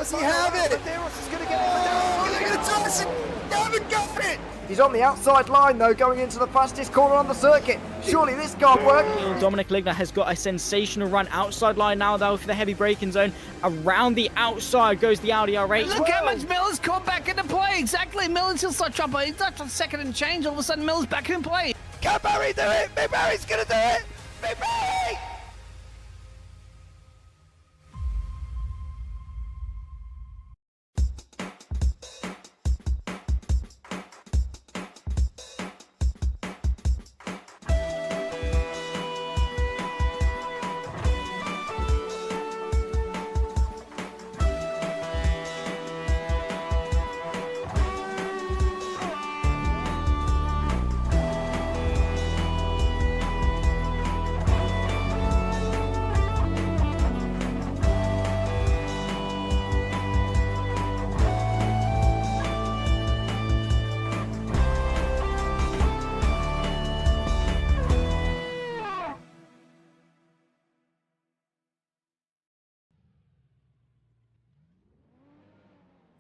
Does he have it? Medeiros is going to get it. He haven't got it! He's on the outside line though, going into the fastest corner on the circuit. Surely this can't work. Dominic Ligner has got a sensational run outside line now though for the heavy braking zone. Around the outside goes the Audi R8. Look how much Miller's caught back into play. Exactly, Miller's still such trouble. He's left on second and change. All of a sudden, Miller's back in play. Can Barry do it? Big Barry's gonna do it! Big Barry!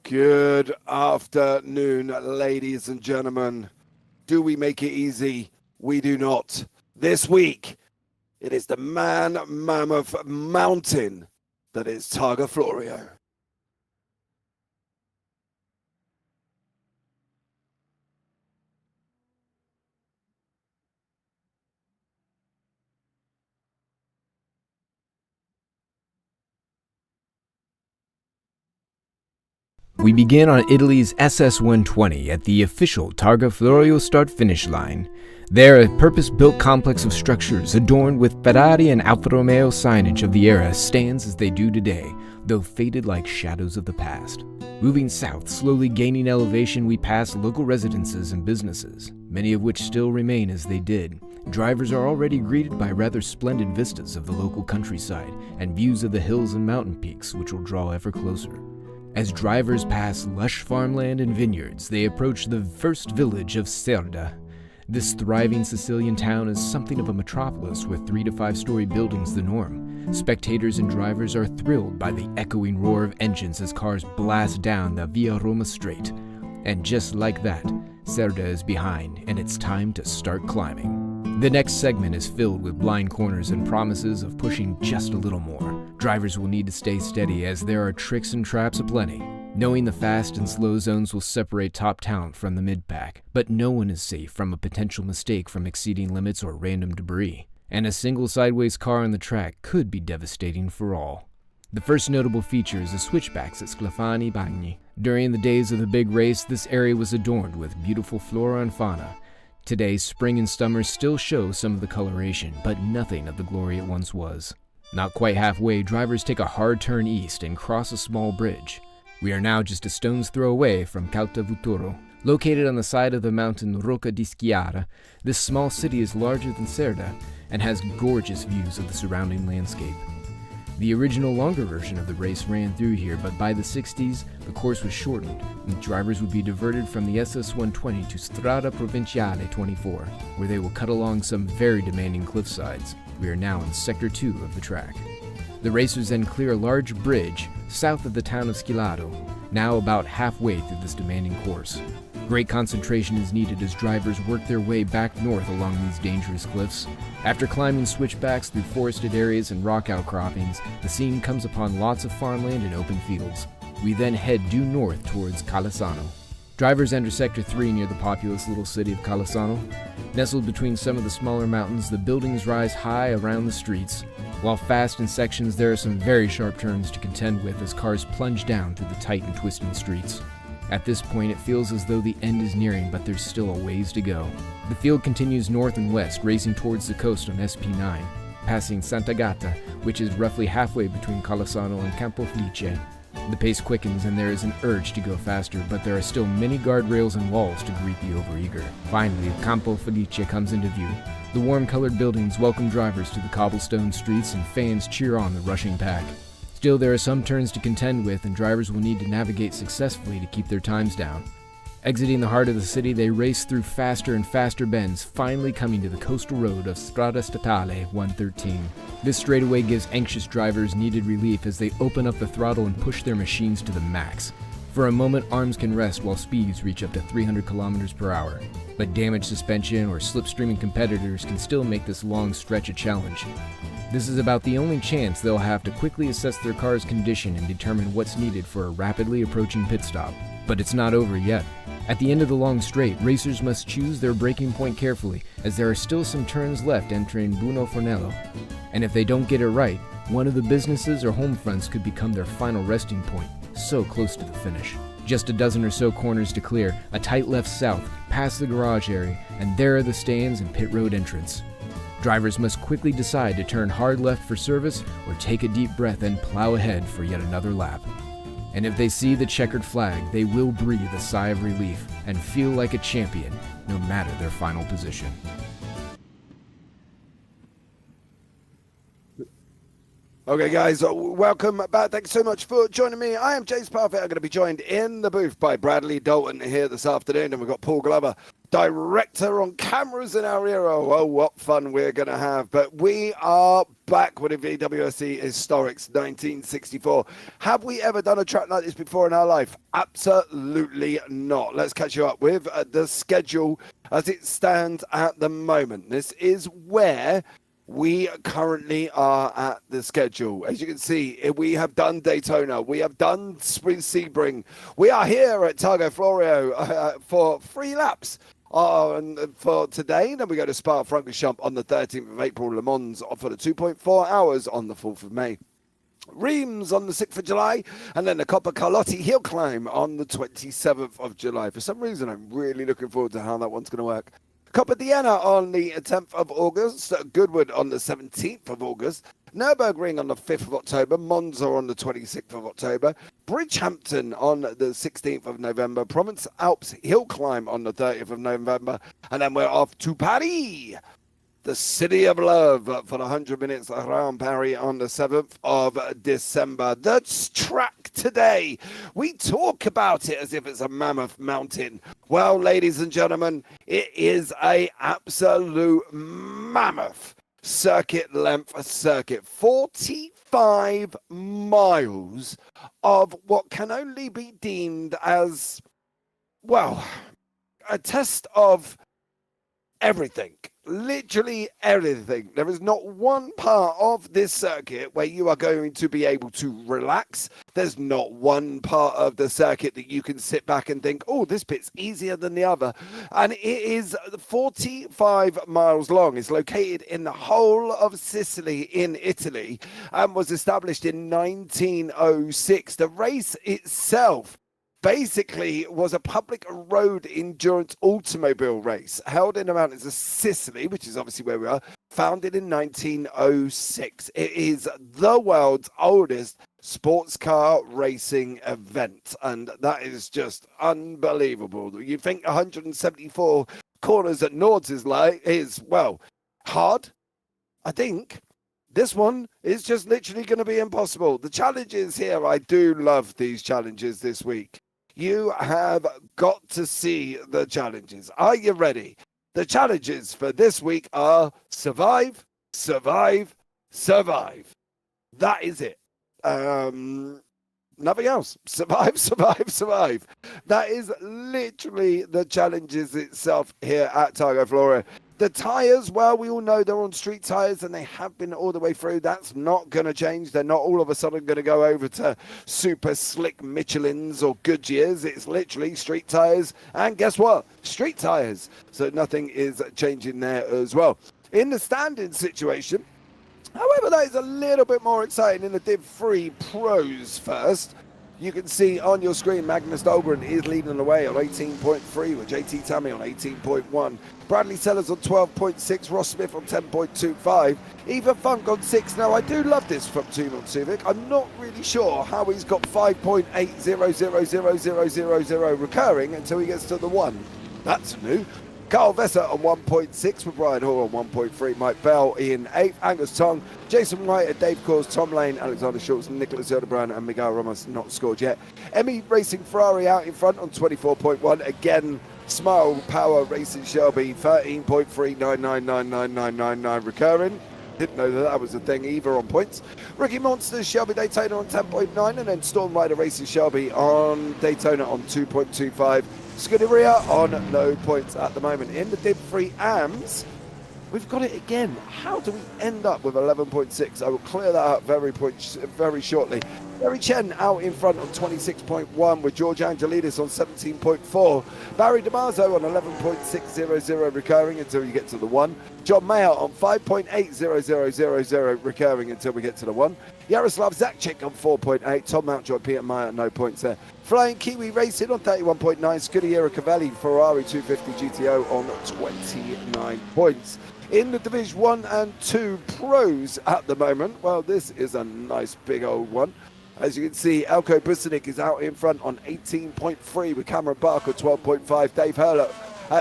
Good afternoon, ladies and gentlemen. Do we make it easy? We do not. This week, it is the mammoth mountain that is Targa Florio. We begin on Italy's SS-120 at the official Targa Florio start-finish line. There, a purpose-built complex of structures adorned with Ferrari and Alfa Romeo signage of the era stands as they do today, though faded like shadows of the past. Moving south, slowly gaining elevation, we pass local residences and businesses, many of which still remain as they did. Drivers are already greeted by rather splendid vistas of the local countryside and views of the hills and mountain peaks which will draw ever closer. As drivers pass lush farmland and vineyards, they approach the first village of Cerda. This thriving Sicilian town is something of a metropolis with 3 to 5 story buildings the norm. Spectators and drivers are thrilled by the echoing roar of engines as cars blast down the Via Roma Strait. And just like that, Cerda is behind, and it's time to start climbing. The next segment is filled with blind corners and promises of pushing just a little more. Drivers will need to stay steady as there are tricks and traps aplenty. Knowing the fast and slow zones will separate top talent from the mid-pack, but no one is safe from a potential mistake from exceeding limits or random debris. And a single sideways car on the track could be devastating for all. The first notable feature is the switchbacks at Sclafani Bagni. During the days of the big race, this area was adorned with beautiful flora and fauna. Today, spring and summer still show some of the coloration, but nothing of the glory it once was. Not quite halfway, drivers take a hard turn east and cross a small bridge. We are now just a stone's throw away from Caltavuturo. Located on the side of the mountain Rocca di Schiara, this small city is larger than Cerda and has gorgeous views of the surrounding landscape. The original longer version of the race ran through here, but by the 60s, the course was shortened, and drivers would be diverted from the SS-120 to Strada Provinciale 24, where they will cut along some very demanding cliffsides. We are now in Sector 2 of the track. The racers then clear a large bridge south of the town of Schilato, now about halfway through this demanding course. Great concentration is needed as drivers work their way back north along these dangerous cliffs. After climbing switchbacks through forested areas and rock outcroppings, the scene comes upon lots of farmland and open fields. We then head due north towards Calassano. Drivers enter Sector 3 near the populous little city of Calassano. Nestled between some of the smaller mountains, the buildings rise high around the streets. While fast in sections, there are some very sharp turns to contend with as cars plunge down through the tight and twisting streets. At this point, it feels as though the end is nearing, but there's still a ways to go. The field continues north and west, racing towards the coast on SP9, passing Sant'Agata, which is roughly halfway between Calassano and Campo Felice. The pace quickens and there is an urge to go faster, but there are still many guardrails and walls to greet the overeager. Finally, Campo Felice comes into view. The warm-colored buildings welcome drivers to the cobblestone streets and fans cheer on the rushing pack. Still, there are some turns to contend with, and drivers will need to navigate successfully to keep their times down. Exiting the heart of the city, they race through faster and faster bends, finally coming to the coastal road of Strada Statale 113. This straightaway gives anxious drivers needed relief as they open up the throttle and push their machines to the max. For a moment, arms can rest while speeds reach up to 300 kilometers per hour. But damaged suspension or slipstreaming competitors can still make this long stretch a challenge. This is about the only chance they'll have to quickly assess their car's condition and determine what's needed for a rapidly approaching pit stop. But it's not over yet. At the end of the long straight, racers must choose their braking point carefully, as there are still some turns left entering Buono Fornello. And if they don't get it right, one of the businesses or home fronts could become their final resting point, so close to the finish. Just a dozen or so corners to clear, a tight left south, past the garage area, and there are the stands and pit road entrance. Drivers must quickly decide to turn hard left for service or take a deep breath and plow ahead for yet another lap. And if they see the checkered flag, they will breathe a sigh of relief and feel like a champion, no matter their final position. Okay, guys, welcome back. Thanks so much for joining me. I am James Parfit. I'm going to be joined in the booth by Bradley Dalton here this afternoon, and we've got Paul Glover, director on cameras in our era. Oh, what fun we're going to have. But we are back with a VWSC Historics 1964. Have we ever done a track like this before in our life? Absolutely not. Let's catch you up with the schedule as it stands at the moment. This is where we currently are at the schedule. As you can see, we have done Daytona, we have done Sebring, we are here at Targa Florio for 3 laps for today. Then we go to Spa-Francorchamps on the 13th of April, Le Mans for the 2.4 hours on the 4th of May. Reims on the 6th of July, and then the Coppa Carlotti Hill Climb on the 27th of July. For some reason, I'm really looking forward to how that one's going to work. Coppa Diana on the 10th of August, Goodwood on the 17th of August, Nürburgring on the 5th of October, Monza on the 26th of October, Bridgehampton on the 16th of November, Provence Alps Hill Climb on the 30th of November, and then we're off to Paris, the city of love, for the 100 minutes around Paris on the 7th of December. The track today, we talk about it as if it's a mammoth mountain. Well, ladies and gentlemen, it is a absolute mammoth circuit length circuit. 45 miles of what can only be deemed as, well, a test of everything. Literally everything. There is not one part of this circuit where you are going to be able to relax. There's not one part of the circuit that you can sit back and think, oh, this bit's easier than the other. And it is 45 miles long. It's located in the whole of Sicily in Italy and was established in 1906. The race itself basically was a public road endurance automobile race held in the mountains of Sicily, which is obviously where we are, founded in 1906. It is the world's oldest sports car racing event, and that is just unbelievable. You think 174 corners at Nords is well, hard? I think this one is just literally going to be impossible. The challenges here, I do love these challenges this week. You have got to see the challenges. Are you ready? The challenges for this week are survive, survive, survive. That is it. Nothing else. Survive, survive, survive. That is literally the challenges itself here at Targa Florio. The tyres, well, we all know they're on street tyres and they have been all the way through. That's not going to change. They're not all of a sudden going to go over to super slick Michelins or Goodyears. It's literally street tyres. And guess what? Street tyres. So nothing is changing there as well. In the standing situation, however, that is a little bit more exciting in the Div 3 Pros first. You can see on your screen, Magnus Dahlgren is leading the way on 18.3 with JT Tammy on 18.1. Bradley Sellers on 12.6, Ross Smith on 10.25, Eva Funk on 6. Now, I do love this from Tumon Subic. I'm not really sure how he's got 5.8000000 recurring until he gets to the 1. That's new. Carl Vesser on 1.6 with Brian Hall on 1.3, Mike Bell in 8th, Angus Tong, Jason White, Dave Coors, Tom Lane, Alexander Schultz, Nicholas Hildebrand and Miguel Ramos not scored yet. Emmy Racing Ferrari out in front on 24.1. Again, Smile Power Racing Shelby 13.3999999 recurring. Didn't know that was a thing either on points. Rookie Monsters, Shelby Daytona on 10.9, and then Storm Rider Racing Shelby on Daytona on 2.25. Scuderia on no points at the moment. In the Div 3 AMS, we've got it again. How do we end up with 11.6? I will clear that up very shortly. Barry Chen out in front on 26.1 with George Angelidis on 17.4. Barry DeMarzo on 11.600 recurring until you get to the 1. John Mayer on 5.80000 recurring until we get to the 1. Yaroslav Zakchik on 4.8. Tom Mountjoy, Peter Meyer, no points there. Flying Kiwi Racing on 31.9. Scuderia Cavalli Ferrari 250 GTO on 29 points. In the Division 1 and 2 pros at the moment, well, this is a nice big old one. As you can see, Elko Busanic is out in front on 18.3 with Cameron Barker 12.5,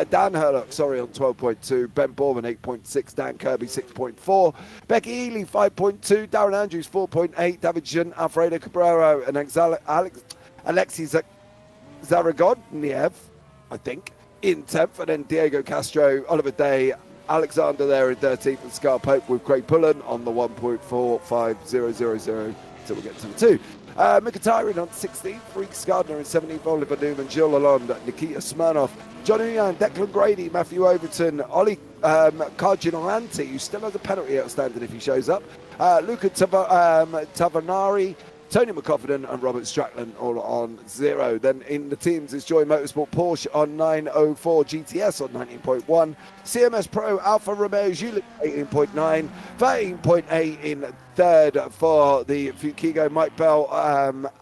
Dan Herlock, on 12.2, Ben Borman 8.6, Dan Kirby 6.4, Becky Ely 5.2, Darren Andrews 4.8, David Jun, Alfredo Cabrero, and Alexei Zaragodniev, I think, in 10th, and then Diego Castro, Oliver Day, Alexander there in 13th, and Scar Pope with Craig Pullen on the 1.45000 till we get to the 2. Mkhitaryan on 16th, Freaks Gardner in 17th, Oliver Newman, Jill Lalonde, Nikita Smirnov, Johnny Young, Declan Grady, Matthew Overton, Ollie Cardinalante, who still has a penalty outstanding if he shows up, Luca Tavanari, Tony McCoffin and Robert Strackland all on 0. Then in the teams is Joy Motorsport Porsche on 904, GTS on 19.1, CMS Pro Alfa Romeo Giulia 18.9, 13.8 in third for the Fukigo Mike Bell,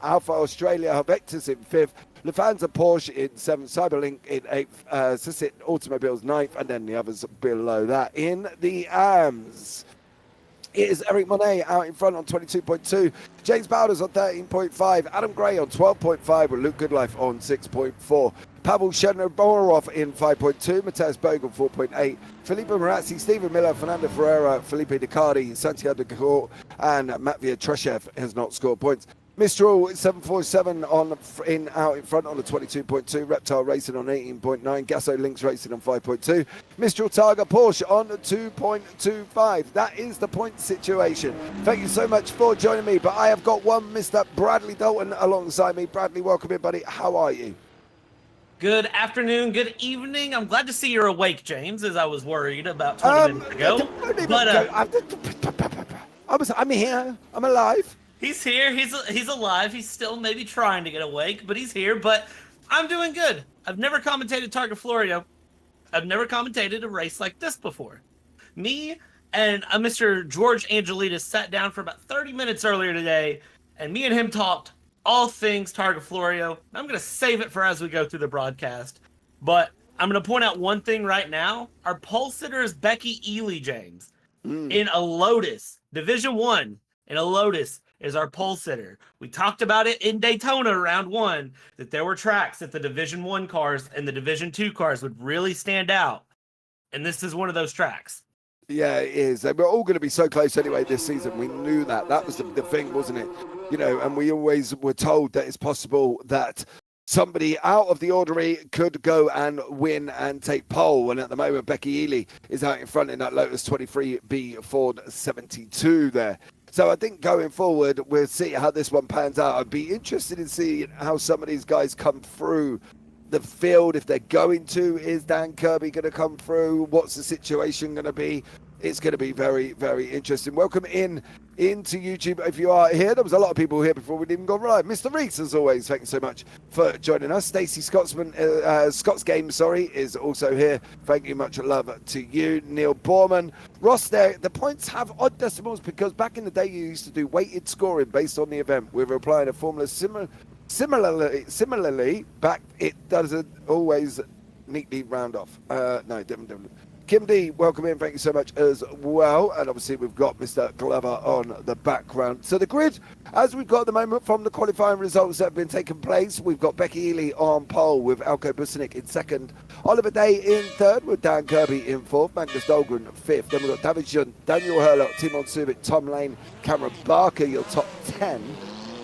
Alpha Australia Vectus in 5th, Lufthansa Porsche in 7th, Cyberlink in 8th, Sissit Automobiles 9th, and then the others below that. In the AMS, it is Eric Monet out in front on 22.2, James Bowders on 13.5, Adam Gray on 12.5 with Luke Goodlife on 6.4, Pavel Shenoborov in 5.2, Mateus Bogan 4.8, Felipe Marazzi, Stephen Miller, Fernando Ferreira, Felipe Dicardi, Santiago de Cajor, and Matvia Treshev has not scored points. Mistral 747 out in front on the 22.2, Reptile Racing on 18.9, Gasso Links Racing on 5.2, Mistral Targa Porsche on 2.25. That is the point situation. Thank you so much for joining me, but I have got one Mr. Bradley Dalton alongside me. Bradley, welcome in, buddy. How are you? Good afternoon, good evening. I'm glad to see you're awake, James, as I was worried about 20 minutes ago. I'm here. I'm alive. He's here. He's alive. He's still maybe trying to get awake, but he's here. But I'm doing good. I've never commentated Targa Florio. I've never commentated a race like this before. Me and Mr. George Angelidis sat down for about 30 minutes earlier today, and me and him talked all things Targa Florio. I'm going to save it for as we go through the broadcast. But I'm going to point out one thing right now. Our pole sitter is Becky Ely, James, in a Lotus. Division 1 in a Lotus is our pole sitter. We talked about it in Daytona round 1, that there were tracks that the Division 1 cars and the Division 2 cars would really stand out. And this is one of those tracks. Yeah, it is. And we're all going to be so close anyway this season. We knew that. That was the thing, wasn't it? You know, and we always were told that it's possible that somebody out of the ordinary could go and win and take pole. And at the moment, Becky Ely is out in front in that Lotus 23B Ford 72 there. So I think going forward, we'll see how this one pans out. I'd be interested in seeing how some of these guys come through the field. If they're going to, is Dan Kirby going to come through? What's the situation going to be? It's going to be very, very interesting. Welcome into YouTube. If you are here, there was a lot of people here before we'd even gone live. Mr. Reeks, as always, thank you so much for joining us. Stacey Scott's Game, is also here. Thank you, much love to you. Neil Borman. Ross there, the points have odd decimals because back in the day you used to do weighted scoring based on the event. We're applying a formula similarly back, it doesn't always neatly round off. No, different. Kim D, welcome in. Thank you so much as well. And obviously we've got Mr. Glover on the background. So the grid, as we've got at the moment from the qualifying results that have been taking place, we've got Becky Ely on pole with Alko Busanic in 2nd. Oliver Day in 3rd with Dan Kirby in 4th. Magnus Dahlgren 5th. Then we've got David Jun, Daniel Herlock, Timon Subic, Tom Lane, Cameron Barker, your top 10.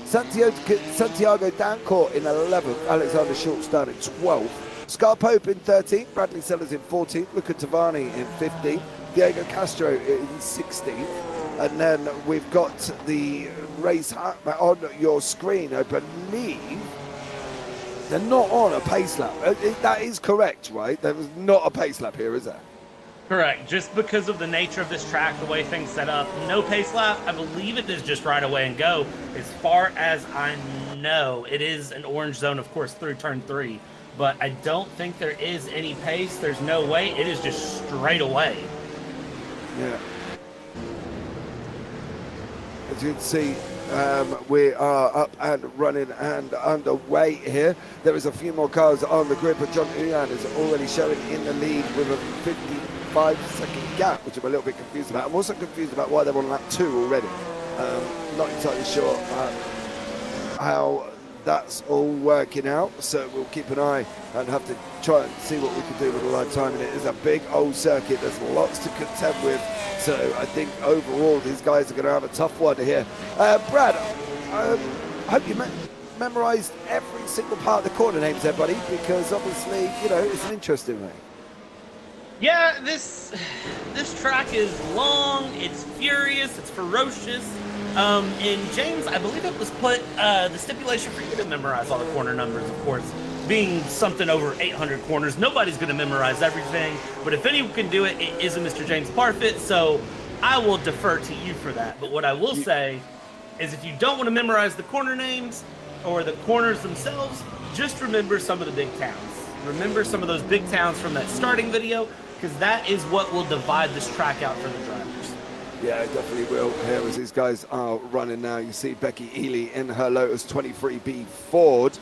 Santiago Dancourt in 11th. Alexander Schultz down in 12th. Scar Pope in 13th, Bradley Sellers in 14th, Luca Tavani in 15th, Diego Castro in 16th. And then we've got the race on your screen, I believe. They're not on a pace lap. That is correct, right? There was not a pace lap here, is there? Correct. Just because of the nature of this track, the way things set up, no pace lap. I believe it is just right away and go. As far as I know, it is an orange zone, of course, through turn 3. But I don't think there is any pace. There's no way. It is just straight away. Yeah. As you can see, we are up and running and underway here. There is a few more cars on the grid, but John Uyan is already showing in the lead with a 55-second gap, which I'm a little bit confused about. I'm also confused about why they're on lap 2 already. Not entirely sure how that's all working out, so we'll keep an eye and have to try and see what we can do with the live time. And it is a big old circuit. There's lots to contend with. So I think overall these guys are going to have a tough one here. Brad, I hope you memorized every single part of the corner names there, buddy, because obviously, you know, it's an interesting thing. Yeah, this track is long, it's furious, it's ferocious. And James, I believe it was put the stipulation for you to memorize all the corner numbers, of course. Being something over 800 corners, nobody's going to memorize everything. But if anyone can do it, it is a Mr. James Parfit. So I will defer to you for that. But what I will say is if you don't want to memorize the corner names or the corners themselves, just remember some of the big towns. Remember some of those big towns from that starting video, because that is what will divide this track out for the drivers. Yeah, it definitely will. Here as these guys are running now, you see Becky Ely in her Lotus 23B Ford.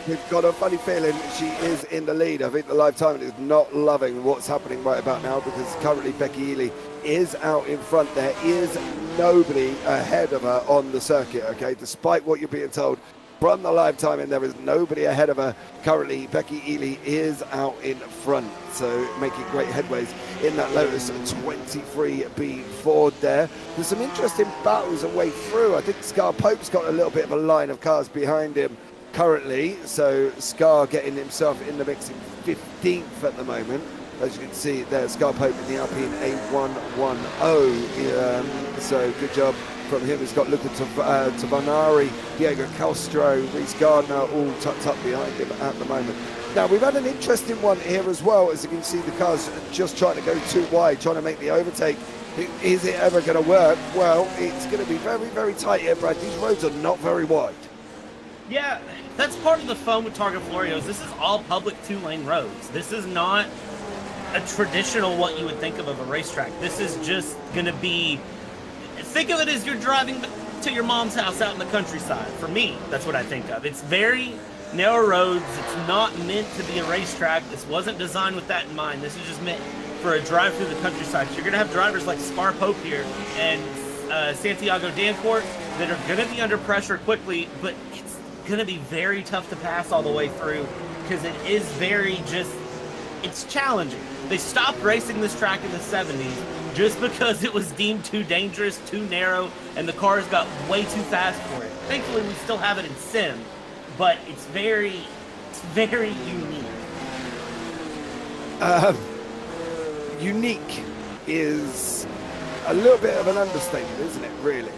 We've got a funny feeling she is in the lead. I think the live timing is not loving what's happening right about now, because currently Becky Ely is out in front. There is nobody ahead of her on the circuit, okay? Despite what you're being told from the live timing, there is nobody ahead of her. Currently, Becky Ely is out in front, so making great headways in that Lotus 23B Ford there. There's some interesting battles away through. I think Scar Pope's got a little bit of a line of cars behind him currently, so Scar getting himself in the mix in 15th at the moment. As you can see there, Scar Pope in the Alpine A110. So good job from him. He's got Luca Tavanari, Diego Castro, Reece Gardner all tucked up behind him at the moment. Now we've had an interesting one here as well. As you can see, the cars just trying to go too wide, trying to make the overtake. Is it ever going to work? Well, it's going to be very, very tight here, Brad. These roads are not very wide. Yeah, that's part of the fun with Targa Florio's. This is all public 2-lane roads. This is not a traditional what you would think of a racetrack. This is just going to be, think of it as you're driving to your mom's house out in the countryside. For me, that's what I think of. It's very narrow roads. It's not meant to be a racetrack. This wasn't designed with that in mind. This is just meant for a drive through the countryside. So you're going to have drivers like Scar Pope here and Santiago Dancourt that are going to be under pressure quickly, but it's going to be very tough to pass all the way through because it is very it's challenging. They stopped racing this track in the 70s just because it was deemed too dangerous, too narrow, and the cars got way too fast for it. Thankfully, we still have it in sim, but it's very unique. Unique is a little bit of an understatement, isn't it, really?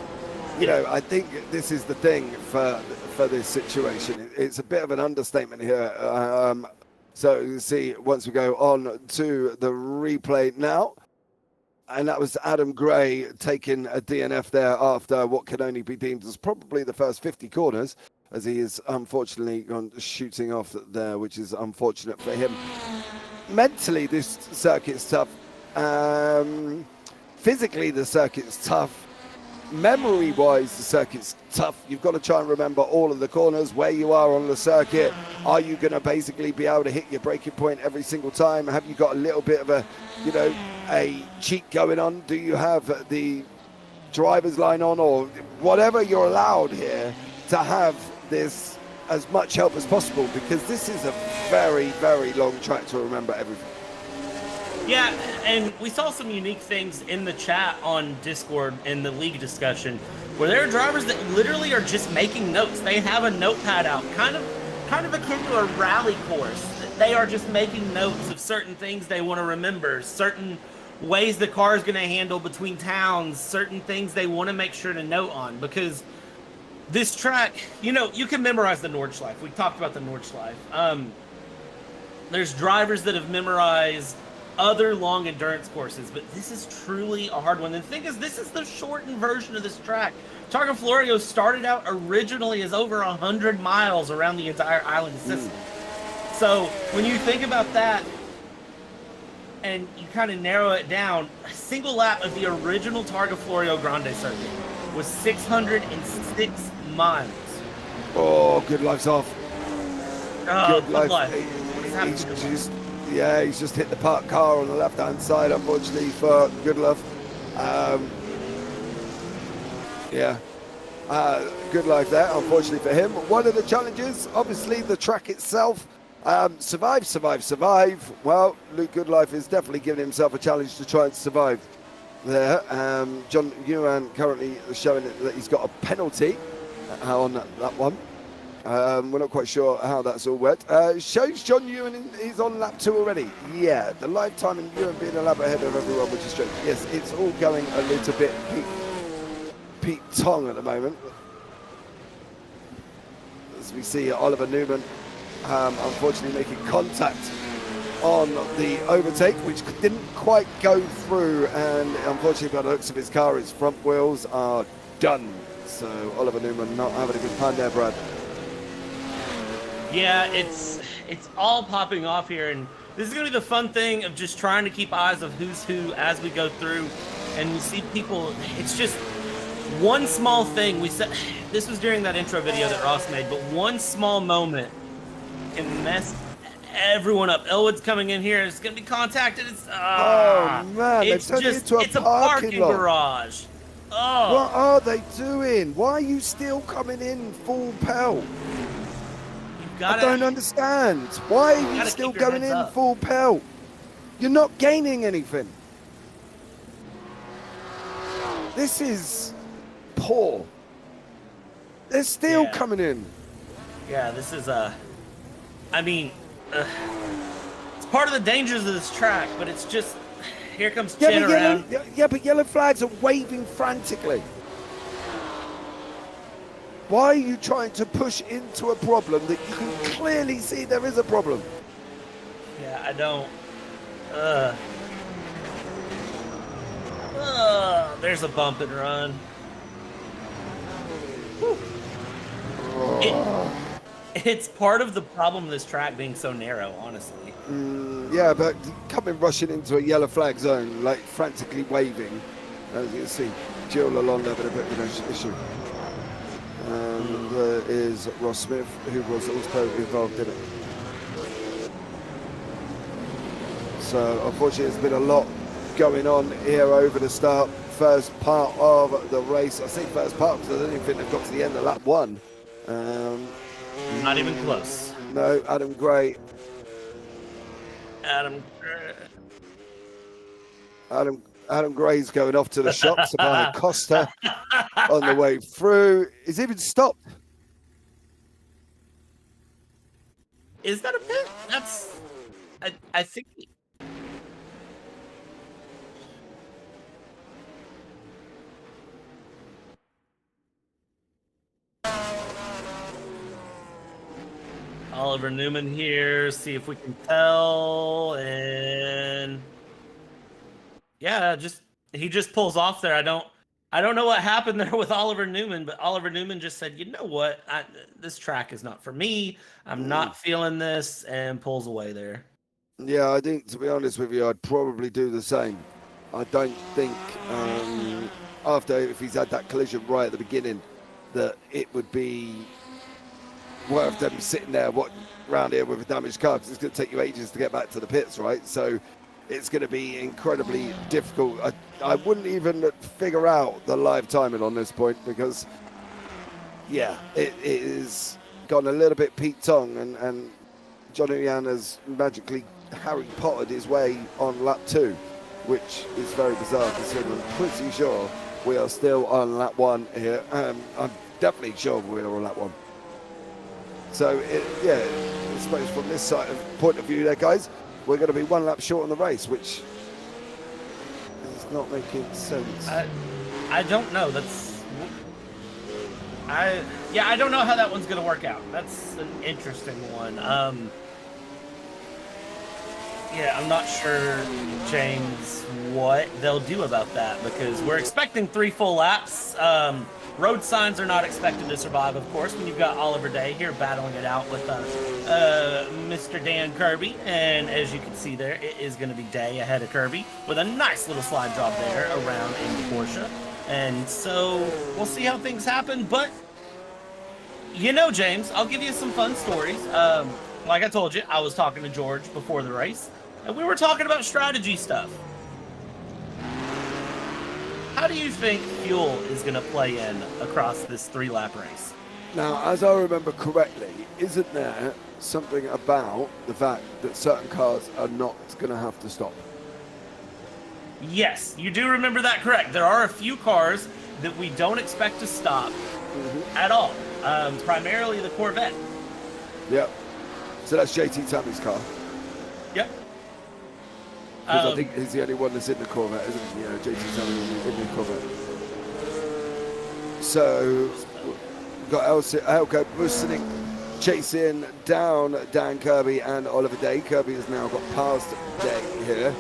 You know, I think this is the thing for this situation. It's a bit of an understatement here. So you see, once we go on to the replay now, and that was Adam Gray taking a DNF there after what can only be deemed as probably the first 50 corners, as he is unfortunately gone shooting off there, which is unfortunate for him. Mentally, this circuit's tough. Physically, the circuit's tough. Memory-wise, the circuit's tough. You've got to try and remember all of the corners, where you are on the circuit. Are you going to basically be able to hit your braking point every single time? Have you got a little bit of a cheat going on? Do you have the driver's line on, or whatever you're allowed here to have this as much help as possible? Because this is a very, very long track to remember everything. Yeah, and we saw some unique things in the chat on Discord in the league discussion, where there are drivers that literally are just making notes. They have a notepad out, kind of akin to a rally course. they are just making notes of certain things they want to remember, certain ways the car is going to handle between towns, certain things they want to make sure to note on, because this track, you know, you can memorize the Nordschleife. We talked about the Nordschleife. There's drivers that have memorized other long endurance courses, but this is truly a hard one. And the thing is, this is the shortened version of this track. Targa Florio started out originally as over 100 miles around the entire island of Sicily. So when you think about that, and you kind of narrow it down, a single lap of the original Targa Florio Grande circuit was 606 miles. Oh, Good Life's off. Oh, Good life. He's just hit the parked car on the left-hand side, unfortunately, for Good Life. Good Life there, unfortunately for him. One of the challenges, obviously, the track itself. Survive. Well, Luke Goodlife is definitely giving himself a challenge to try and survive there. John Ewan currently showing that he's got a penalty on that one. We're not quite sure how that's all worked. Shows John Ewan is on lap 2 already. Yeah, the lifetime and Ewan being a lap ahead of everyone, which is strange. Yes, it's all going a little bit Pete Tong at the moment. As we see Oliver Newman unfortunately making contact on the overtake, which didn't quite go through, and unfortunately by the looks of his car, his front wheels are done. So Oliver Newman not having a good time there, Brad. Yeah, it's all popping off here, and this is going to be the fun thing of just trying to keep eyes of who's who as we go through, and you see people, it's just one small thing. We said this was during that intro video that Ross made, but one small moment can mess everyone up. Elwood's coming in here. It's going to be contacted. Oh man, it's they've turned it into it's a parking lot. Garage. Oh. What are they doing? Why are you still coming in full pelt? I don't understand. Why are you still going in full pelt? You're not gaining anything. This is poor. They're still coming in. Yeah, this is I mean, it's part of the dangers of this track, but it's just, here comes Chin around. But yellow flags are waving frantically. Why are you trying to push into a problem that you can clearly see there is a problem? Yeah, I don't. There's a bump and run. It's part of the problem of this track being so narrow, honestly. Yeah, but coming rushing into a yellow flag zone, like frantically waving, as you can see, Jill Lalonde having a bit of an issue. And there is Ross Smith, who was also involved in it. So unfortunately, there's been a lot going on here over the start. First part of the race. I say first part because I don't even think they've got to the end of lap 1. Not even close. No, Adam Gray. Adam Gray's going off to the shops to buy a Costa on the way through. He's even stopped. Is that a pit? That's, I think. Oliver Newman here, see if we can tell, and yeah, he just pulls off there. I don't know what happened there with Oliver Newman, but Oliver Newman just said, you know what, this track is not for me. I'm not feeling this, and pulls away there. Yeah, I think, to be honest with you, I'd probably do the same. I don't think if he's had that collision right at the beginning, that it would be worth them sitting there around here with a damaged car, because it's going to take you ages to get back to the pits, right? So it's going to be incredibly difficult. I wouldn't even figure out the live timing on this point, because yeah, it is gone a little bit Pete Tong, and Johnny Yan has magically Harry Pottered his way on lap 2, which is very bizarre considering I'm pretty sure we are still on lap 1 here. I'm definitely sure we're on lap 1. So, I suppose from this side of point of view there, guys, we're going to be 1 lap short on the race, which is not making sense. I don't know. I don't know how that one's going to work out. That's an interesting one. Yeah, I'm not sure, James, what they'll do about that, because we're expecting 3 full laps. Road signs are not expected to survive, of course, when you've got Oliver Day here battling it out with Mr. Dan Kirby. And as you can see there, it is going to be Day ahead of Kirby with a nice little slide job there around in the Porsche. And so we'll see how things happen. But, you know, James, I'll give you some fun stories. Like I told you, I was talking to George before the race, and we were talking about strategy stuff. How do you think fuel is going to play in across this 3-lap race? Now, as I remember correctly, isn't there something about the fact that certain cars are not going to have to stop? Yes, you do remember that correct. There are a few cars that we don't expect to stop at all. Primarily the Corvette. Yep. So that's JT Tammy's car. Yep. Because I think he's the only one that's in the Corvette, isn't he? You know, JT Tammy in the Corvette. So, we've got Elko Busenik chasing down Dan Kirby and Oliver Day. Kirby has now got past Day here.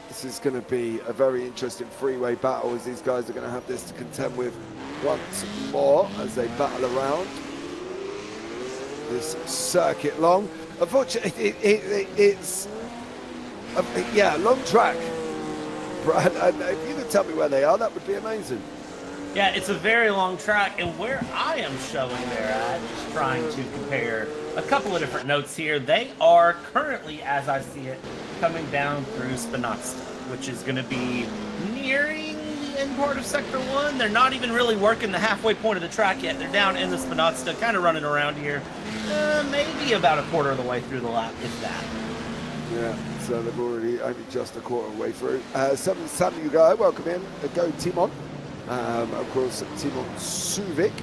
This is going to be a very interesting freeway battle, as these guys are going to have this to contend with once more as they battle around this circuit long. Unfortunately, it's a long track, Brad, and if you could tell me where they are, that would be amazing. Yeah, it's a very long track, and where I am showing their ad, just trying to compare a couple of different notes here, they are currently, as I see it, coming down through Spinazza, which is going to be nearing the end part of Sector 1. They're not even really working the halfway point of the track yet. They're down in the Spinazza, kind of running around here, maybe about a quarter of the way through the lap, if that. Yeah, so they've already only just a quarter of the way through. Sam Ugai, welcome in. Go Timon. Of course, Timon Suvic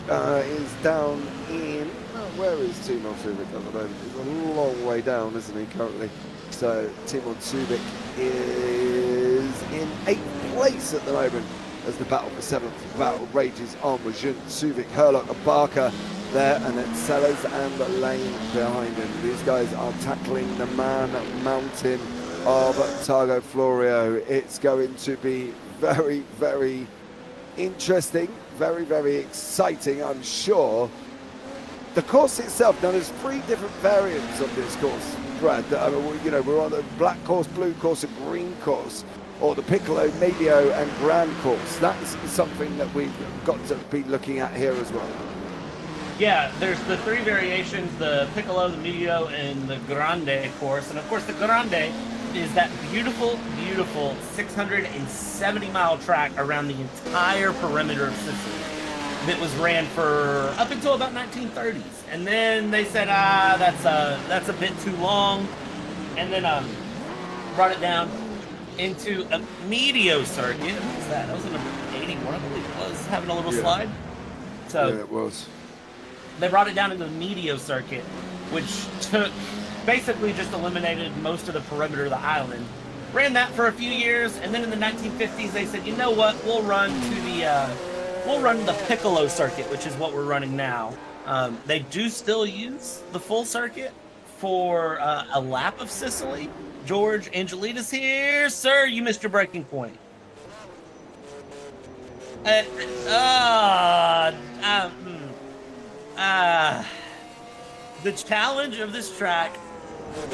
is down in... where is Timon Suvic at the moment? He's a long way down, isn't he, currently? So Timon Suvic is in 8th place at the moment as the battle for 7th battle rages on with Jun, Suvic, Herlock and Barker there, and then Sellers and Lane behind him. These guys are tackling the man mountain of Targa Florio. It's going to be very, very interesting, very, very exciting, I'm sure. The course itself, now there's 3 different variants of this course, Brad. You know, we're on the black course, blue course, and green course, or the Piccolo, Medio, and Grand course. That's something that we've got to be looking at here as well. Yeah, there's the 3 variations, the Piccolo, the Medio, and the Grande course. And of course, the Grande is that beautiful, beautiful 670-mile track around the entire perimeter of Sicily that was ran for up until about 1930s. And then they said, that's a bit too long. And then brought it down into a Medio circuit. What was that? That was in number 81, I believe it was, having a little slide. So yeah, it was. They brought it down into the Medio circuit, which basically just eliminated most of the perimeter of the island. Ran that for a few years, and then in the 1950s they said, you know what, we'll run the Piccolo circuit, which is what we're running now. They do still use the full circuit for a lap of Sicily. George Angelides here. Sir, you missed your breaking point. The challenge of this track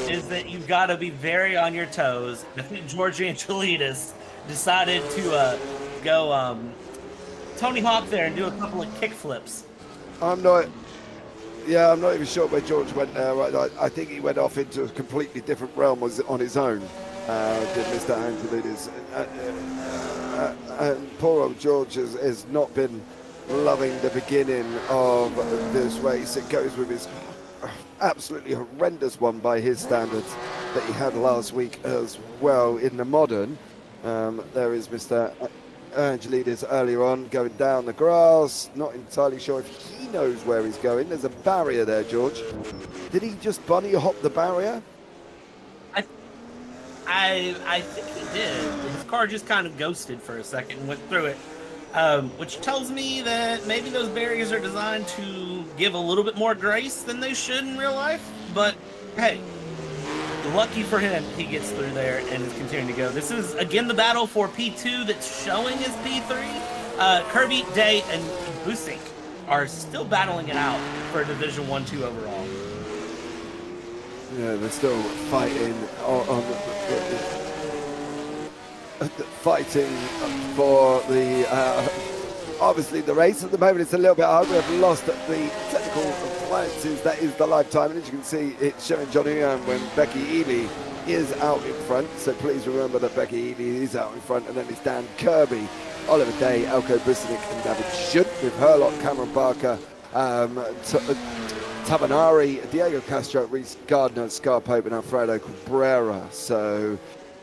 is that you've got to be very on your toes. I think George Angelides decided to go Tony Hawk there and do a couple of kick flips. I'm not even sure where George went there. I think he went off into a completely different realm on his own, did Mr. Angelides. And poor old George has not been loving the beginning of this race. It goes with his absolutely horrendous one by his standards that he had last week as well in the modern. There is Mr. Angelides earlier on, going down the grass. Not entirely sure if he knows where he's going. There's a barrier there, George. Did he just bunny hop the barrier? I think he did. His car just kind of ghosted for a second and went through it, which tells me that maybe those barriers are designed to give a little bit more grace than they should in real life. But hey, lucky for him, he gets through there and is continuing to go. This is, again, the battle for P2 that's showing as P3. Kirby, Day, and Busink are still battling it out for Division 1-2 overall. Yeah, they're still fighting fighting for the obviously the race. At the moment it's a little bit hard. We have lost the technical appliances, that is the lifetime, and as you can see it's showing Johnny when Becky Ely is out in front, so please remember that Becky Ely is out in front, and then it's Dan Kirby, Oliver Day, Elko Busnik and David Schutt with Herlock, Cameron Barker, Tabanari, Diego Castro, Reese Gardner, Scar Pope and Alfredo Cabrera. So,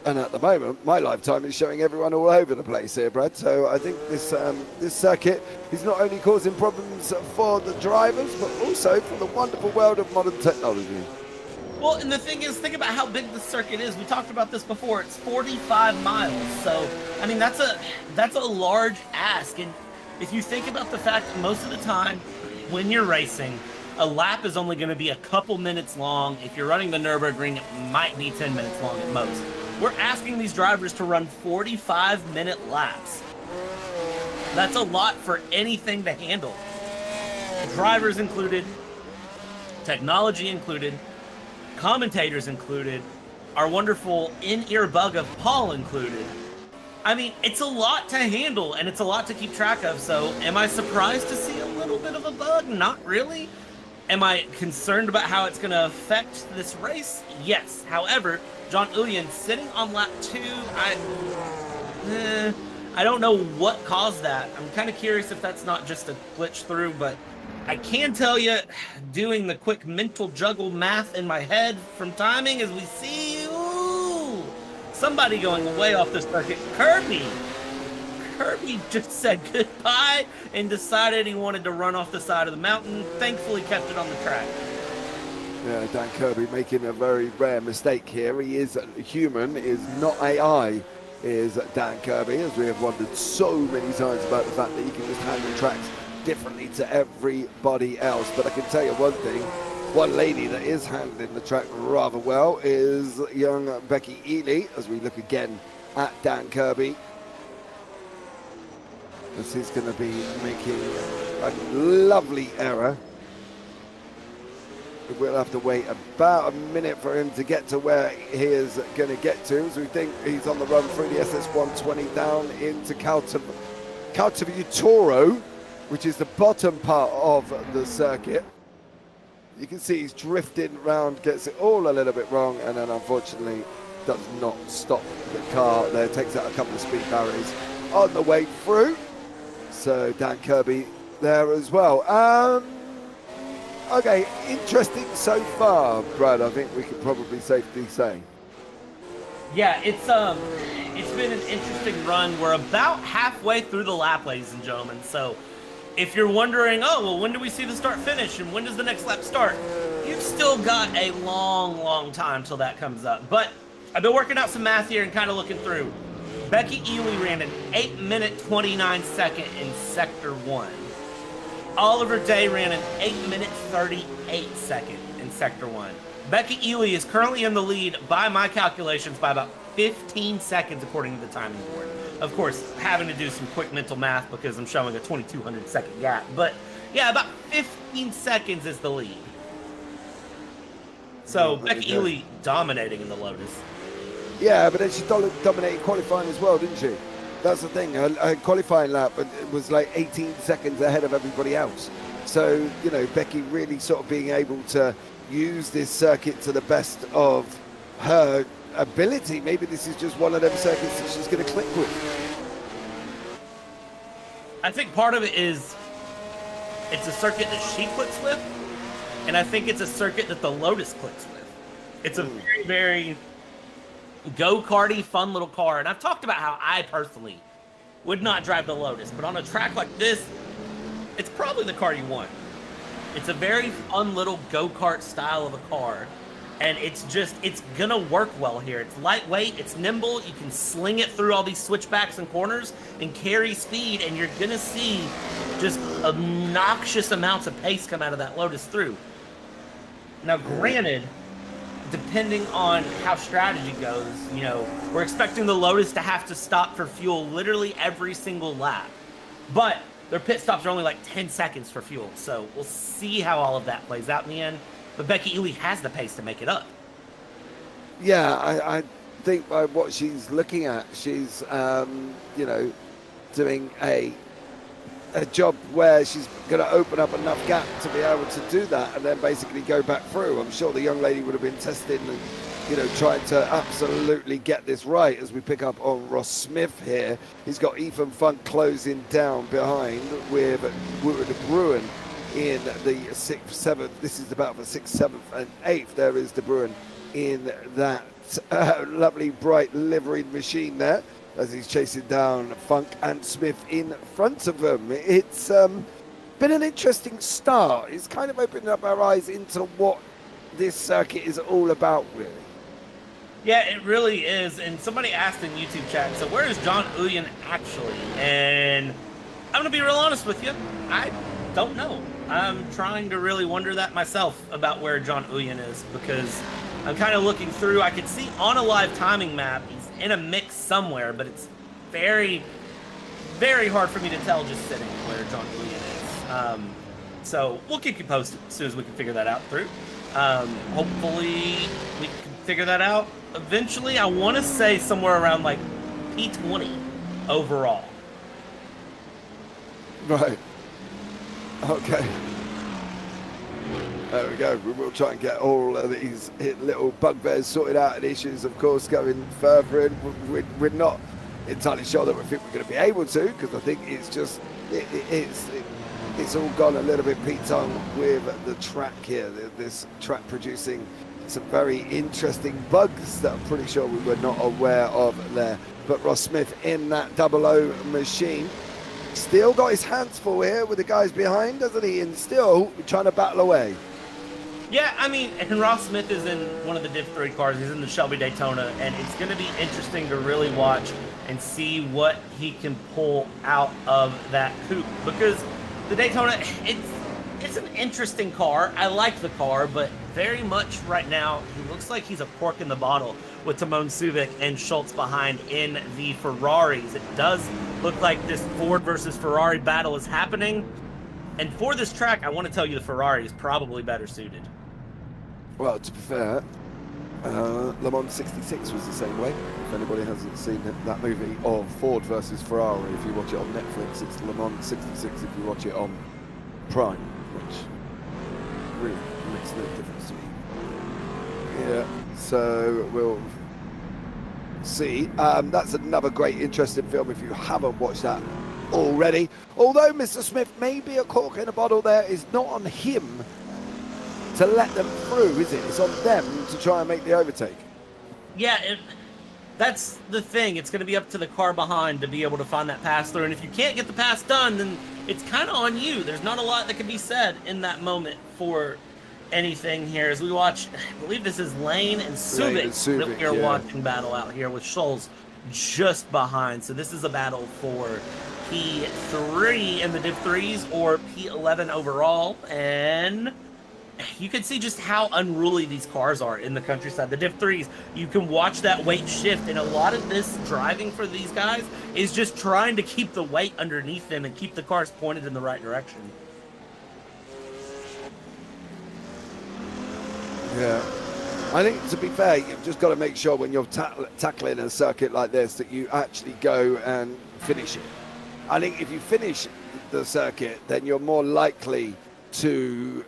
and at the moment my lifetime is showing everyone all over the place here, Brad. So I think this this circuit is not only causing problems for the drivers but also for the wonderful world of modern technology. Well, and the thing is, think about how big the circuit is. We talked about this before. It's 45 miles. So, I mean, that's a large ask. And if you think about the fact that most of the time when you're racing, a lap is only going to be a couple minutes long. If you're running the Nürburgring, it might be 10 minutes long at most. We're asking these drivers to run 45-minute laps. That's a lot for anything to handle. Drivers included, technology included, commentators included, our wonderful in-ear bug of Paul included. I mean, it's a lot to handle and it's a lot to keep track of. So am I surprised to see a little bit of a bug? Not really. Am I concerned about how it's going to affect this race? Yes. However, John Ulian sitting on lap 2, I don't know what caused that. I'm kind of curious if that's not just a glitch through, but I can tell you, doing the quick mental juggle math in my head from timing as we see, somebody going way off the circuit. Kirby just said goodbye and decided he wanted to run off the side of the mountain. Thankfully kept it on the track. Yeah, Dan Kirby making a very rare mistake here. He is human, is not AI, is Dan Kirby, as we have wondered so many times about the fact that he can just handle tracks differently to everybody else. But I can tell you one thing, one lady that is handling the track rather well is young Becky Ely, as we look again at Dan Kirby. This is going to be making a lovely error. We'll have to wait about a minute for him to get to where he is going to get to, as we think he's on the run through the SS120 down into Caltavutoro, which is the bottom part of the circuit. You can see he's drifting around, gets it all a little bit wrong, and then unfortunately does not stop the car there, takes out a couple of speed barriers on the way through. So Dan Kirby there as well. Okay, interesting so far, Brad, I think we could probably safely say. Yeah, it's been an interesting run. We're about halfway through the lap, ladies and gentlemen. So if you're wondering, oh, well, when do we see the start finish and when does the next lap start? You've still got a long, long time till that comes up. But I've been working out some math here and kind of looking through. Becky Ely ran an 8-minute 29-second in Sector 1. Oliver Day ran an 8-minute 38-second in Sector 1. Becky Ely is currently in the lead by my calculations by about 15 seconds according to the timing board. Of course, having to do some quick mental math because I'm showing a 2,200 second gap. But yeah, about 15 seconds is the lead. So Becky Ely dominating in the Lotus. Yeah, but then she dominated qualifying as well, didn't she? That's the thing. Her qualifying lap was like 18 seconds ahead of everybody else. So, you know, Becky really sort of being able to use this circuit to the best of her ability. Maybe this is just one of them circuits that she's going to click with. I think part of it is it's a circuit that she clicks with, and I think it's a circuit that the Lotus clicks with. It's a very, very go-karty, fun little car. And I've talked about how I personally would not drive the Lotus. But on a track like this, it's probably the car you want. It's a very fun little go-kart style of a car. And it's gonna work well here. It's lightweight, it's nimble, you can sling it through all these switchbacks and corners and carry speed, and you're gonna see just obnoxious amounts of pace come out of that Lotus through. Now, granted, depending on how strategy goes, you know, we're expecting the Lotus to have to stop for fuel literally every single lap. But their pit stops are only like 10 seconds for fuel, so we'll see how all of that plays out in the end. But Becky Ely has the pace to make it up. Yeah, I think by what she's looking at, she's, you know, doing a job where she's going to open up enough gap to be able to do that and then basically go back through. I'm sure the young lady would have been testing and, you know, trying to absolutely get this right as we pick up on Ross Smith here. He's got Ethan Funk closing down behind with De Bruin in the 6th, 7th. This is the battle for 6th, 7th, and 8th. There is De Bruin in that lovely bright liveried machine there as he's chasing down Funk and Smith in front of him. It's been an interesting start. It's kind of opened up our eyes into what this circuit is all about, really. Yeah, it really is. And somebody asked in YouTube chat, so where is John Uyen actually? And I'm going to be real honest with you. I don't know. I'm trying to really wonder that myself about where John Uyen is, because I'm kind of looking through. I could see on a live timing map, he's in a mix somewhere, but it's very, very hard for me to tell just sitting where John Uyen is. So we'll keep you posted as soon as we can figure that out through. Hopefully we can figure that out eventually. I want to say somewhere around like P20 overall. Right. Okay. There we go. We will try and get all of these little bugbears sorted out and issues, of course, going further in. We're not entirely sure that we think we're going to be able to, because I think it's just, it's all gone a little bit Pete-on with the track here. This track producing some very interesting bugs that I'm pretty sure we were not aware of there. But Ross Smith in that 00 machine. Still got his hands full here with the guys behind, doesn't he? And still trying to battle away. Yeah, I mean, and Ross Smith is in one of the Div 3 cars. He's in the Shelby Daytona, and it's going to be interesting to really watch and see what he can pull out of that coupe. Because the Daytona, it's an interesting car. I like the car, but very much right now, he looks like he's a cork in the bottle with Timon Subic and Schultz behind in the Ferraris. It does look like this Ford versus Ferrari battle is happening. And for this track, I want to tell you the Ferrari is probably better suited. Well, to be fair, Le Mans 66 was the same way. If anybody hasn't seen that movie of Ford versus Ferrari, if you watch it on Netflix, it's Le Mans 66 if you watch it on Prime, which really makes no difference to me. Yeah, so we'll see. That's another great, interesting film if you haven't watched that already. Although Mr. Smith may be a cork in a bottle there, it's not on him to let them through, is it? It's on them to try and make the overtake. Yeah, that's the thing. It's going to be up to the car behind to be able to find that pass through. And if you can't get the pass done, then it's kind of on you. There's not a lot that can be said in that moment for anything here. As we watch, I believe this is Lane and Subic that we are watching battle out here with Scholes just behind. So this is a battle for P3 in the Div 3s or P11 overall. And you can see just how unruly these cars are in the countryside. The Div 3s, you can watch that weight shift, and a lot of this driving for these guys is just trying to keep the weight underneath them and keep the cars pointed in the right direction. Yeah. I think, to be fair, you've just got to make sure when you're tackling a circuit like this that you actually go and finish it. I think if you finish the circuit, then you're more likely to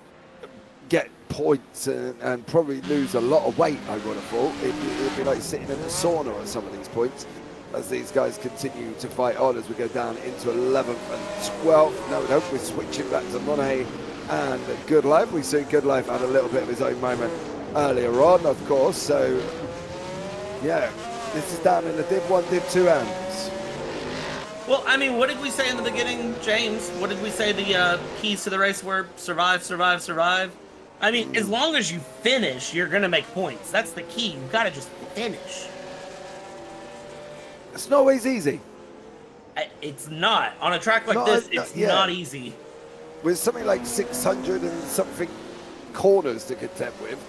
get points and probably lose a lot of weight, I would have thought. It'd be like sitting in a sauna at some of these points as these guys continue to fight on as we go down into 11th and 12th. No, we don't. We're switching back to Monet and Good Life. We see Good Life had a little bit of his own moment earlier on, of course. So, yeah, this is down in the Div 1, Div 2 hands. Well, I mean, what did we say in the beginning, James? What did we say the keys to the race were? Survive, survive, survive. I mean, as long as you finish, you're gonna make points. That's the key. You've got to just finish. It's not always easy. It's not on a track like this. It's not easy. With something like 600 and something corners to contend with,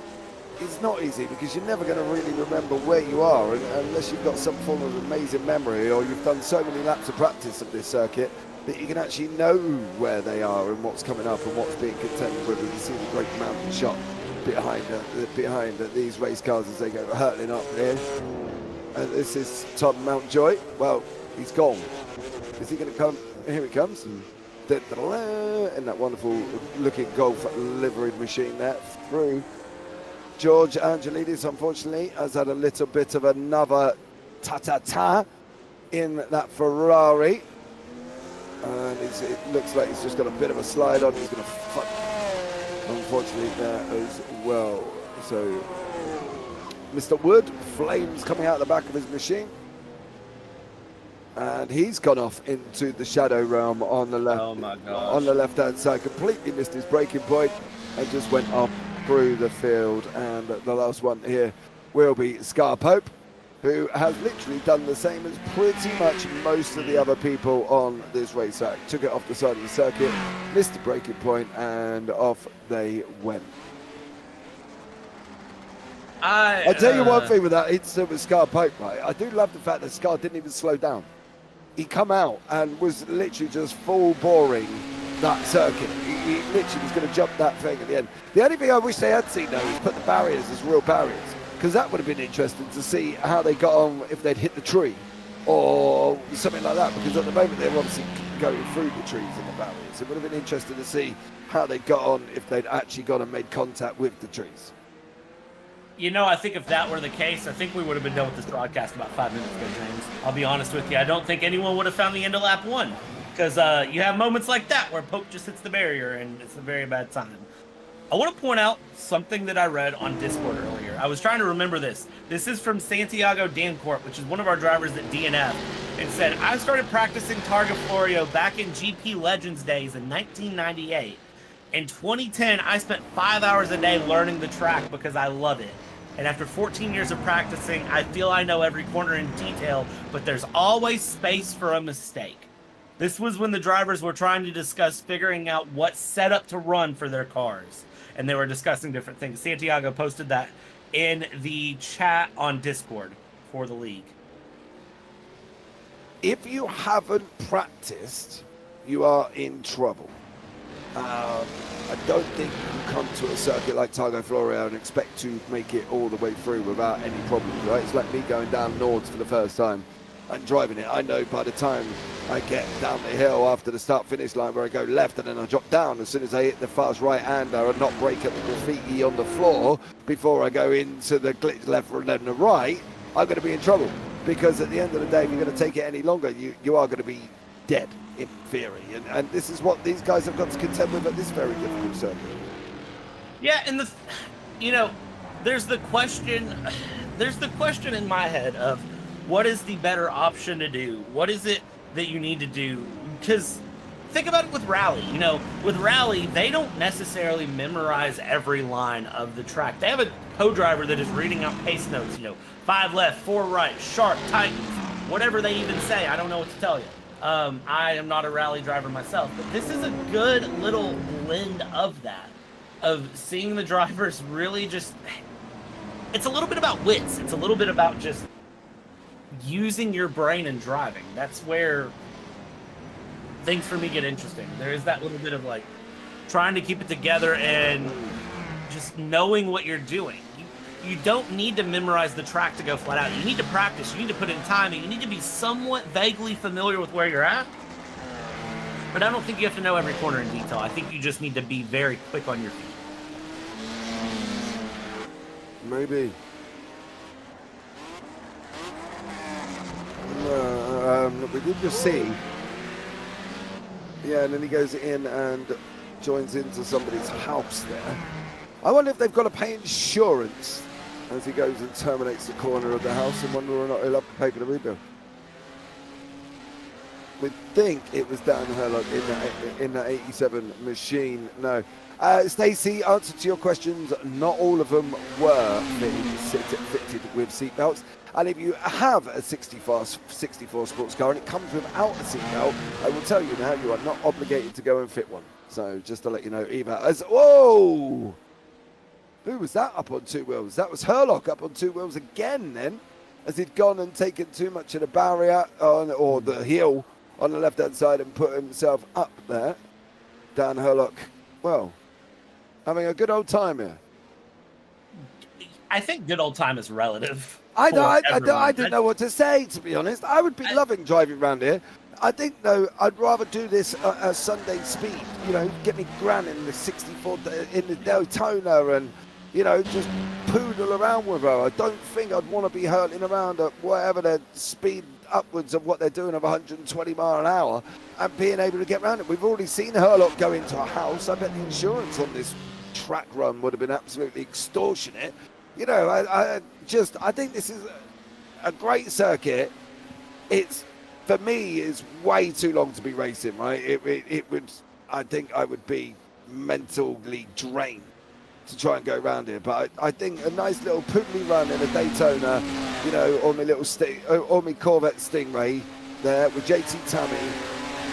it's not easy because you're never going to really remember where you are unless you've got some form of amazing memory or you've done so many laps of practice of this circuit that you can actually know where they are and what's coming up and what's being contended with. And you see the great mountain shot behind these race cars as they go hurtling up here. And this is Tom Mountjoy. Well, he's gone. Is he going to come? Here he comes. And that wonderful looking Golf liveried machine there through. George Angelidis, unfortunately, has had a little bit of another ta-ta-ta in that Ferrari. And it looks like he's just got a bit of a slide on. He's going to fuck, unfortunately, there as well. So, Mr. Wood, flames coming out the back of his machine. And he's gone off into the shadow realm on the left. Oh my gosh. On the left-hand side, completely missed his braking point and just went up through the field. And the last one here will be Scar Pope, who has literally done the same as pretty much most of the other people on this racetrack. Took it off the side of the circuit, missed the braking point, and off they went. I tell you one thing with that incident with Scar Pope, right? I do love the fact that Scar didn't even slow down. He come out and was literally just full boring that circuit. He literally was going to jump that thing at the end. The only thing I wish they had seen though is put the barriers as real barriers, because that would have been interesting to see how they got on if they'd hit the tree or something like that, because at the moment they're obviously going through the trees and the barriers. It would have been interesting to see how they got on if they'd actually gone and made contact with the trees. You know, I think if that were the case, I think we would have been done with this broadcast about 5 minutes ago, James. I'll be honest with you. I don't think anyone would have found the end of lap one, because you have moments like that where Pope just hits the barrier and it's a very bad time. I want to point out something that I read on Discord earlier. I was trying to remember this. This is from Santiago Dancourt, which is one of our drivers at DNF. It said, I started practicing Targa Florio back in GP Legends days in 1998. In 2010, I spent 5 hours a day learning the track because I love it. And after 14 years of practicing, I feel I know every corner in detail, but there's always space for a mistake. This was when the drivers were trying to discuss figuring out what setup to run for their cars. And they were discussing different things. Santiago posted that in the chat on Discord for the league. If you haven't practiced, you are in trouble. I don't think you can come to a circuit like Targa Florio and expect to make it all the way through without any problems, right? It's like me going down Nords for the first time and driving it. I know by the time I get down the hill after the start-finish line where I go left and then I drop down, as soon as I hit the fast right-hander and not break up the graffiti on the floor before I go into the glitch left and then the right, I'm going to be in trouble. Because at the end of the day, if you're going to take it any longer, you are going to be dead. In theory, and this is what these guys have got to contend with at this very difficult circuit. Yeah, and there's the question in my head of what is the better option to do? What is it that you need to do? Because think about it with Rally. With Rally, they don't necessarily memorize every line of the track. They have a co-driver that is reading out pace notes. 5 left, 4 right, sharp, tight, whatever they even say. I don't know what to tell you. I am not a rally driver myself, but this is a good little blend of that, of seeing the drivers really just, it's a little bit about wits. It's a little bit about just using your brain and driving. That's where things for me get interesting. There is that little bit of like trying to keep it together and just knowing what you're doing. You don't need to memorize the track to go flat out. You need to practice. You need to put in time. And you need to be somewhat vaguely familiar with where you're at. But I don't think you have to know every corner in detail. I think you just need to be very quick on your feet. Maybe. We did just see. Yeah, and then he goes in and joins into somebody's house there. I wonder if they've got to pay insurance as he goes and terminates the corner of the house, and wonder or not he'll have to pay for the rebuild. With think it was Dan Herlock in that 87 machine. No. Stacey, answer to your questions, not all of them were fitted with seatbelts. And if you have a 64 sports car and it comes without a seatbelt, I will tell you now, you are not obligated to go and fit one. So just to let you know, whoa! Who was that up on two wheels? That was Herlock up on two wheels again then, as he'd gone and taken too much of the barrier or the hill on the left-hand side and put himself up there. Dan Herlock, well, having a good old time here. I think good old time is relative. I don't know what to say, to be honest. I would be loving driving around here. I think, though, I'd rather do this at Sunday speed. You know, get me gran in the 64, in the Daytona and, you know, just poodle around with her. I don't think I'd want to be hurtling around at whatever their speed upwards of what they're doing of 120 mile an hour and being able to get around it. We've already seen Herlock go into a house. I bet the insurance on this track run would have been absolutely extortionate. You know, I think this is a great circuit. It's, for me, is way too long to be racing, right? It would, I think I would be mentally drained to try and go around here. But I think a nice little poodly run in a Daytona, you know, or my little or my Corvette Stingray there with JT Tammy.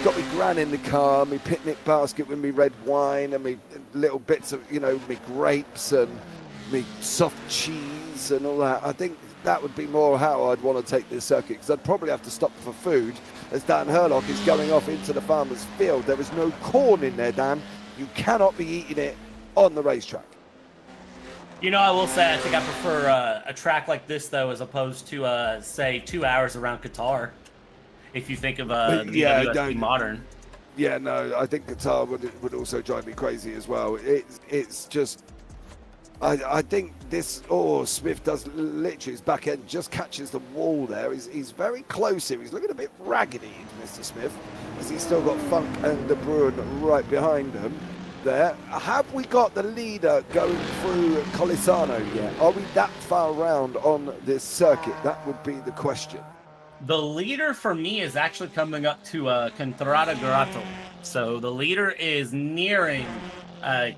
Got me gran in the car, my picnic basket with me red wine and me little bits of, you know, me grapes and me soft cheese and all that. I think that would be more how I'd want to take this circuit, because I'd probably have to stop for food as Dan Herlock is going off into the farmer's field. There is no corn in there, Dan. You cannot be eating it on the racetrack. You know, I will say I think I prefer a track like this, though, as opposed to, say, 2 hours around Qatar. If you think of the WSB Modern. Yeah, no, I think Qatar would also drive me crazy as well. It's just... I think this, Smith does literally, his back end just catches the wall there. He's very close here. He's looking a bit raggedy, Mr. Smith, as he's still got Funk and De Bruin right behind him there. Have we got the leader going through Colisano yet? Are we that far around on this circuit? That would be the question. The leader for me is actually coming up to Contrada Garato. So the leader is nearing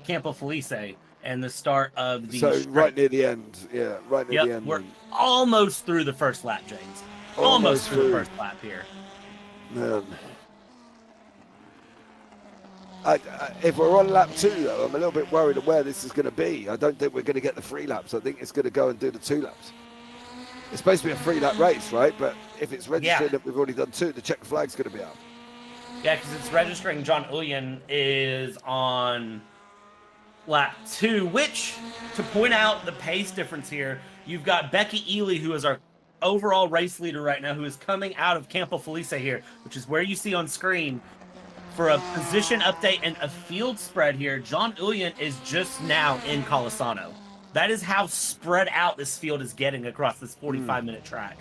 Campo Felice and the start of the right near the end. Yeah, right near the end. We're almost through the first lap, James. Almost through the first lap here. Man. If we're on lap 2, though, I'm a little bit worried of where this is going to be. I don't think we're going to get the 3 laps. I think it's going to go and do the 2 laps. It's supposed to be a 3-lap race, right? But if it's registered that we've already done 2, the check flag's going to be out. Yeah, because it's registering John Ullian is on lap 2, which, to point out the pace difference here, you've got Becky Ely, who is our overall race leader right now, who is coming out of Campo Felice here, which is where you see on screen for a position update and a field spread here. John Ullian is just now in Colisano. That is how spread out this field is getting across this 45-minute track.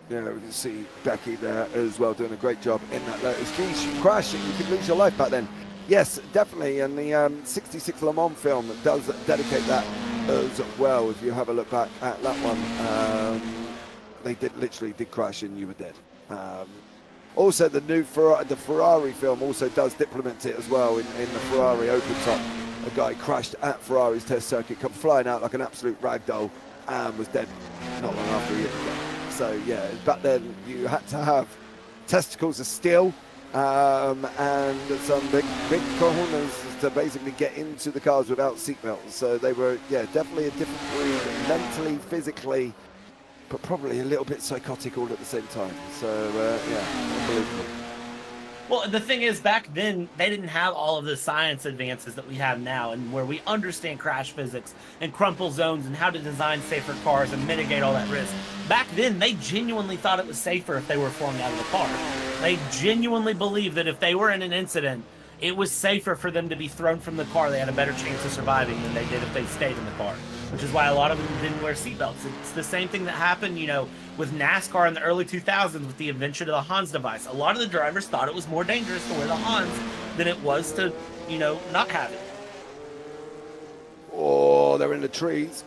Yeah, we can see Becky there as well, doing a great job in that Lotus. Geez, you crash and you could lose your life back then. Yes, definitely, and the 66 Le Mans film does dedicate that as well. If you have a look back at that one, they literally did crash and you were dead. Also, the new Ferrari film also does implement it as well in the Ferrari open top. A guy crashed at Ferrari's test circuit, come flying out like an absolute ragdoll and was dead not long after he hit the ground. So yeah, back then you had to have testicles of steel and some big cojones to basically get into the cars without seatbelts. So they were, definitely a different breed, mentally, physically, but probably a little bit psychotic all at the same time. So unbelievable. Well, the thing is, back then, they didn't have all of the science advances that we have now, and where we understand crash physics and crumple zones and how to design safer cars and mitigate all that risk. Back then, they genuinely thought it was safer if they were falling out of the car. They genuinely believed that if they were in an incident, it was safer for them to be thrown from the car. They had a better chance of surviving than they did if they stayed in the car, which is why a lot of them didn't wear seatbelts. It's the same thing that happened, with NASCAR in the early 2000s with the invention of the Hans device. A lot of the drivers thought it was more dangerous to wear the Hans than it was to, not have it. Oh, they're in the trees.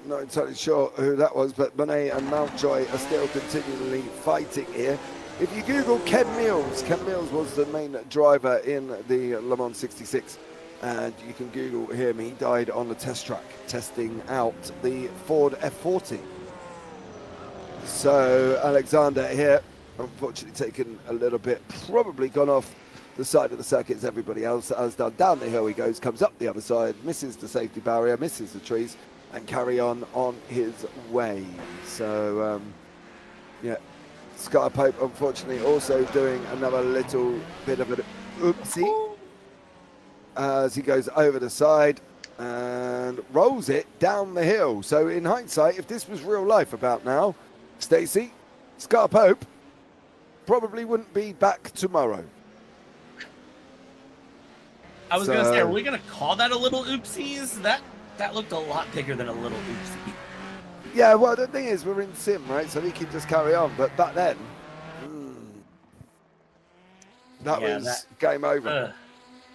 Not entirely sure who that was, but Monet and Mountjoy are still continually fighting here. If you Google Ken Mills was the main driver in the Le Mans 66. And you can Google him. He died on the test track testing out the Ford F40. So Alexander here, unfortunately taken a little bit, probably gone off the side of the circuit as everybody else has done. Down the hill he goes, comes up the other side, misses the safety barrier, misses the trees, and carry on his way. So, yeah, Scott Pope unfortunately also doing another little bit of an oopsie as he goes over the side and rolls it down the hill. So in hindsight, if this was real life about now, Stacey, Scott Pope probably wouldn't be back tomorrow. I was gonna say, are we gonna call that a little oopsies? That looked a lot bigger than a little oopsie. Yeah, well, the thing is, we're in sim, right? So he can just carry on. But back then, that was game over.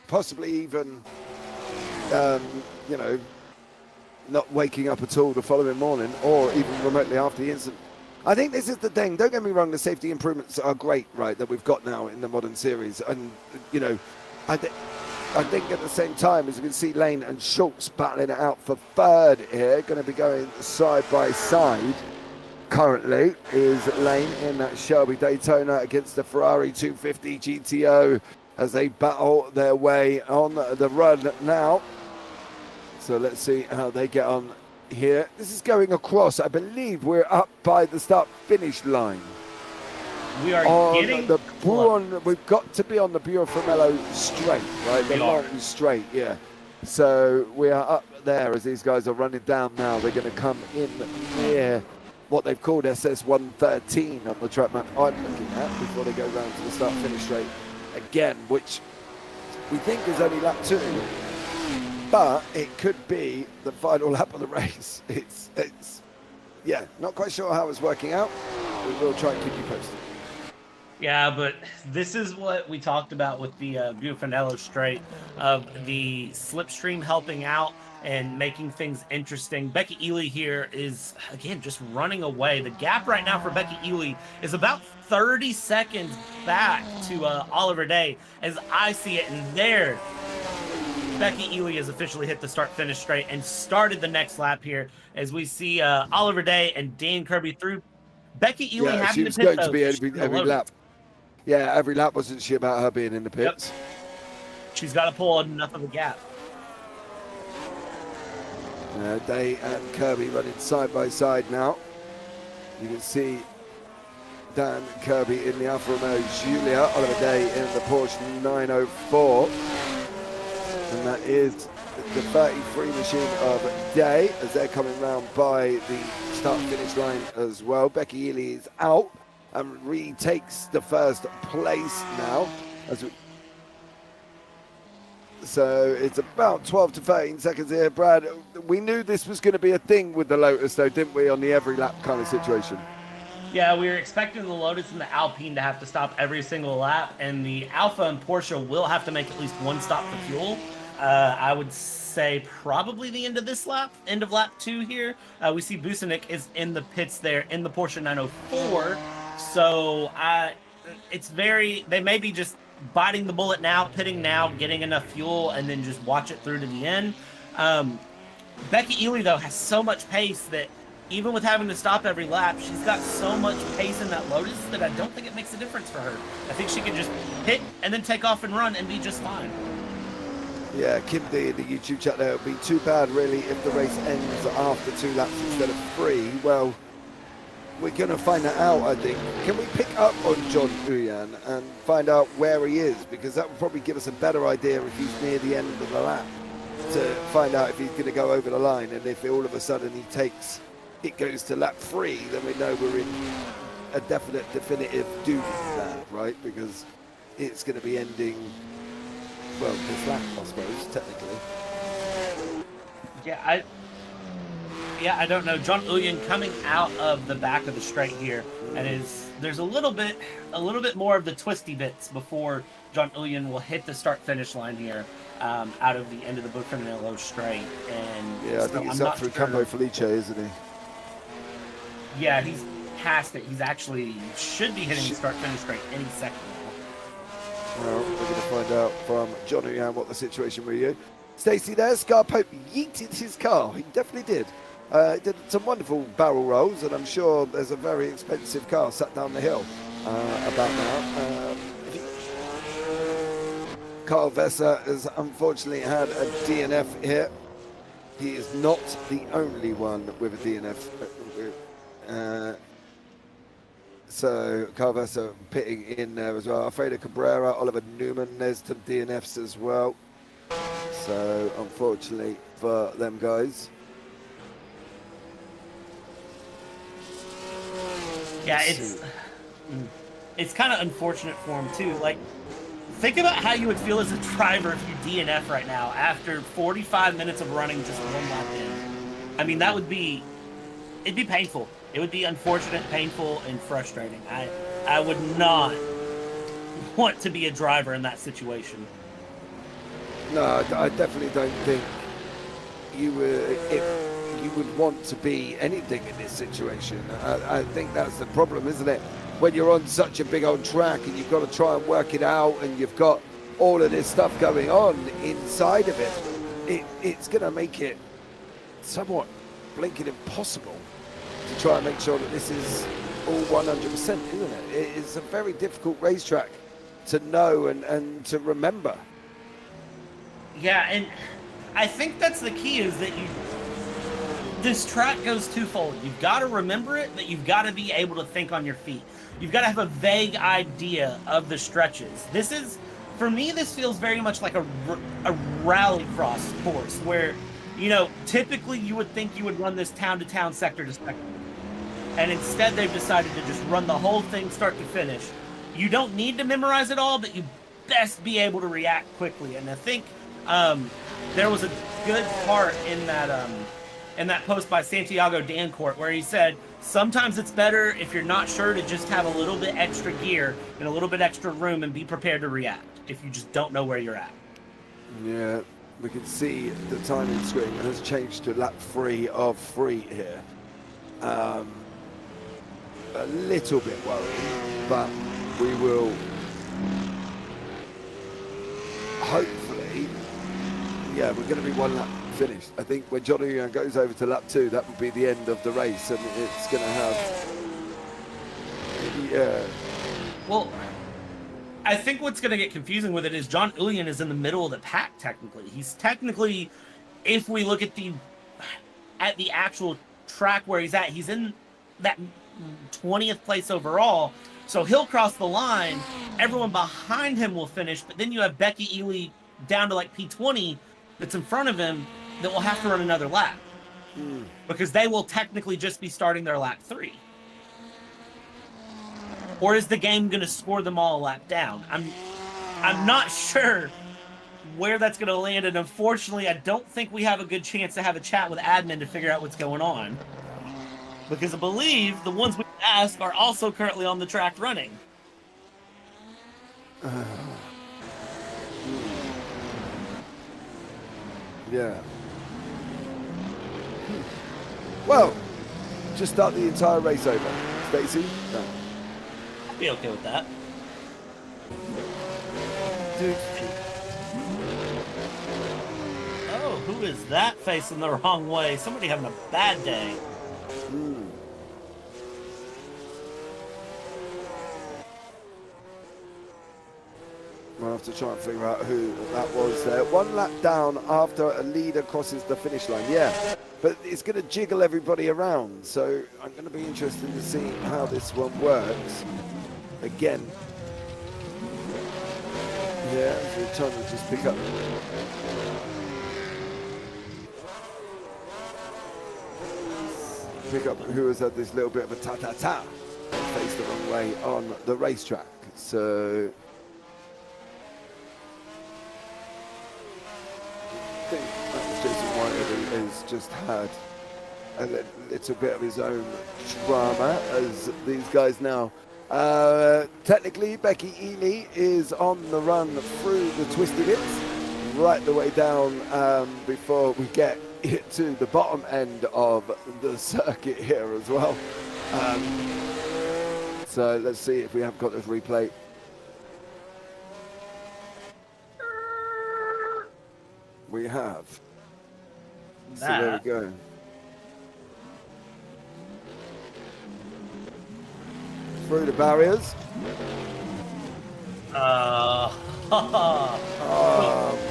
Possibly even, you know, not waking up at all the following morning or even remotely after the incident. I think this is the thing. Don't get me wrong, the safety improvements are great, right, that we've got now in the modern series. And, you know, I think at the same time, as you can see, Lane and Schultz battling it out for third here, going to be going side by side. Currently is Lane in that Shelby Daytona against the Ferrari 250 GTO as they battle their way on the run now. So let's see how they get on here. This is going across. I believe we're up by the start-finish line. We are on getting the we've got to be on the Bureau straight, right? The Martin straight, yeah. So we are up there as these guys are running down now. They're going to come in near what they've called SS113 on the track map I'm looking at before they go round to the start-finish straight again, which we think is only lap 2, but it could be the final lap of the race. It's yeah, not quite sure how it's working out. We will try and keep you posted. Yeah, but this is what we talked about with the Bufanello straight, of the slipstream helping out and making things interesting. Becky Ely here is, again, just running away. The gap right now for Becky Ely is about 30 seconds back to Oliver Day, as I see it. And there, Becky Ely has officially hit the start-finish straight and started the next lap here, as we see Oliver Day and Dan Kirby through. Becky Ely having to pit, going to be every lap. Yeah, every lap, wasn't she, about her being in the pits? Yep. She's got to pull enough of a gap. Day and Kirby running side by side now. You can see Dan Kirby in the Alfa Romeo Giulia, Oliver Day in the Porsche 904. And that is the 33 machine of Day as they're coming round by the start-finish line as well. Becky Ely is out and retakes the first place now. So it's about 12 to 13 seconds here, Brad. We knew this was going to be a thing with the Lotus, though, didn't we, on the every lap kind of situation? Yeah, we were expecting the Lotus and the Alpine to have to stop every single lap, and the Alfa and Porsche will have to make at least one stop for fuel. I would say probably the end of this lap, end of lap 2 here. We see Busenik is in the pits there in the Porsche 904. So they may be just biting the bullet now, pitting now, getting enough fuel, and then just watch it through to the end. Becky Ely, though, has so much pace that even with having to stop every lap, she's got so much pace in that Lotus that I don't think it makes a difference for her. I think she can just hit and then take off and run and be just fine. Yeah, Kim D in the YouTube chat there. It would be too bad, really, if the race ends after 2 laps instead of 3. Well, we're going to find that out, I think. Can we pick up on John Uyan and find out where he is? Because that would probably give us a better idea if he's near the end of the lap, to find out if he's going to go over the line. And if all of a sudden it goes to lap 3, then we know we're in a definitive doom there, right? Because it's going to be ending, well, this lap, I suppose, technically. Yeah, I don't know. John Uyan coming out of the back of the straight here, and there's a little bit more of the twisty bits before John Uyan will hit the start-finish line here, out of the end of the Bufanello straight. And yeah, I think it's up through Campo Felice, isn't he? Yeah, he's past it. He's actually should be hitting the start-finish straight any second now. Well, we're going to find out from John Uyan what the situation with you. Stacey there, Scar Pope yeeted his car. He definitely did. Did some wonderful barrel rolls, and I'm sure there's a very expensive car sat down the hill about now. Carl Vesser has unfortunately had a DNF here. He is not the only one with a DNF. So Carl Vesser pitting in there as well. Alfredo Cabrera, Oliver Newman, there's some DNFs as well. So unfortunately for them guys. Yeah, it's kind of unfortunate for him too. Like, think about how you would feel as a driver if you DNF right now after 45 minutes of running just one lap in. I mean, it'd be painful. It would be unfortunate, painful, and frustrating. I would not want to be a driver in that situation. No, I definitely don't think you would want to be anything in this situation. I think that's the problem, isn't it? When you're on such a big old track and you've got to try and work it out and you've got all of this stuff going on inside of it, it's going to make it somewhat blinking impossible to try and make sure that this is all 100%, isn't it? It's a very difficult racetrack to know and to remember. Yeah, and I think that's the key, is that this track goes twofold. You've got to remember it, but you've got to be able to think on your feet. You've got to have a vague idea of the stretches. For me, this feels very much like a rallycross course where, typically you would think you would run this town-to-town, sector-to-sector. And instead they've decided to just run the whole thing start to finish. You don't need to memorize it all, but you best be able to react quickly. And I think there was a good part in that post by Santiago Dancourt where he said, sometimes it's better if you're not sure to just have a little bit extra gear and a little bit extra room and be prepared to react if you just don't know where you're at. Yeah, we can see the timing screen has changed to lap 3 of 3 here. A little bit worried, but we will hopefully, we're going to be one lap finished. I think when Johnny goes over to lap 2, that will be the end of the race, and it's going to have, Well, I think what's going to get confusing with it is John Ulian is in the middle of the pack technically. He's technically, if we look at the actual track where he's at, he's in that 20th place overall. So he'll cross the line. Everyone behind him will finish, but then you have Becky Ely down to like P20 that's in front of him that will have to run another lap because they will technically just be starting their lap 3. Or is the game going to score them all a lap down? I'm not sure where that's going to land, and unfortunately, I don't think we have a good chance to have a chat with admin to figure out what's going on. Because I believe the ones we ask are also currently on the track running. Yeah. Well, just start the entire race over. Stacey? No. I'd be okay with that. Oh, who is that facing the wrong way? Somebody having a bad day. We'll have to try and figure out who that was there. 1 lap down after a leader crosses the finish line. Yeah, but it's going to jiggle everybody around. So I'm going to be interested to see how this one works. Again. Yeah, so we're trying to just pick up. Who has had this little bit of a ta-ta-ta. Faced the wrong way on the racetrack. So I think that was Jason White who has just had a little bit of his own drama as these guys now. Technically, Becky Ely is on the run through the twisty bits, right the way down before we get to the bottom end of the circuit here as well. So let's see if we have got this replay. We have. So there we go. Through the barriers. Oh,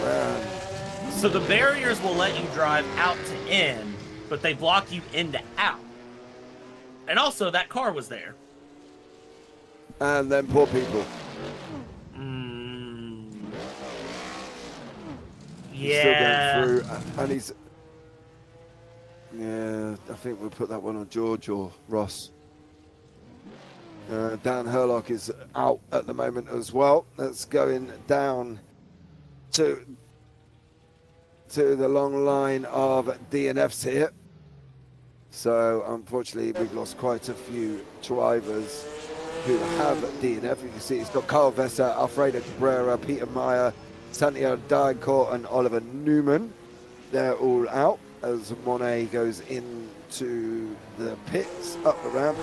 man. So the barriers will let you drive out to in, but they block you in to out. And also, that car was there. And then poor people. Yeah. Still going through, and he's. Yeah, I think we'll put that one on George or Ross. Dan Herlock is out at the moment as well. That's going down to the long line of DNFs here. So unfortunately, we've lost quite a few drivers who have DNF. You can see it's got Carl Vesser, Alfredo Cabrera, Peter Meyer, Santiago Dagencourt and Oliver Newman. They're all out as Monet goes into the pits, up the ramp.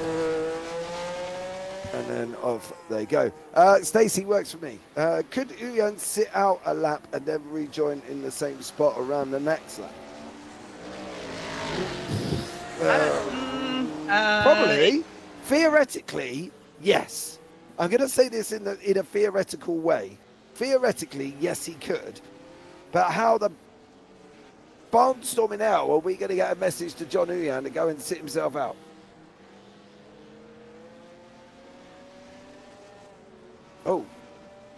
And then off they go. Stacey works for me. Could Uyan sit out a lap and then rejoin in the same spot around the next lap? Probably. Theoretically, yes. I'm going to say this in a theoretical way. Theoretically, yes, he could. But how the barnstorming out are we going to get a message to John Uyan to go and sit himself out?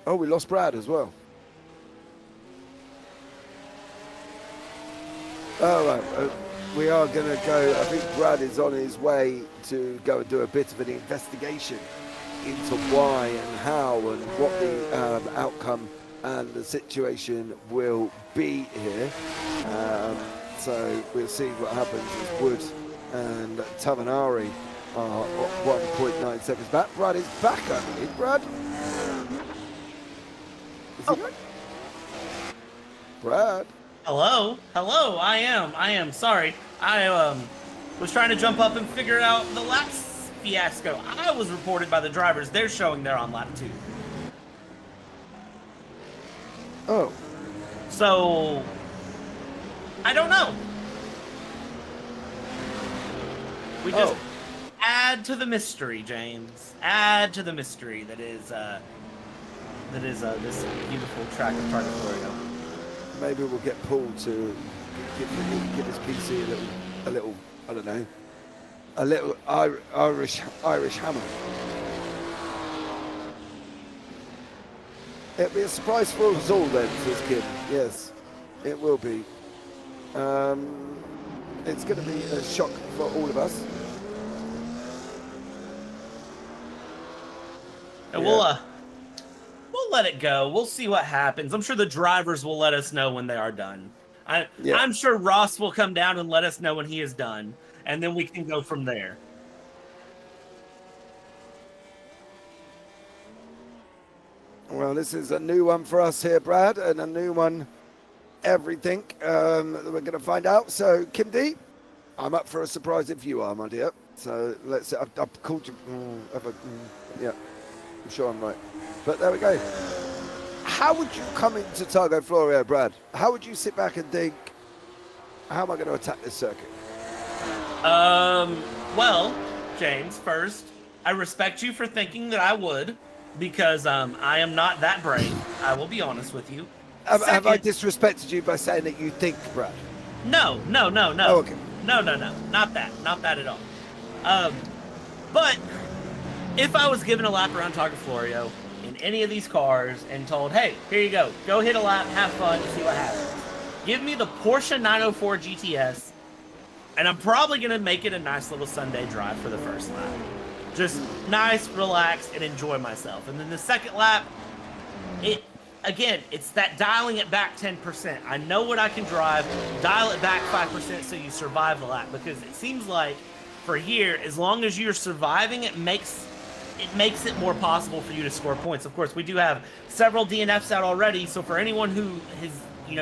Oh, we lost Brad as well. All right, we are going to go. I think Brad is on his way to go and do a bit of an investigation into why and how and what the outcome and the situation will be here. So we'll see what happens as Wood and Tavanari are 1.9 seconds back. Brad is back, I believe. Brad? Brad? Hello, I am. Sorry. I was trying to jump up and figure out the lap fiasco. I was reported by the drivers. They're showing they're on lap 2. Oh. So, I don't know. We just add to the mystery, James. Add to the mystery that is this beautiful track of Targa Florio. Maybe we'll get Paul to give his PC a little, I don't know, a little Irish hammer. It'll be a surprise for us all then, says Kim. Yes, it will be. It's going to be a shock for all of us. And we'll let it go. We'll see what happens. I'm sure the drivers will let us know when they are done. I'm sure Ross will come down and let us know when he is done, and then we can go from there. Well, this is a new one for us here, Brad, and a new one, everything that we're going to find out. So, Kim D, I'm up for a surprise if you are, my dear. So, let's see. I've called you. Yeah, I'm sure I'm right. But there we go. How would you come into Targa Florio, Brad? How would you sit back and think, how am I going to attack this circuit? Well, James, first, I respect you for thinking that I would, because I am not that brave. I will be honest with you. Have I disrespected you by saying that you think, Brad? No. Oh, okay. No. Not that at all. But if I was given a lap around Targa Florio in any of these cars and told, hey, here you go hit a lap, have fun, see what happens. Give me the Porsche 904 GTS, and I'm probably going to make it a nice little Sunday drive for the first lap. Just nice, relax, and enjoy myself. And then the second lap, it's that dialing it back 10%. I know what I can drive, dial it back 5% so you survive the lap, because it seems like for here, as long as you're surviving, it makes it more possible for you to score points. Of course, we do have several DNFs out already, so for anyone who has,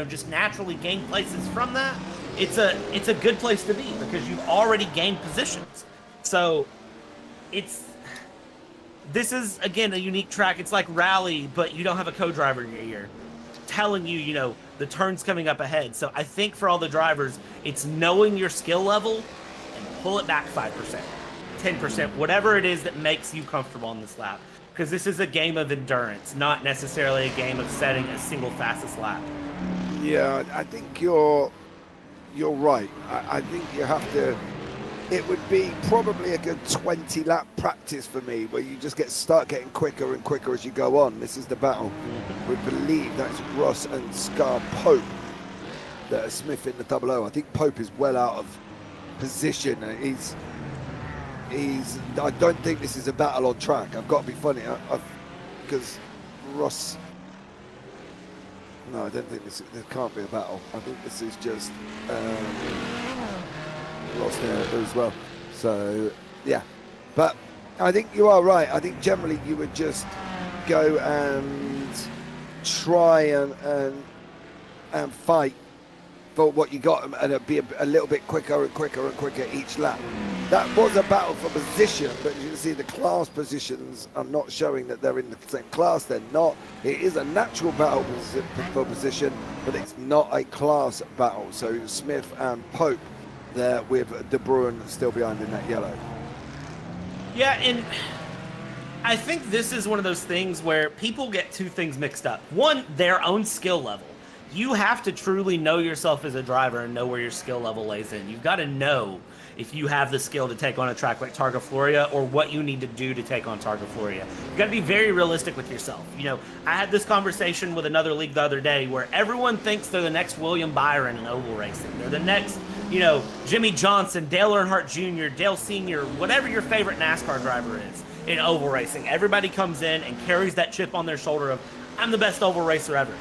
just naturally gained places from that, it's a good place to be because you've already gained positions. So this is, again, a unique track. It's like rally, but you don't have a co-driver in your ear telling you, you know, the turn's coming up ahead. So I think for all the drivers, it's knowing your skill level and pull it back 5%, 10%, whatever it is that makes you comfortable on this lap. Because this is a game of endurance, not necessarily a game of setting a single fastest lap. Yeah, I think you're right. I think you have to. It would be probably a good 20 lap practice for me, where you just start getting quicker and quicker as you go on. This is the battle. We believe that's Ross and Scar Pope that are Smith in the 00. I think Pope is well out of position. He's. I don't think this is a battle on track. I've got to be funny, because Ross. No, I don't think there can't be a battle. I think this is just Ross there as well. So yeah, but I think you are right. I think generally you would just go and try and fight for what you got, and it'd be a little bit quicker and quicker and quicker each lap. That was a battle for position, but you can see the class positions are not showing that they're in the same class. They're not. It is a natural battle for position, but it's not a class battle. So Smith and Pope there with De Bruin still behind in that yellow. Yeah, and I think this is one of those things where people get two things mixed up. One, their own skill level. You have to truly know yourself as a driver and know where your skill level lays in. You've got to know if you have the skill to take on a track like Targa Florio, or what you need to do to take on Targa Florio. You've got to be very realistic with yourself. You know, I had this conversation with another league the other day where everyone thinks they're the next William Byron in oval racing. They're the next, you know, Jimmy Johnson, Dale Earnhardt Jr., Dale Sr., whatever your favorite NASCAR driver is in oval racing. Everybody comes in and carries that chip on their shoulder of, I'm the best oval racer ever.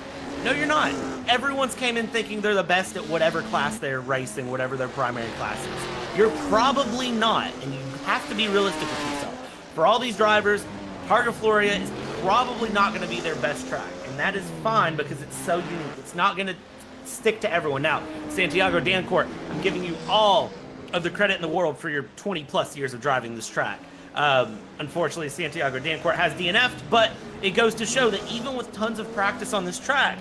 No, you're not. Everyone's came in thinking they're the best at whatever class they're racing, whatever their primary class is. You're probably not, and you have to be realistic with yourself. For all these drivers, Targa Florio is probably not going to be their best track, and that is fine because it's so unique. It's not going to stick to everyone. Now, Santiago Dancourt, I'm giving you all of the credit in the world for your 20-plus years of driving this track. Unfortunately, Santiago Dancourt has DNF'd, but it goes to show that even with tons of practice on this track,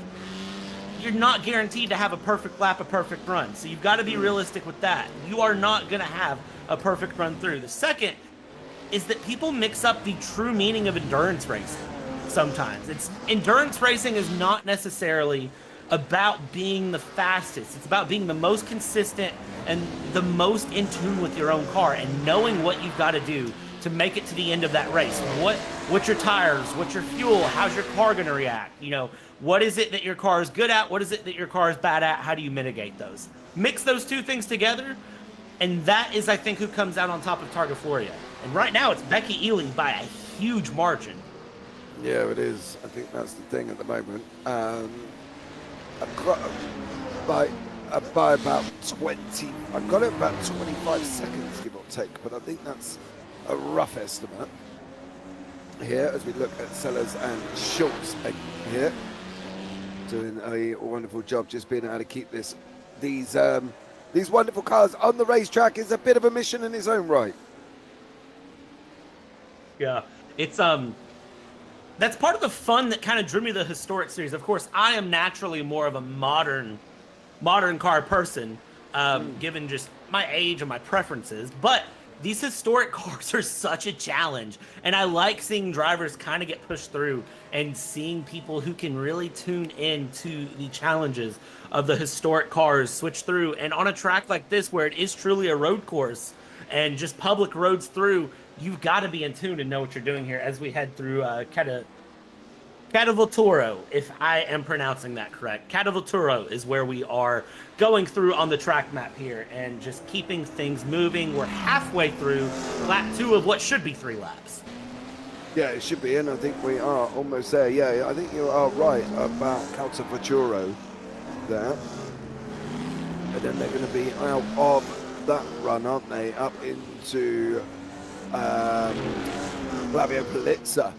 you're not guaranteed to have a perfect lap, a perfect run. So you've got to be realistic with that. You are not going to have a perfect run through. The second is that people mix up the true meaning of endurance racing sometimes. Endurance racing is not necessarily about being the fastest. It's about being the most consistent and the most in tune with your own car and knowing what you've got to do to make it to the end of that race. What's your tires? What's your fuel? How's your car going to react? You know, what is it that your car is good at? What is it that your car is bad at? How do you mitigate those? Mix those two things together, and that is, I think, who comes out on top of Targa Florio. And right now, it's Becky Ely by a huge margin. Yeah, it is. I think that's the thing at the moment. I've got by about 20. I've got it about 25 seconds, give or take, but I think that's a rough estimate here as we look at Sellers and Schultz here, doing a wonderful job just being able to keep these wonderful cars on the racetrack. Is a bit of a mission in its own right. Yeah, it's that's part of the fun that kind of drew me to the historic series. Of course, I am naturally more of a modern car person, given just my age and my preferences, but these historic cars are such a challenge, and I like seeing drivers kind of get pushed through and seeing people who can really tune in to the challenges of the historic cars switch through. And on a track like this, where it is truly a road course and just public roads through, you've got to be in tune and know what you're doing here as we head through Catavolturo, if I am pronouncing that correct. Catavolturo is where we are going through on the track map here and just keeping things moving. We're halfway through lap 2 of what should be 3 laps. Yeah, it should be, and I think we are almost there. Yeah, I think you are right about Catavolturo there. And then they're going to be out of that run, aren't they? Up into Flavio Polizza.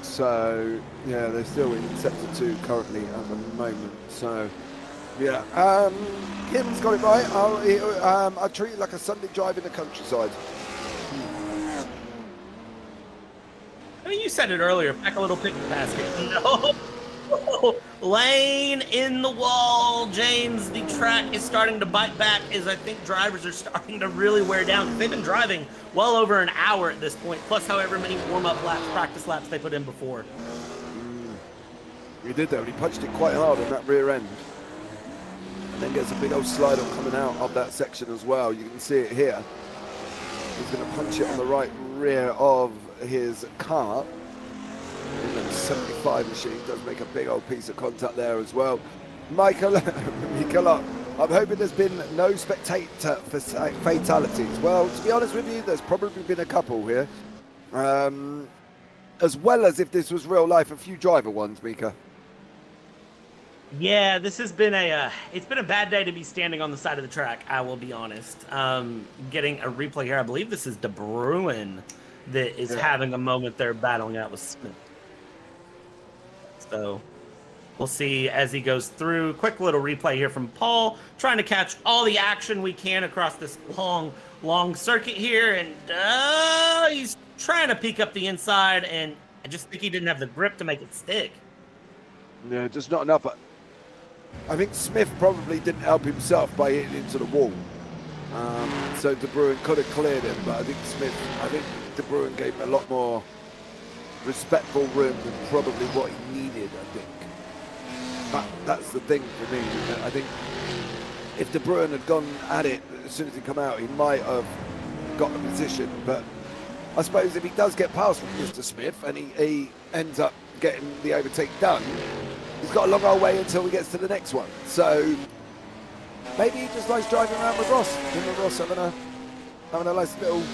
So, yeah, they're still in sector 2 currently at the moment. So, yeah. Kim's got it right. I'll treat it like a Sunday drive in the countryside. said it earlier. Pack a little picnic basket. No. Lane in the wall, James. The track is starting to bite back as I think drivers are starting to really wear down. They've been driving well over an hour at this point, plus however many warm-up laps, practice laps they put in before. He did though, and he punched it quite hard on that rear end. And then gets a big old slide on coming out of that section as well. You can see it here. He's going to punch it on the right rear of his car. And then 75 machine does make a big old piece of contact there as well. Michael, I'm hoping there's been no spectator fatalities. Well, to be honest with you, there's probably been a couple here. As well as if this was real life, a few driver ones, Mika. Yeah, this has been it's been a bad day to be standing on the side of the track, I will be honest. Getting a replay here, I believe this is De Bruin that is having a moment there battling out with Smith. So we'll see as he goes through. Quick little replay here from Paul, trying to catch all the action we can across this long circuit here. And he's trying to peek up the inside, and I just think he didn't have the grip to make it stick. Yeah, just not enough. I think Smith probably didn't help himself by hitting into the wall. So De Bruin could have cleared him, but I think De Bruin gave him a lot more respectful room than probably what he needed, I think. That's the thing for me. I think if De Bruin had gone at it as soon as he come out, he might have got the position. But I suppose if he does get past Mr. Smith and he ends up getting the overtake done, he's got a long old way until he gets to the next one. So maybe he just likes driving around with Ross. Him and Ross having a nice little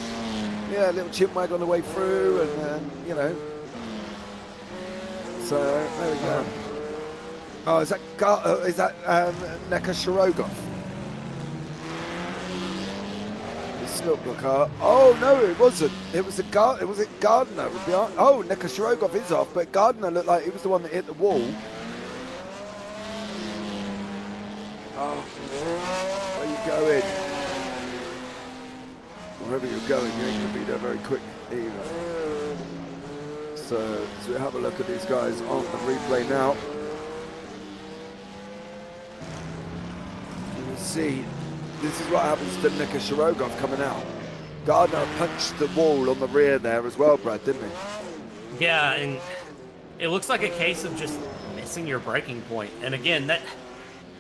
chin wag on the way through, and you know. So there we go. Oh, is that Neka Shirogov? It's not the car. Oh no, it wasn't. It was Gardner behind. Oh, Neka Shirogov is off, but Gardner looked like he was the one that hit the wall. Oh, where are you going? Wherever you're going, you ain't going to be there very quick either. So we have a look at these guys on the replay now. You can see this is what happens to Neka Shirogov coming out. Gardner punched the wall on the rear there as well, Brad, didn't he? Yeah, and it looks like a case of just missing your braking point. And again,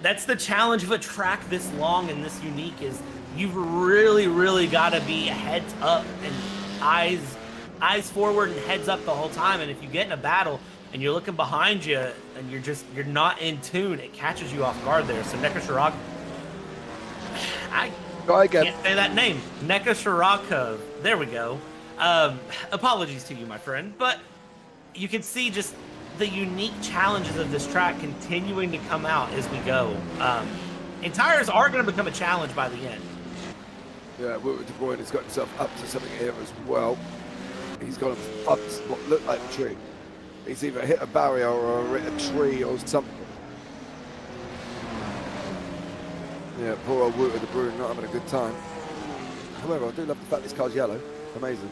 that's the challenge of a track this long and this unique, is you've really got to be heads up and eyes forward and heads up the whole time. And if you get in a battle and you're looking behind you and you're not in tune, it catches you off guard there. So Neka Shirogov, I can't say that name. Neka Shirogov. There we go. Apologies to you, my friend. But you can see just the unique challenges of this track continuing to come out as we go. And tires are going to become a challenge by the end. Yeah, Wilbur De Bruyne has got himself up to something here as well. He's got him up to what looked like a tree. He's either hit a barrier or hit a tree or something. Yeah, poor old Wilbur De Bruyne not having a good time. However, I do love the fact this car's yellow. Amazing.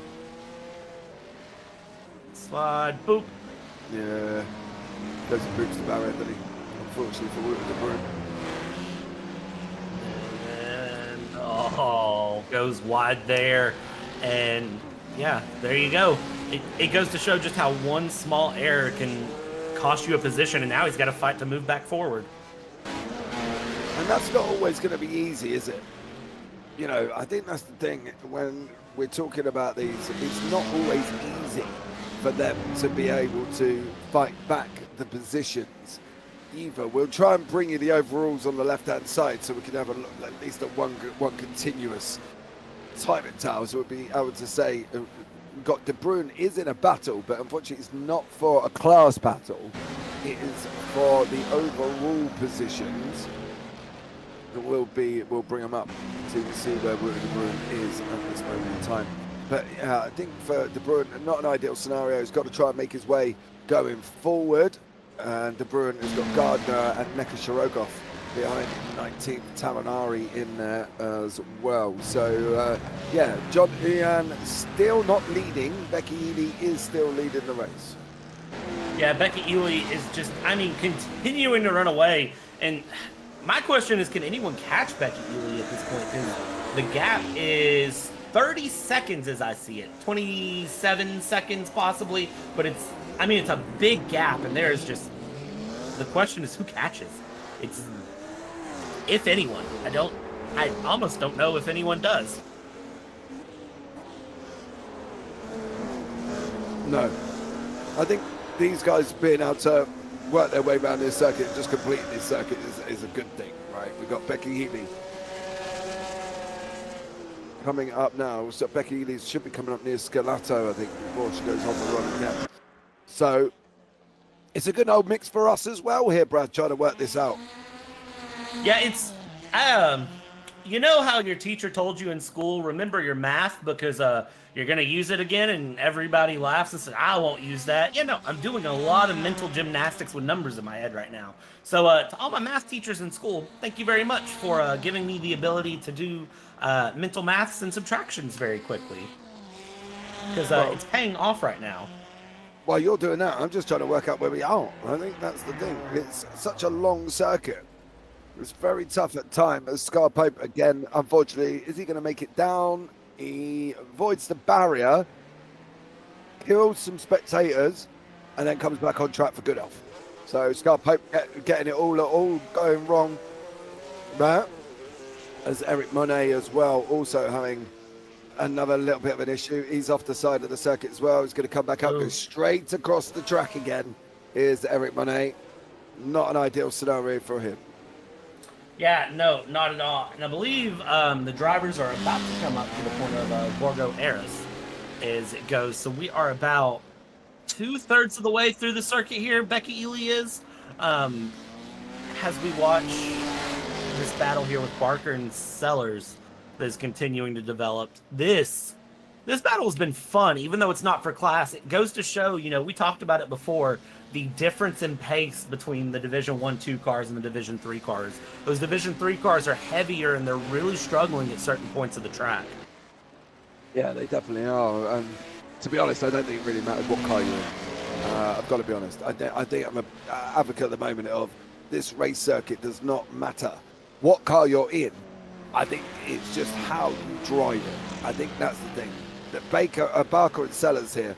Slide, boop. Yeah, goes and boots the barrier, doesn't he? Unfortunately for Wilbur De Bruyne. And goes wide there, and yeah, there you go. It goes to show just how one small error can cost you a position, and now he's got to fight to move back forward. And that's not always going to be easy, is it? You know, I think that's the thing when we're talking about these. It's not always easy for them to be able to fight back the positions either. We'll try and bring you the overalls on the left-hand side so we can have at least one continuous timing tower. So we'll be able to say got De Bruyne is in a battle, but unfortunately it's not for a class battle. It is for the overall positions. We'll bring them up so you can see where De Bruyne is at this moment in time. But I think for De Bruyne, not an ideal scenario. He's got to try and make his way going forward. And De Bruyne has got Gardner and Neka Shirogov behind 19th Taranari in there as well. So, yeah, John Ian still not leading. Becky Ely is still leading the race. Yeah, Becky Ely is just, continuing to run away. And my question is, can anyone catch Becky Ely at this point? Because the gap is 30 seconds as I see it. 27 seconds possibly. But it's a big gap. And there's just, the question is who catches? It's, if anyone. I almost don't know if anyone does. No. I think these guys being able to work their way around this circuit, just completing this circuit is a good thing, right? We've got Becky Ely coming up now. So Becky Ely should be coming up near Scalato, I think, before she goes on the run again. So it's a good old mix for us as well here, Brad, trying to work this out. Yeah, it's, you know how your teacher told you in school, remember your math because you're going to use it again, and everybody laughs and says, I won't use that. You know, I'm doing a lot of mental gymnastics with numbers in my head right now. So to all my math teachers in school, thank you very much for giving me the ability to do mental maths and subtractions very quickly. Because it's paying off right now. While you're doing that, I'm just trying to work out where we are. I think that's the thing. It's such a long circuit. It's very tough at time. As Scar Pope, again, unfortunately, is he going to make it down? He avoids the barrier, kills some spectators, and then comes back on track for good health. So Scar Pope getting it all going wrong. Right? As Eric Monet as well, also having another little bit of an issue. He's off the side of the circuit as well. He's going to come back up, go straight across the track again. Here's Eric Monet. Not an ideal scenario for him. Yeah, no, not at all. And I believe the drivers are about to come up to the corner of Borgo Eras as it goes. So we are about 2/3 of the way through the circuit here. Becky Ely is. As we watch this battle here with Barker and Sellers that is continuing to develop. This battle has been fun, even though it's not for class. It goes to show, you know, we talked about it before, the difference in pace between the Division 1-2 cars and the Division 3 cars. Those Division 3 cars are heavier and they're really struggling at certain points of the track. Yeah, they definitely are. And to be honest, I don't think it really matters what car you're in. I've got to be honest. I think I'm an advocate at the moment of this race circuit does not matter what car you're in. I think it's just how you drive it. I think that's the thing. That Barker and Sellers here,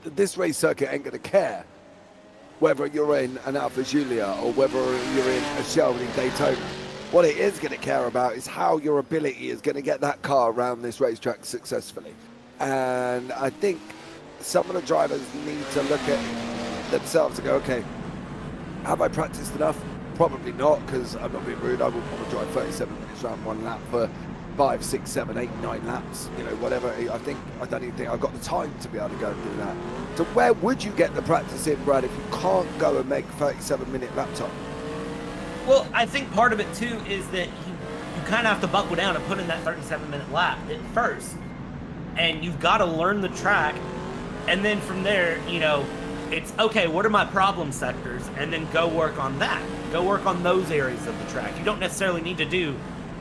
this race circuit ain't going to care whether you're in an Alfa Giulia or whether you're in a Shelby Daytona. What it is going to care about is how your ability is going to get that car around this racetrack successfully. And I think some of the drivers need to look at themselves and go, okay, have I practiced enough? Probably not, because I'm not being rude. I wouldn't want to drive 37 minutes around one lap for 5, 6, 7, 8, 9 laps, you know, whatever. I don't even think I've got the time to be able to go and do that. So where would you get the practice in, Brad, if you can't go and make 37-minute lap time? Well, I think part of it too is that you kind of have to buckle down and put in that 37-minute lap at first, and you've got to learn the track, and then from there, you know, it's okay, what are my problem sectors, and then go work on that. Go work on those areas of the track. You don't necessarily need to do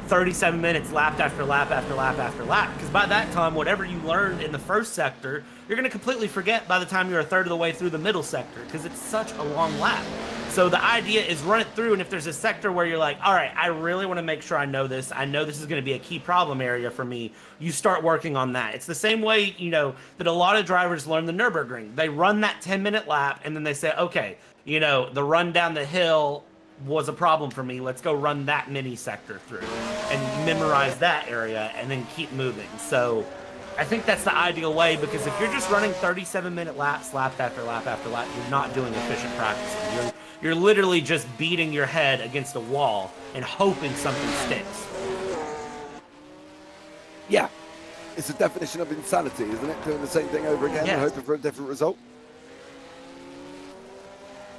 37 minutes lap after lap after lap after lap, because by that time, whatever you learned in the first sector, you're going to completely forget by the time you're a third of the way through the middle sector, because it's such a long lap. So the idea is run it through, and if there's a sector where you're like, all right, I really want to make sure I know this is going to be a key problem area for me, you start working on that. It's the same way, you know, that a lot of drivers learn the Nürburgring. They run that 10-minute lap, and then they say, okay, you know, the run down the hill was a problem for me. Let's go run that mini sector through and memorize that area and then keep moving. So I think that's the ideal way, because if you're just running 37-minute laps, lap after lap after lap, you're not doing efficient practicing. You're literally just beating your head against a wall and hoping something sticks. Yeah. It's a definition of insanity, isn't it? Doing the same thing over again and hoping for a different result.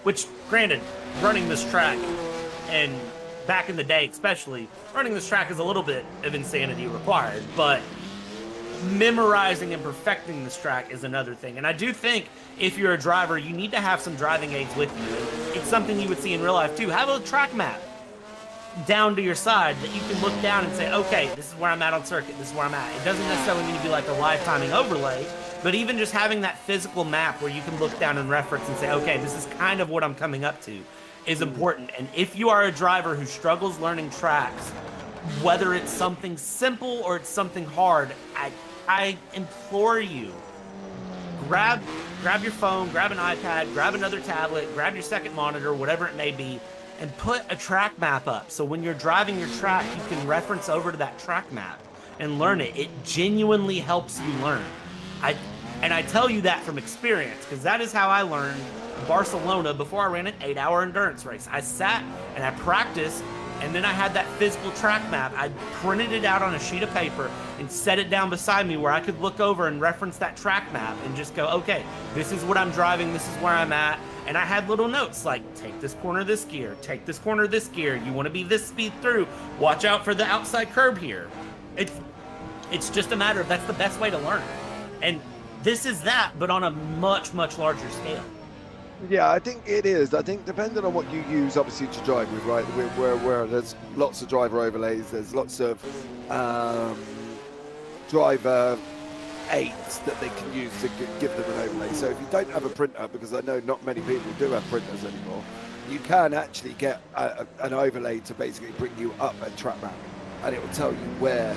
Which, granted, running this track, and back in the day especially, running this track is a little bit of insanity required, but memorizing and perfecting this track is another thing. And I do think if you're a driver, you need to have some driving aids with you. It's something you would see in real life too. Have a track map. down to your side that you can look down and say, okay, this is where I'm at on circuit, this is where I'm at. It doesn't necessarily need to be like a live timing overlay, but even just having that physical map where you can look down and reference and say, okay, this is kind of what I'm coming up to is important. And if you are a driver who struggles learning tracks, whether it's something simple or it's something hard, I implore you, grab your phone, grab an iPad, grab another tablet, grab your second monitor, whatever it may be, and put a track map up. So when you're driving your track, you can reference over to that track map and learn it. It genuinely helps you learn. I tell you that from experience, because that is how I learned Barcelona before I ran an 8-hour endurance race. I sat and I practiced, and then I had that physical track map. I printed it out on a sheet of paper and set it down beside me where I could look over and reference that track map and just go, okay, this is what I'm driving, this is where I'm at. And I had little notes like, take this corner this gear, take this corner this gear, you want to be this speed through, watch out for the outside curb here. It's just a matter of that's the best way to learn. And this is that, but on a much, much larger scale. Yeah, I think it is. I think depending on what you use, obviously, to drive with, right? Where there's lots of driver overlays, there's lots of driver aids that they can use to give them an overlay. So if you don't have a printer, because I know not many people do have printers anymore, you can actually get an overlay to basically bring you up a track map, and it will tell you where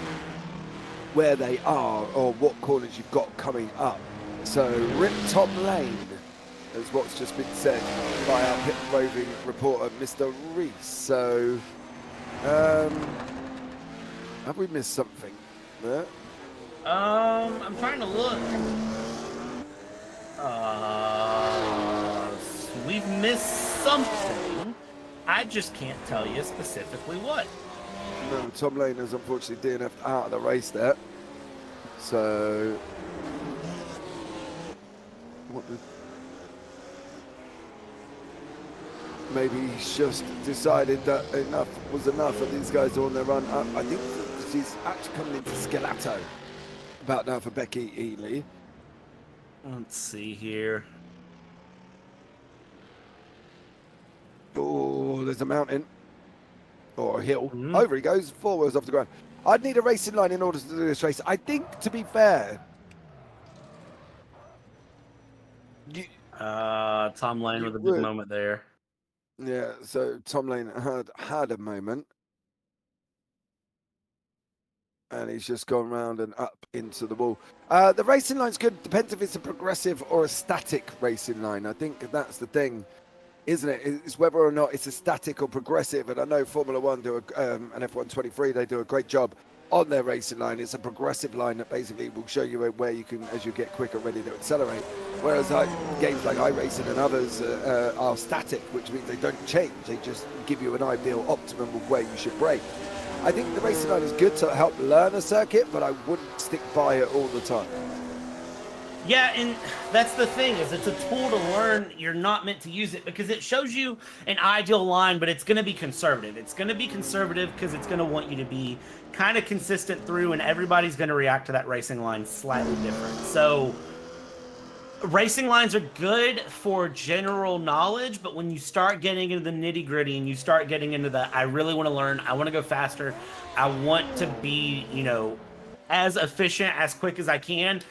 they are or what corners you've got coming up. So Rip Tom Lane is what's just been said by our pit roving reporter, Mr. Reese. So have we missed something there? I'm trying to look. We've missed something. I just can't tell you specifically what. No, Tom Lane is unfortunately DNF'd out of the race there. So maybe he's just decided that enough was enough and these guys are on their run up. I think she's actually coming into Scalato about now for Becky Ely. Let's see here. Oh, there's a mountain or a hill. Over he goes, 4 wheels off the ground. I'd need a racing line in order to do this race. I think, to be fair, Tom Lane with a big moment there. Yeah, so Tom Lane had a moment. And he's just gone round and up into the wall. The racing line's good. Depends if it's a progressive or a static racing line. I think that's the thing, isn't it? It's whether or not it's a static or progressive. And I know Formula One do and F123, they do a great job on their racing line. It's a progressive line that basically will show you where you can, as you get quicker, ready to accelerate. Whereas games like iRacing and others are static, which means they don't change. They just give you an ideal optimum of where you should brake. I think the racing line is good to help learn a circuit, but I wouldn't stick by it all the time. Yeah, and that's the thing, is it's a tool to learn. You're not meant to use it because it shows you an ideal line, but it's going to be conservative. It's going to be conservative because it's going to want you to be kind of consistent through, and everybody's going to react to that racing line slightly different. So racing lines are good for general knowledge, but when you start getting into the nitty-gritty and you start getting into the, I really want to learn, I want to go faster, I want to be, as efficient, as quick as I can,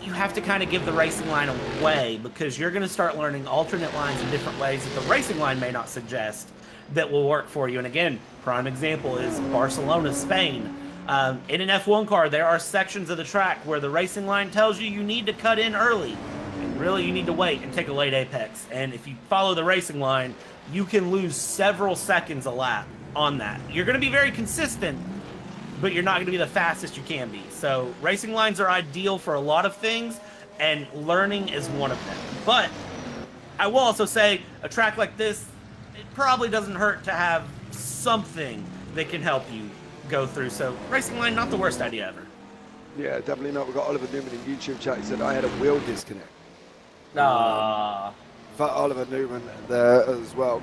you have to kind of give the racing line away, because you're going to start learning alternate lines in different ways that the racing line may not suggest that will work for you. And again, prime example is Barcelona, Spain. In an F1 car, there are sections of the track where the racing line tells you need to cut in early, and really you need to wait and take a late apex. And if you follow the racing line, you can lose several seconds a lap on that. You're going to be very consistent, but you're not going to be the fastest you can be. So racing lines are ideal for a lot of things, and learning is one of them. But I will also say, a track like this, it probably doesn't hurt to have something that can help you go through. So racing line, not the worst idea ever. Yeah, definitely not. We've got Oliver Newman in YouTube chat. He said, I had a wheel disconnect. For Oliver Newman there as well.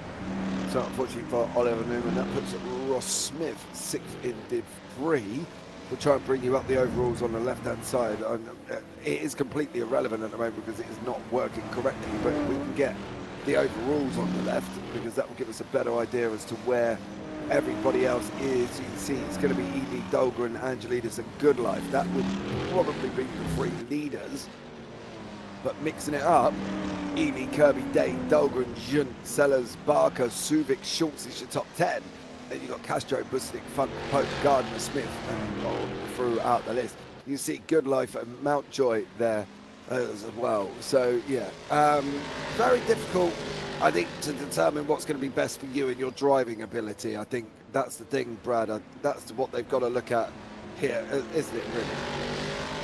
So unfortunately for Oliver Newman, that puts Ross Smith 6th in Div 3. We'll try and bring you up the overalls on the left-hand side. It is completely irrelevant at the moment because it is not working correctly, but we can get the overalls on the left because that will give us a better idea as to where everybody else is, you can see it's going to be Ely, Dolga and Angelitas and Good Life. That would probably be the 3 leaders. But mixing it up, Ely, Kirby, Dave, Dolga and Junt, Sellers, Barker, Suvic, Schultz is your top 10. Then you've got Castro, Busnik, Funk, Pope, Gardner, Smith, and all throughout the list. You see Good Life and Mountjoy there as well. So, yeah, very difficult, I think, to determine what's going to be best for you and your driving ability. I think that's the thing, Brad. That's what they've got to look at here, isn't it, really?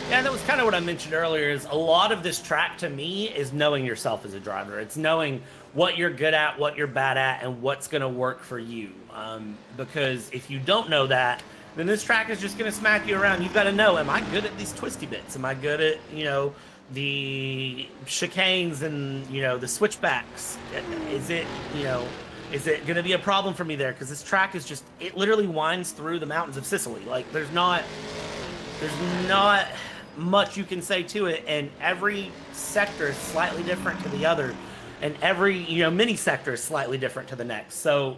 Yeah, that was kind of what I mentioned earlier, is a lot of this track to me is knowing yourself as a driver. It's knowing what you're good at, what you're bad at, and what's going to work for you. Because if you don't know that, then this track is just going to smack you around. You've got to know, am I good at these twisty bits? Am I good at, the chicanes and, the switchbacks? Is it, is it going to be a problem for me there? Because this track is just, it literally winds through the mountains of Sicily. Like, there's not much you can say to it, and every sector is slightly different to the other, and every mini sector is slightly different to the next. So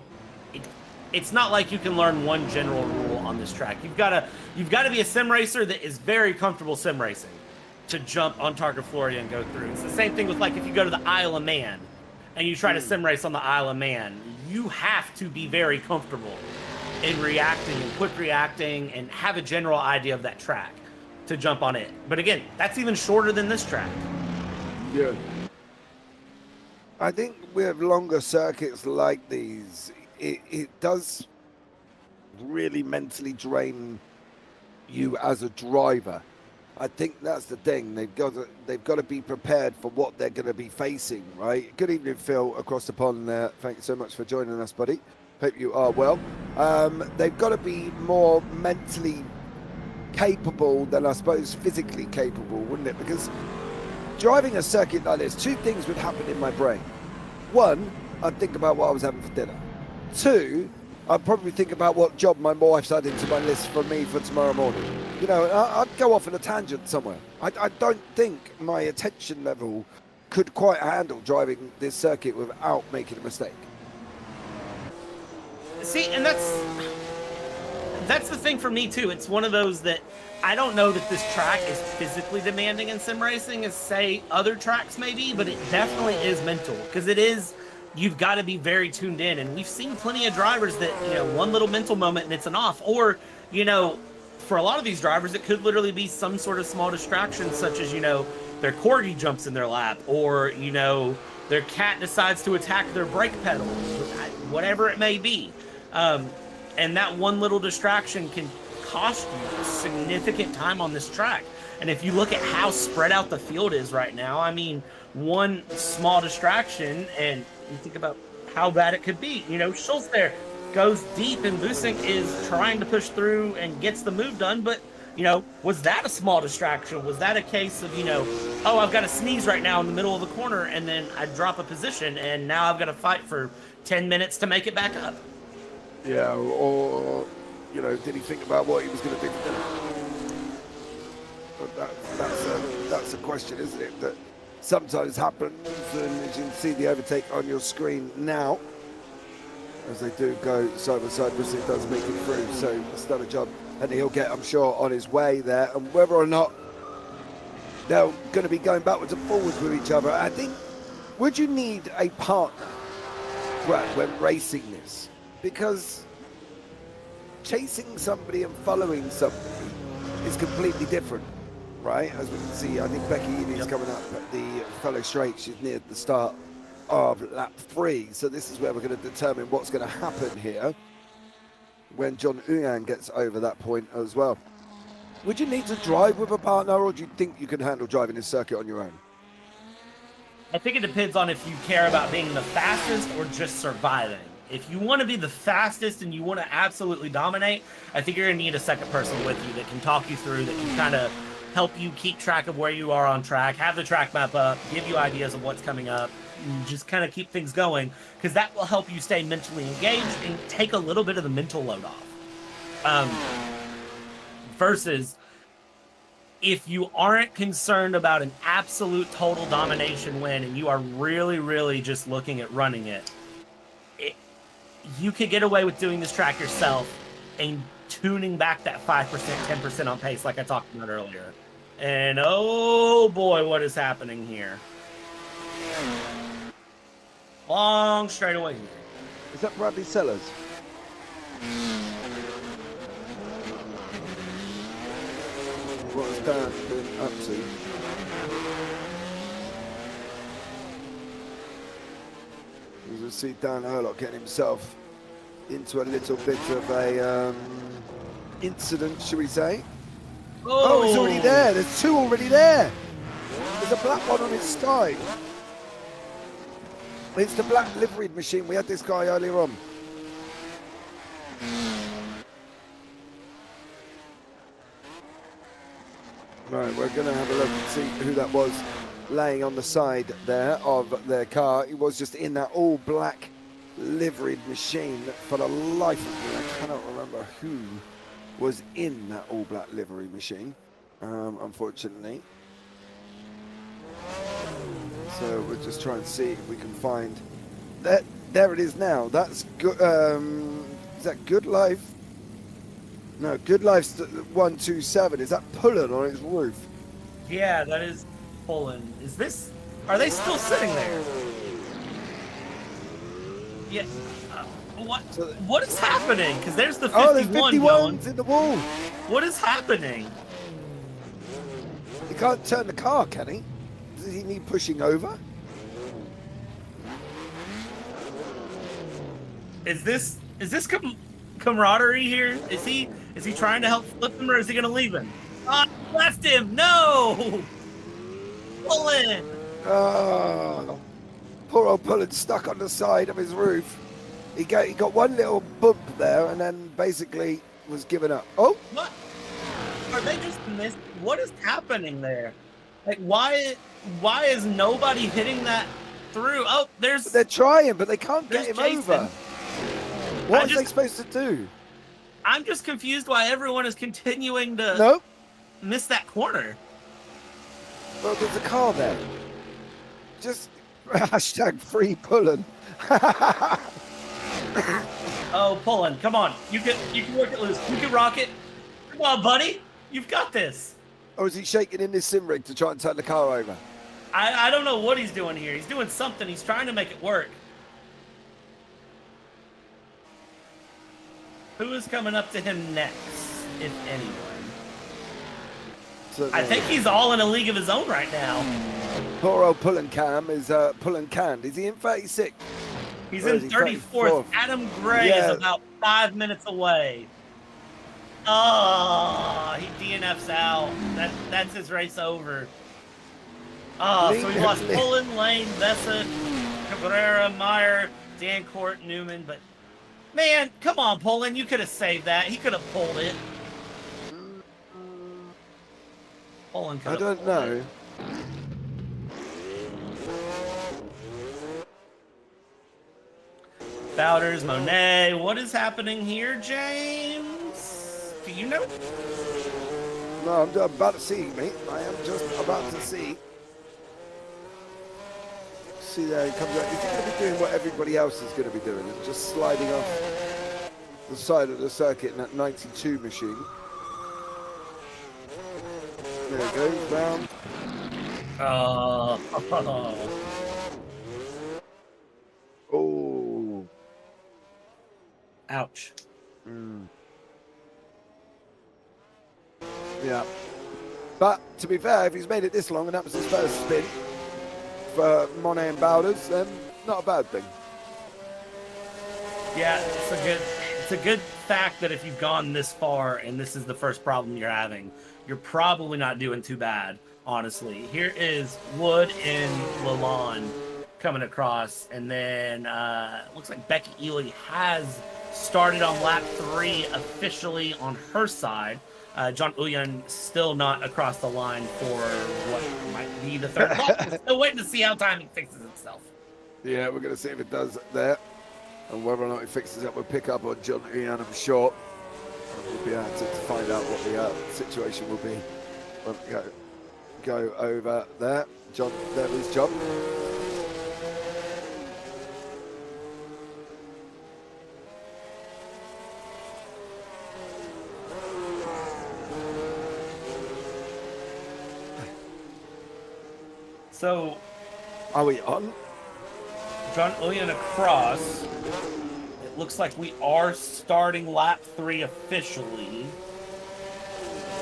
it's not like you can learn one general rule on this track. You've got to be a sim racer that is very comfortable sim racing to jump on Targa Florio and go through. It's the same thing with, like, if you go to the Isle of Man and you try to sim race on the Isle of Man, you have to be very comfortable in reacting and quick reacting and have a general idea of that track to jump on it. But again, that's even shorter than this track. Yeah. I think with longer circuits like these, it does really mentally drain you as a driver. I think that's the thing. They've got to be prepared for what they're going to be facing, right? Good evening, Phil, across the pond there. Thank you so much for joining us, buddy. Hope you are well. They've got to be more mentally capable than, I suppose, physically capable, wouldn't it? Because driving a circuit like this, 2 things would happen in my brain. 1, I'd think about what I was having for dinner. 2, I'd probably think about what job my wife's had into my list for me for tomorrow morning. I'd go off on a tangent somewhere. I don't think my attention level could quite handle driving this circuit without making a mistake. See, and that's the thing for me too. It's one of those that I don't know that this track is physically demanding in sim racing as, say, other tracks maybe, but it definitely is mental, because it is, you've got to be very tuned in. And we've seen plenty of drivers that, one little mental moment and it's an off. Or, for a lot of these drivers, it could literally be some sort of small distraction, such as, their corgi jumps in their lap, or, their cat decides to attack their brake pedal, whatever it may be. And that one little distraction can cost you significant time on this track. And if you look at how spread out the field is right now, I mean, one small distraction, and you think about how bad it could be. Schultz there goes deep, and Busink is trying to push through and gets the move done. But, was that a small distraction? Was that a case of, oh, I've got to sneeze right now in the middle of the corner, and then I drop a position, and now I've got to fight for 10 minutes to make it back up? Yeah, or, did he think about what he was going to do for dinner? That's a question, isn't it? That sometimes happens, and as you can see the overtake on your screen now, as they do go side by side, Busik does make it through, so it's done a job, and he'll get, I'm sure, on his way there. And whether or not they're going to be going backwards and forwards with each other, I think, would you need a partner, Brad, when racing this? Because chasing somebody and following somebody is completely different, right? As we can see, I think Becky Ely is coming up at the fellow straight. She's near the start of lap 3. So this is where we're going to determine what's going to happen here when John Uyan gets over that point as well. Would you need to drive with a partner, or do you think you can handle driving this circuit on your own? I think it depends on if you care about being the fastest or just surviving. If you want to be the fastest and you want to absolutely dominate, I think you're going to need a second person with you that can talk you through, that can kind of help you keep track of where you are on track, have the track map up, give you ideas of what's coming up, and just kind of keep things going, because that will help you stay mentally engaged and take a little bit of the mental load off. Versus if you aren't concerned about an absolute total domination win and you are really, really just looking at running it, you could get away with doing this track yourself and tuning back that 5%, 10% on pace like I talked about earlier. And oh boy, what is happening here? Long straightaway here. Is that Bradley Sellers? What has Dan been up to? You will see Dan Hurlock getting himself into a little bit of a incident, should we say? Oh, he's already there. There's two already there. There's a black one on his side. It's the black liveried machine. We had this guy earlier on. Right, we're going to have a look and see who that was laying on the side there of their car. He was just in that all black liveried machine. For the life of me, I cannot remember who was in that all black livery machine, unfortunately. So we'll just try and see if we can find that. There it is now. That's good. Is that Good Life? No, Good Life's 127. Is that Pullen on its roof? Yeah, that is Pullen. Is this? Are they still sitting there? Yeah. What is happening? Because there's the 51 there's 51s going. in the wall. What is happening? He can't turn the car, can he? Does he need pushing over? Is this camaraderie here? Is he trying to help flip him, or is he going to leave him? Oh, left him. No. Pullen. Oh, poor old Pullen stuck on the side of his roof. He got one little bump there, and then basically was given up. Oh, What? Are they just missed? What is happening there? Like, why is nobody hitting that through? Oh, they're trying, but they can't get him Jason. over. What are they supposed to do? I'm just confused why everyone is continuing to Nope. miss that corner. Well, there's a car there. Just hashtag free Pullen. Oh, Pullen, come on. You can work it loose. You can rock it. Come on, buddy. You've got this. Or is he shaking in his sim rig to try and turn the car over? I don't know what he's doing here. He's doing something. He's trying to make it work. Who is coming up to him next, if anyone? So, I think he's all in a league of his own right now. Poor old Pullen Cam is Pullen canned. Is he in 36? He's Or in is he 34th. Adam Gray Yeah. is about 5 minutes away. Oh, he DNFs out. That's his race over. Oh, so we lost Pullen, Lane, Vessa, Cabrera, Meyer, Dancourt, Newman. But, man, come on, Pullen. You could have saved that. He could have pulled it. Pullen could I have don't pulled know. it. Bowders, Monet. What is happening here, James? Do you know? No, I'm about to see, mate. I am just about to see. See there, he comes out. He's going to be doing what everybody else is going to be doing. It's just sliding off the side of the circuit in that 92 machine. There he goes, round. Oh. Ouch. Yeah. But to be fair, if he's made it this long and that was his first spin for Monet and Bowders, then not a bad thing. Yeah, it's a good fact that if you've gone this far and this is the first problem you're having, you're probably not doing too bad, honestly. Here is Wood and Lalonde coming across, and then looks like Becky Ely has started on lap 3 officially on her side. John Uyan still not across the line for what might be the third lap. We're still waiting to see how timing fixes itself. Yeah, we're going to see if it does there. And whether or not it fixes up, we'll pick up on John Uyan, I'm sure. We'll be able to find out what the situation will be. We'll go over there. John, there is John. So, Are we on? John Ulian across. It looks like we are starting lap 3 officially.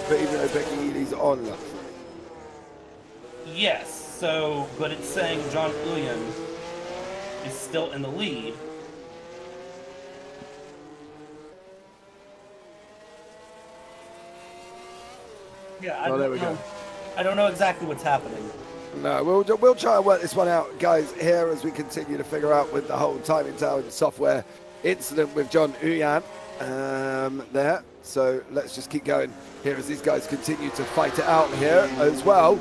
But even though Becky Healy's on lap 3. Yes, so, but it's saying John Ulian is still in the lead. Yeah, Oh, there we go. I don't know exactly what's happening. No, we'll try and work this one out, guys, here as we continue to figure out with the whole timing tower and software incident with John Uyan there. So let's just keep going here as these guys continue to fight it out here as well.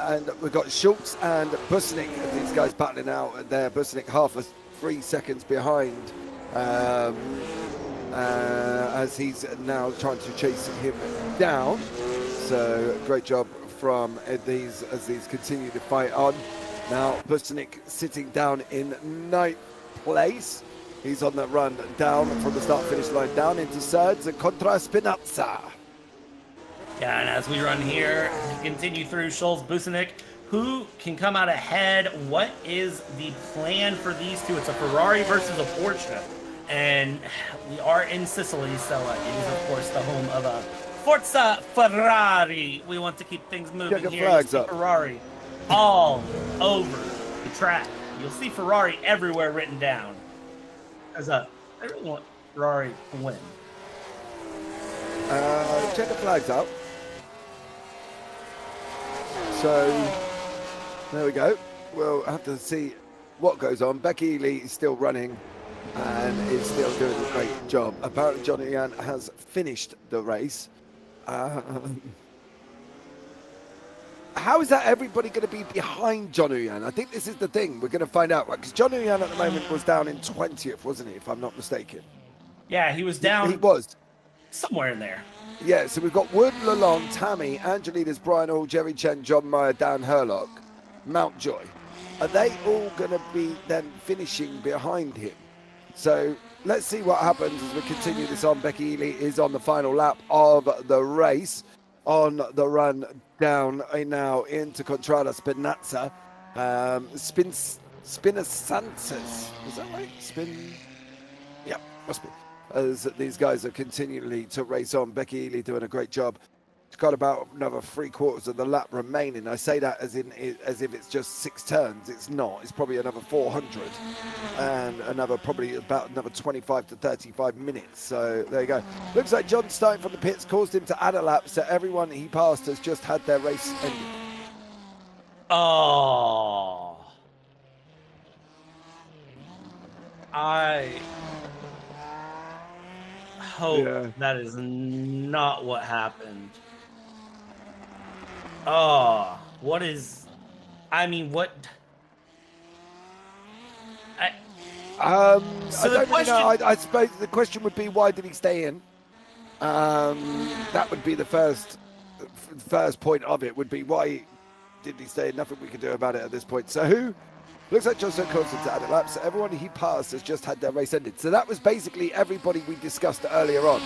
And we've got Schultz and Busnik, these guys battling out there. Busnik half of 3 seconds behind as he's now trying to chase him down. So great job from these as these continue to fight on. Now Busnik sitting down in 9th place. He's on that run down from the start-finish line down into Serds and contra Spinazza. Yeah, and as we run here, continue through Schultz, Busenik, who can come out ahead? What is the plan for these two? It's a Ferrari versus a Porsche. And we are in Sicily, so it is, of course, the home of a Forza Ferrari. We want to keep things moving your here. flags You see up. Ferrari all over the track. You'll see Ferrari everywhere written down. I really want Ferrari to win. Check the flags out. So there we go. We'll have to see what goes on. Becky Ely is still running and is still doing a great job. Apparently John Ian has finished the race. How is that everybody going to be behind John Uyan? I think this is the thing we're going to find out, right? Because John Uyan at the moment was down in 20th, wasn't he, if I'm not mistaken? Yeah, he was down. He was. Somewhere in there. Yeah, so we've got Wood, Lalonde, Tammy, Angelitas, Brian Hall, Jerry Chen, John Meyer, Dan Herlock, Mountjoy. Are they all going to be then finishing behind him? So let's see what happens as we continue this on. Becky Ely is on the final lap of the race on the run down now into Contrada Spinazza. Spinasantas. Is that right? Yeah, must be. As these guys are continually to race on. Becky Ely doing a great job. She's got about another 3/4 of the lap remaining. I say that as if it's just 6 turns. It's not. It's probably another 400 and probably about another 25 to 35 minutes. So there you go. Looks like John starting from the pits caused him to add a lap. So everyone he passed has just had their race ended. Oh. I hope that is not what happened. Oh, what is... I mean, what... I So don't the question... really know. I suppose the question would be, why did he stay in? That would be the first point of it, would be, why did he stay in? Nothing we can do about it at this point. So who? Looks like Johnson Coulson to added laps. So everyone he passed has just had their race ended. So that was basically everybody we discussed earlier on,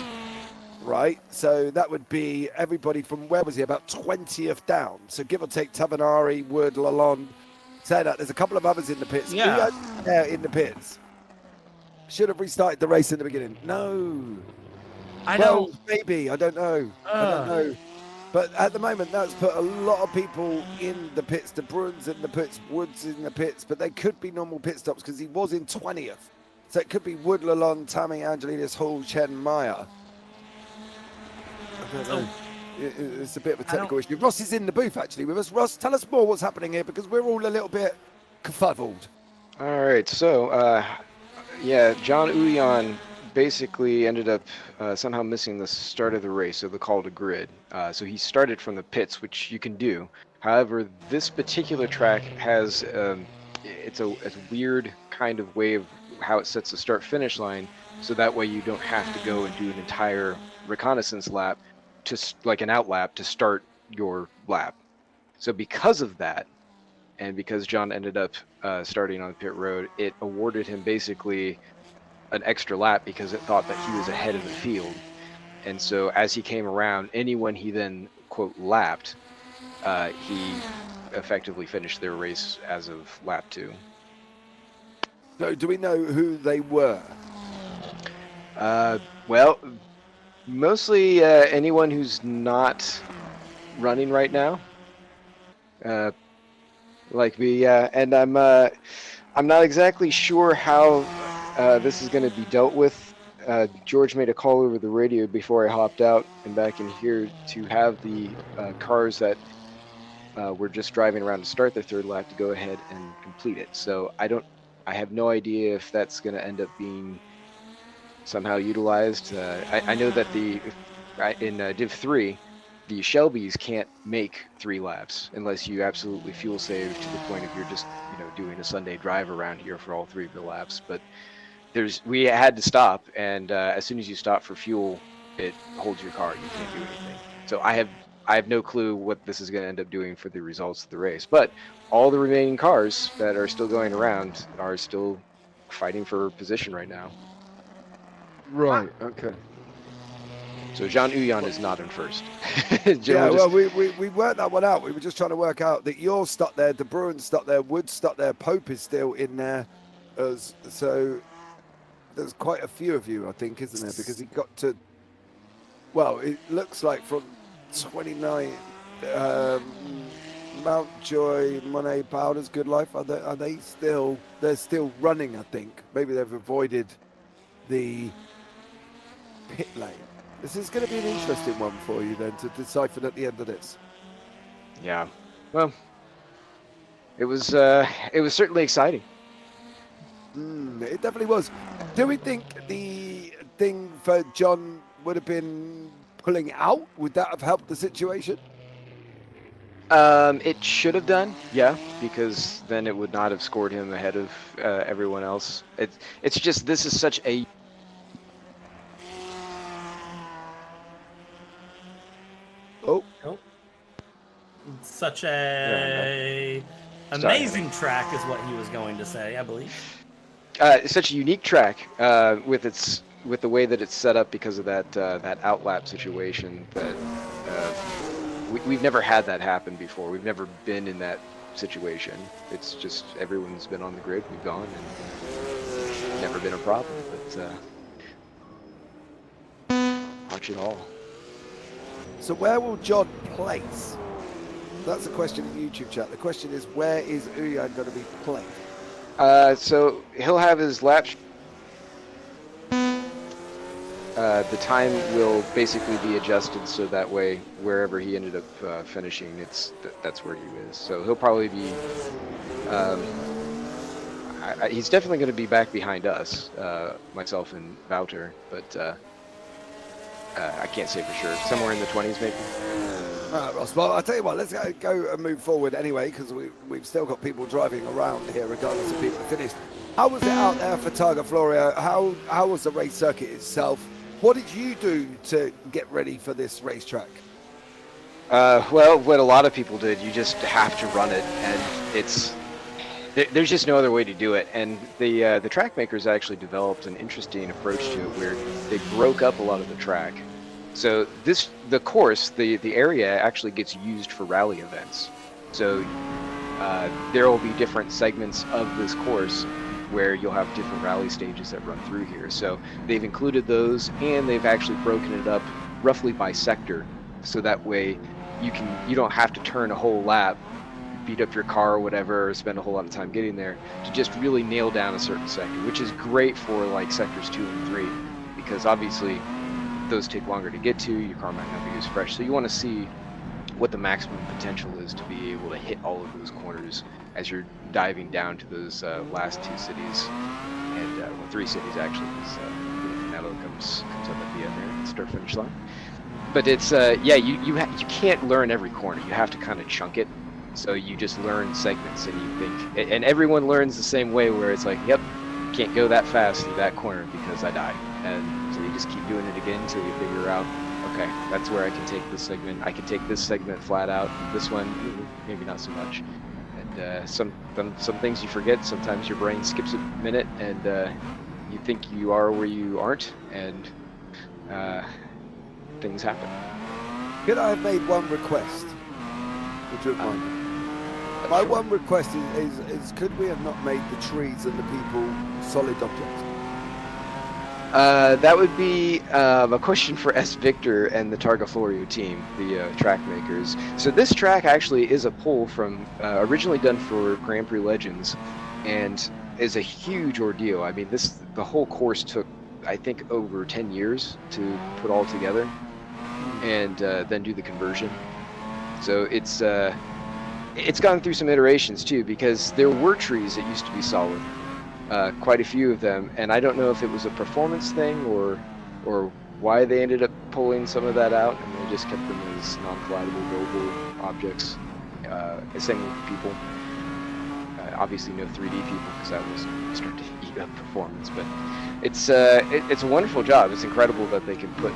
right? So that would be everybody from, where was he, about 20th down. So give or take Tavanari, Wood, Lalonde. Say that. There's a couple of others in the pits. Yeah. In the pits. Should have restarted the race in the beginning. No. I know. Maybe. I don't know. I don't know. But at the moment, that's put a lot of people in the pits. De Bruyn's in the pits, Wood's in the pits, but they could be normal pit stops because he was in 20th. So it could be Wood, Lalonde, Tammy, Angelitas, Hall, Chen, Meyer. I don't know. It's a bit of a technical issue. Ross is in the booth actually with us. Ross, tell us more what's happening here because we're all a little bit kerfuffled. All right, so John Uyan basically ended up somehow missing the start of the race, so the call to grid. So he started from the pits, which you can do. However, this particular track has it's a weird kind of way of how it sets the start-finish line, so that way you don't have to go and do an entire reconnaissance lap, like an out lap, to start your lap. So because of that, and because John ended up starting on pit road, it awarded him basically an extra lap because it thought that he was ahead of the field. And so as he came around, anyone he then, quote, lapped, he effectively finished their race as of lap 2. So do we know who they were? Well, mostly anyone who's not running right now. Like me, and I'm not exactly sure how this is going to be dealt with. George made a call over the radio before I hopped out and back in here to have the cars that were just driving around to start their third lap to go ahead and complete it. So I have no idea if that's going to end up being somehow utilized. I know that in Div 3, the Shelbys can't make 3 laps unless you absolutely fuel save to the point of you're just doing a Sunday drive around here for all 3 of the laps. But we had to stop, and as soon as you stop for fuel, it holds your car. You can't do anything. So I have no clue what this is going to end up doing for the results of the race. But all the remaining cars that are still going around are still fighting for position right now. Right. Okay. So Jean Uyan is not in first. Yeah, well, we worked that one out. We were just trying to work out that you're stuck there, De Bruyn's stuck there, Wood's stuck there, Pope is still in there. So there's quite a few of you, I think, isn't there? Because he got to, well, it looks like from 29, Mountjoy, Monet, Bowder's Good Life, are they still, they're still running, I think. Maybe they've avoided the pit lane. This is going to be an interesting one for you then to decipher at the end of this. Yeah, well, it was certainly exciting. It definitely was. Do we think the thing for John would have been pulling out? Would that have helped the situation? It should have done, yeah, because then it would not have scored him ahead of everyone else. It's just, this is such a Such a amazing track is what he was going to say, I believe. It's such a unique track with the way that it's set up because of that outlap situation that we've never had that happen before. We've never been in that situation. It's just everyone's been on the grid, we've gone, and never been a problem. But watch it all. So where will John place? That's a question in YouTube chat. The question is, where is Uyan going to be played? So he'll have his lap. The time will basically be adjusted so that way wherever he ended up finishing, that's where he is. So he'll probably be. He's definitely going to be back behind us, myself and Wouter, but I can't say for sure. Somewhere in the 20s, maybe. All right, Ross. Well, I'll tell you what, let's go and move forward anyway, because we've still got people driving around here, regardless of people who finished. How was it out there for Targa Florio? How was the race circuit itself? What did you do to get ready for this racetrack? Well, what a lot of people did, you just have to run it, and there's just no other way to do it. And the track makers actually developed an interesting approach to it, where they broke up a lot of the track. So the course, the area actually gets used for rally events. So there will be different segments of this course where you'll have different rally stages that run through here. So they've included those, and they've actually broken it up roughly by sector, so that way you don't have to turn a whole lap, beat up your car or whatever, or spend a whole lot of time getting there, to just really nail down a certain sector, which is great for like sectors 2 and 3, because obviously those take longer to get to, your car might not be as fresh. So you want to see what the maximum potential is to be able to hit all of those corners as you're diving down to those last 2 cities, and 3 cities actually, because Finello comes up at the end there at the start finish line. But it's yeah, you can't learn every corner. You have to kind of chunk it. So you just learn segments, and you think, and everyone learns the same way, where it's like, yep, can't go that fast through that corner because I died. And so you just keep doing it again until you figure out, okay, that's where I can take this segment. I can take this segment flat out. This one, maybe not so much. And some things you forget. Sometimes your brain skips a minute, and you think you are where you aren't, and things happen. Could I have made one request? Would you mind? My one request is could we have not made the trees and the people solid objects? That would be a question for S. Victor and the Targa Florio team, the track makers. So this track actually is a pull from originally done for Grand Prix Legends, and is a huge ordeal. I mean, the whole course took, I think, over 10 years to put all together, and then do the conversion. So it's gone through some iterations too, because there were trees that used to be solid. Quite a few of them, and I don't know if it was a performance thing or why they ended up pulling some of that out, and they just kept them as non-collidable buildable objects. Same with people. Obviously no 3D people, because that was starting to eat up performance. But it's a wonderful job. It's incredible that they can put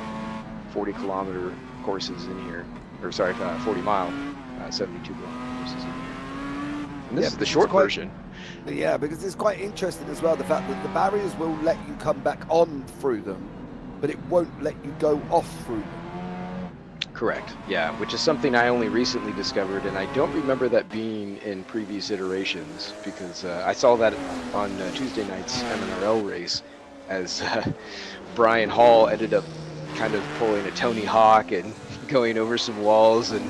40-kilometer courses in here, or sorry, 40-mile, 72-kilometer courses in here. And this is the short version. Yeah, because it's quite interesting as well, the fact that the barriers will let you come back on through them, but it won't let you go off through them. Correct, yeah, which is something I only recently discovered, and I don't remember that being in previous iterations, because I saw that on Tuesday night's MNRL race, as Brian Hall ended up kind of pulling a Tony Hawk and going over some walls, and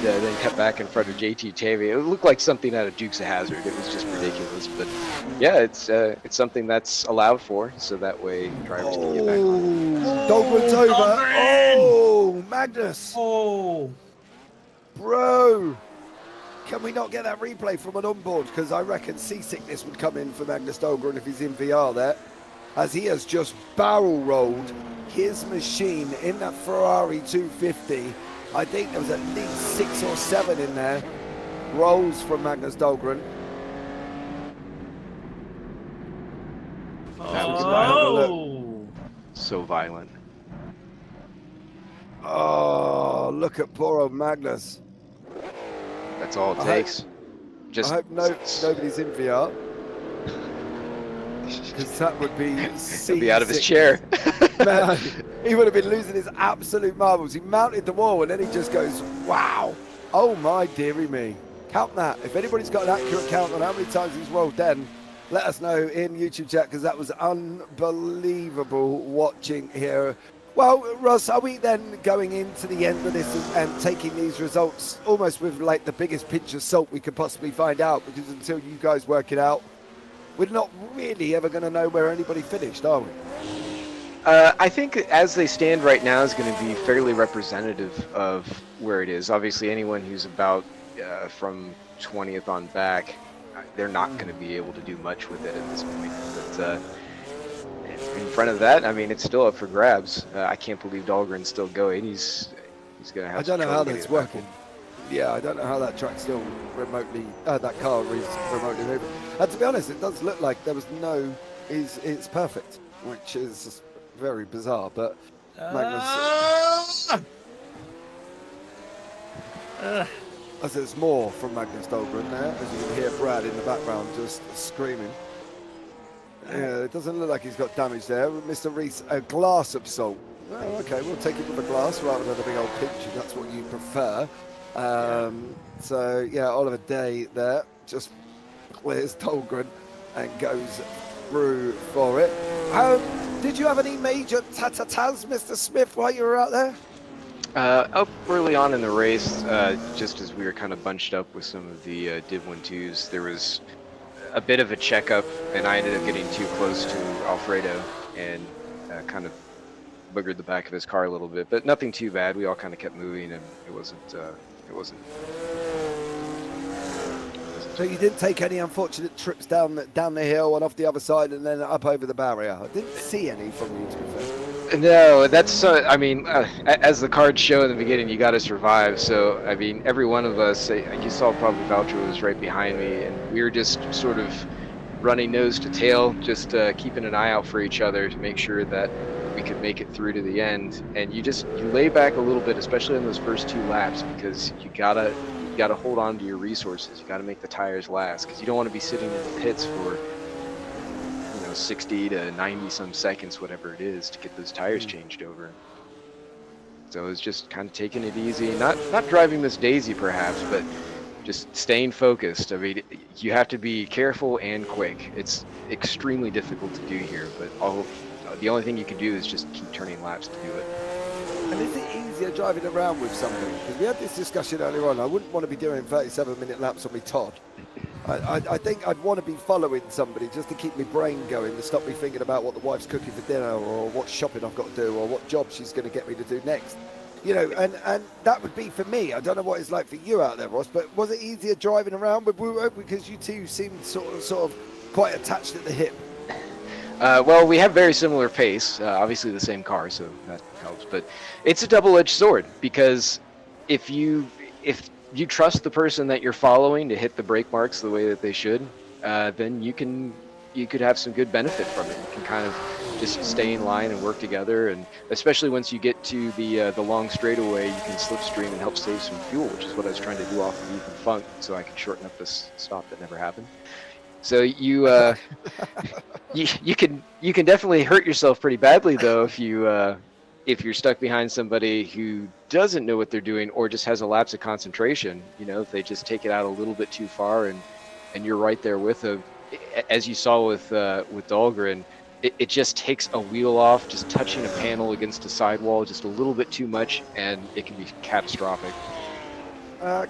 then cut back in front of JT Tavy. It looked like something out of Dukes of Hazzard. It was just ridiculous. But yeah, it's something that's allowed for, so that way drivers can get back on. Dahlgren's over. Oh, Magnus. Oh. Bro. Can we not get that replay from an onboard? Because I reckon seasickness would come in for Magnus Dahlgren if he's in VR there, as he has just barrel rolled his machine in that Ferrari 250. I think there was at least 6 or 7 in there. Rolls from Magnus Dahlgren. That was Oh. so violent. Oh, look at poor old Magnus. That's all it I takes. I hope nobody's in VR. Because that would be He'll be out of his chair. Man, he would have been losing his absolute marbles. He mounted the wall and then he just goes, wow. Oh my dearie me. Count that. If anybody's got an accurate count on how many times he's rolled then, let us know in YouTube chat, because that was unbelievable watching here. Well, Russ, are we then going into the end of this and taking these results almost with like the biggest pinch of salt we could possibly find out? Because until you guys work it out, we're not really ever going to know where anybody finished, are we? I think as they stand right now is going to be fairly representative of where it is. Obviously, anyone who's about from 20th on back, they're not going to be able to do much with it at this point. But in front of that, I mean, it's still up for grabs. I can't believe Dahlgren's still going. He's going to have. I don't know how that's working. Yeah, I don't know how that track's still remotely, that car is remotely moving. And to be honest, it does look like there was no, it's perfect, which is very bizarre, but Magnus... as there's more from Magnus Dahlgren there, as you can hear Brad in the background just screaming. Yeah, it doesn't look like he's got damage there. Mr. Reese, a glass of salt. Oh, okay, we'll take it with a glass rather than a big old pinch if that's what you prefer. So yeah, Oliver Day there just clears Dahlgren and goes through for it. Did you have any major ta-ta-tas, Mr. Smith, while you were out there? Up early on in the race, just as we were kind of bunched up with some of the Div 1-2s, there was a bit of a checkup, and I ended up getting too close to Alfredo and kind of boogered the back of his car a little bit, but nothing too bad. We all kind of kept moving, and it wasn't. So you didn't take any unfortunate trips down the hill and off the other side and then up over the barrier? I didn't see any from you, to be fair. No, that's, I mean, as the cards show in the beginning, you got to survive. So, I mean, every one of us, you saw probably Valtra was right behind me, and we were just sort of running nose to tail, just keeping an eye out for each other to make sure that we could make it through to the end. And you lay back a little bit, especially in those first 2 laps, because you gotta hold on to your resources. You gotta make the tires last, because you don't want to be sitting in the pits for 60 to 90 some seconds, whatever it is, to get those tires changed over. So it was just kind of taking it easy, not driving Miss Daisy perhaps, but just staying focused. I mean, you have to be careful and quick. It's extremely difficult to do here, but the only thing you can do is just keep turning laps to do it. And is it easier driving around with somebody? Because we had this discussion earlier on. I wouldn't want to be doing 37-minute laps on me Todd. I think I'd want to be following somebody just to keep my brain going, to stop me thinking about what the wife's cooking for dinner, or what shopping I've got to do, or what job she's going to get me to do next. You know, and that would be for me. I don't know what it's like for you out there, Ross, but was it easier driving around with Wuro? Because you two seemed sort of quite attached at the hip. Well, we have very similar pace, obviously the same car, so that helps. But it's a double-edged sword, because if you trust the person that you're following to hit the brake marks the way that they should, then you could have some good benefit from it. You can kind of just stay in line and work together, and especially once you get to the long straightaway, you can slipstream and help save some fuel, which is what I was trying to do off of Ethan Funk, so I could shorten up this stop that never happened. So you can definitely hurt yourself pretty badly though if you're stuck behind somebody who doesn't know what they're doing, or just has a lapse of concentration. You know, if they just take it out a little bit too far, and you're right there with them, as you saw with Dahlgren. It just takes a wheel off, just touching a panel against a sidewall just a little bit too much, and it can be catastrophic.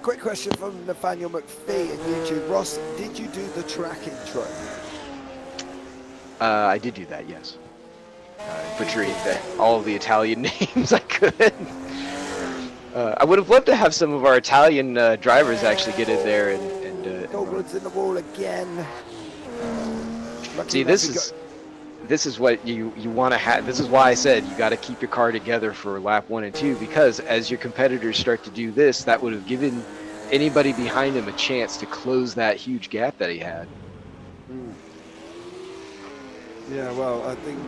Quick question from Nathaniel McPhee on YouTube. Ross, did you do the track intro? I did do that, yes. Butchering all of the Italian names I could. I would have loved to have some of our Italian drivers actually get in there and Goldwood's in the wall again. See, this is what you want to have. This is why I said you got to keep your car together for lap 1 and 2, because as your competitors start to do this, that would have given anybody behind him a chance to close that huge gap that he had. Yeah, well, I think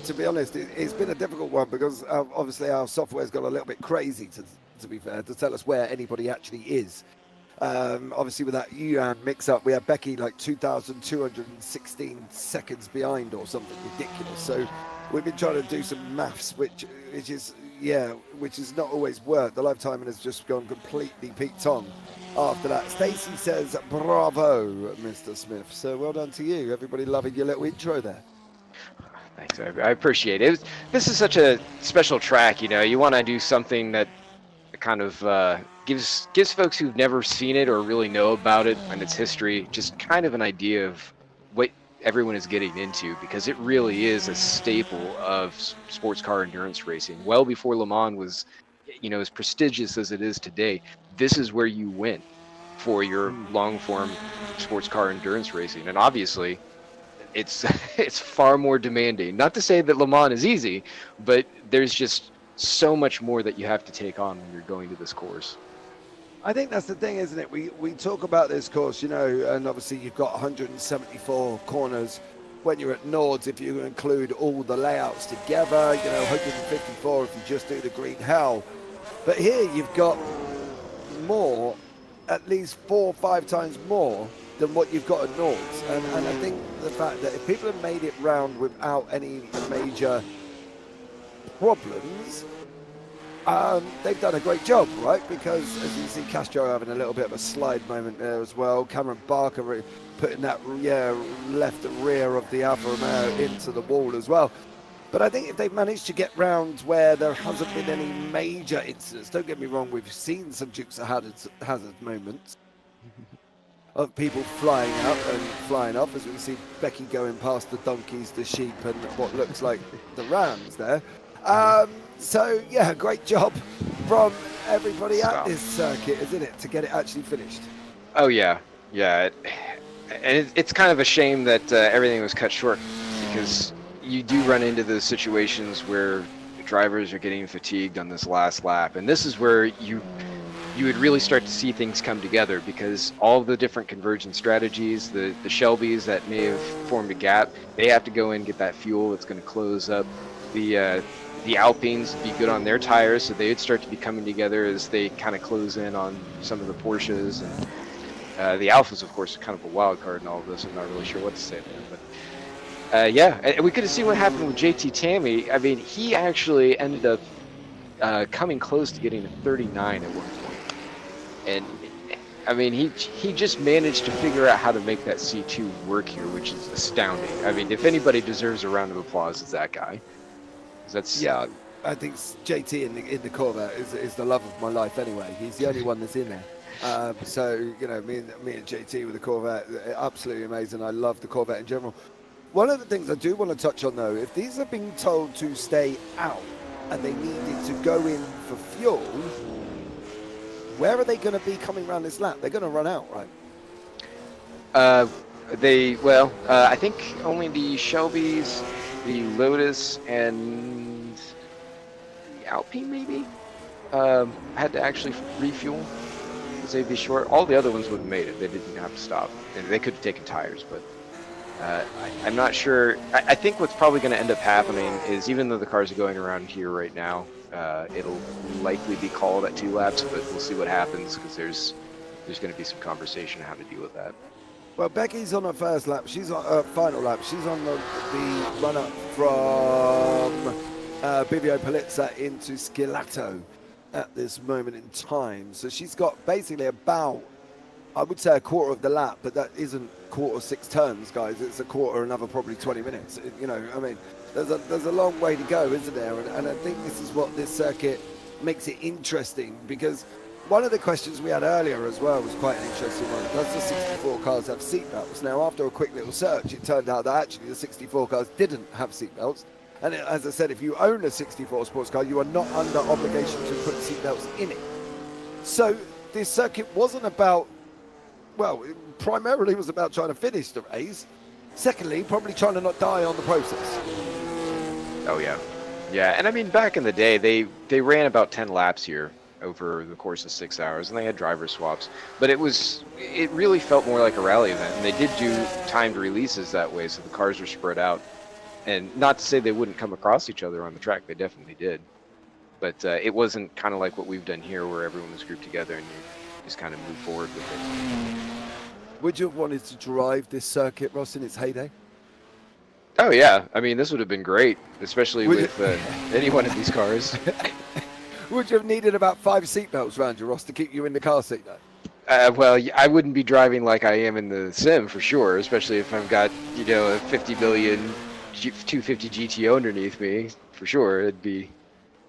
to be honest, it's been a difficult one, because obviously our software's got a little bit crazy, to be fair, to tell us where anybody actually is. Obviously with that UAN mix-up, we had Becky like 2,216 seconds behind or something ridiculous. So we've been trying to do some maths, which is not always worked. The live timing has just gone completely peaked on after that. Stacey says, bravo, Mr. Smith. So well done to you. Everybody loving your little intro there. Thanks, I appreciate it. This is such a special track, you know. You want to do something that kind of gives folks who've never seen it or really know about it and its history just kind of an idea of what everyone is getting into, because it really is a staple of sports car endurance racing. Well before Le Mans was, you know, as prestigious as it is today, this is where you went for your long form sports car endurance racing. And obviously it's far more demanding. Not to say that Le Mans is easy, but there's just so much more that you have to take on when you're going to this course. I think that's the thing, isn't it? We talk about this course, you know, and obviously you've got 174 corners when you're at Nords, if you include all the layouts together, you know, 154 if you just do the green hell. But here you've got more, at least 4 or 5 times more than what you've got at Nords. And I think the fact that if people have made it round without any major problems, they've done a great job, right? Because as you see, Castro having a little bit of a slide moment there as well. Cameron Barker putting that left and rear of the Alfa Romeo into the wall as well. But I think if they've managed to get round where there hasn't been any major incidents, don't get me wrong, we've seen some Dukes of Hazzard moments of people flying out and flying off, as we see Becky going past the donkeys, the sheep, and what looks like the rams there. So yeah, great job from everybody at this circuit, isn't it, to get it actually finished? Oh yeah. And it's kind of a shame that everything was cut short, because you do run into those situations where drivers are getting fatigued on this last lap, and this is where you would really start to see things come together, because all the different conversion strategies, the Shelbys that may have formed a gap, they have to go in and get that fuel that's going to close up. The Alpines would be good on their tires, so they would start to be coming together as they kind of close in on some of the Porsches. And the Alphas, of course, are kind of a wild card in all of this. I'm not really sure what to say there. But yeah, and we could have seen what happened with JT Tammy. I mean, he actually ended up coming close to getting a 39 at one point. And I mean, he just managed to figure out how to make that C2 work here, which is astounding. I mean, if anybody deserves a round of applause, it's that guy. 'Cause that's Yeah, I think JT in the Corvette is the love of my life anyway. He's the only one that's in there. So, you know, me and JT with the Corvette, absolutely amazing. I love the Corvette in general. One of the things I do want to touch on, though, if these are being told to stay out and they needed to go in for fuel, where are they going to be coming around this lap? They're going to run out, right? I think only the Shelbys, the Lotus, and the Alpine maybe had to actually refuel because they'd be short. All the other ones would have made it. They didn't have to stop. They could have taken tires, but I'm not sure. I think what's probably going to end up happening is, even though the cars are going around here right now, it'll likely be called at 2 laps, but we'll see what happens because there's going to be some conversation on how to deal with that. Well, Becky's on her first lap. She's on her final lap. She's on the run-up from Bivio Polizza into Schillato at this moment in time. So she's got basically about, I would say, a quarter of the lap, but that isn't quarter 6 turns, guys. It's a quarter, another probably 20 minutes. You know, I mean, there's a long way to go, isn't there? And I think this is what this circuit makes it interesting, because one of the questions we had earlier as well was quite an interesting one. Does the 64 cars have seatbelts? Now, after a quick little search, it turned out that actually the 64 cars didn't have seatbelts. And as I said, if you own a 64 sports car, you are not under obligation to put seatbelts in it. So this circuit wasn't about, well, it primarily was about trying to finish the race. Secondly, probably trying to not die on the process. Oh, yeah. Yeah, and I mean, back in the day, they ran about 10 laps here over the course of 6 hours, and they had driver swaps, but it really felt more like a rally event, and they did do timed releases that way, so the cars were spread out. And not to say they wouldn't come across each other on the track, they definitely did, but it wasn't kind of like what we've done here, where everyone was grouped together and you just kind of move forward with it. Would you have wanted to drive this circuit, Ross, in its heyday? Oh yeah, I mean, this would have been great, especially with any one of these cars. Would you have needed about 5 seatbelts around you, Ross, to keep you in the car seat, though? Well, I wouldn't be driving like I am in the sim for sure, especially if I've got, you know, a 50 billion 250 GTO underneath me. For sure, it'd be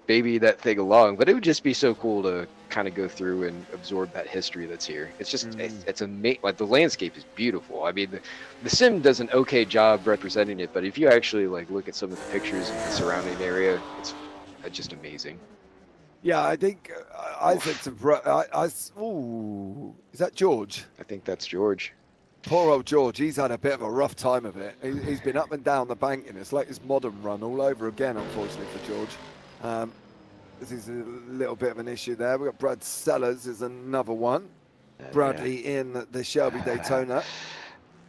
baby that thing along. But it would just be so cool to kind of go through and absorb that history that's here. It's just, it's amazing. Like, the landscape is beautiful. I mean, the sim does an okay job representing it, but if you actually like look at some of the pictures of the surrounding area, it's just amazing. Yeah, I think I said to ooh, is that George? I think that's George. Poor old George, he's had a bit of a rough time of it. He's been up and down the bank, and it's like his modern run all over again, unfortunately, for George. This is a little bit of an issue there. We've got Brad Sellers is another one. Bradley in the Shelby Daytona.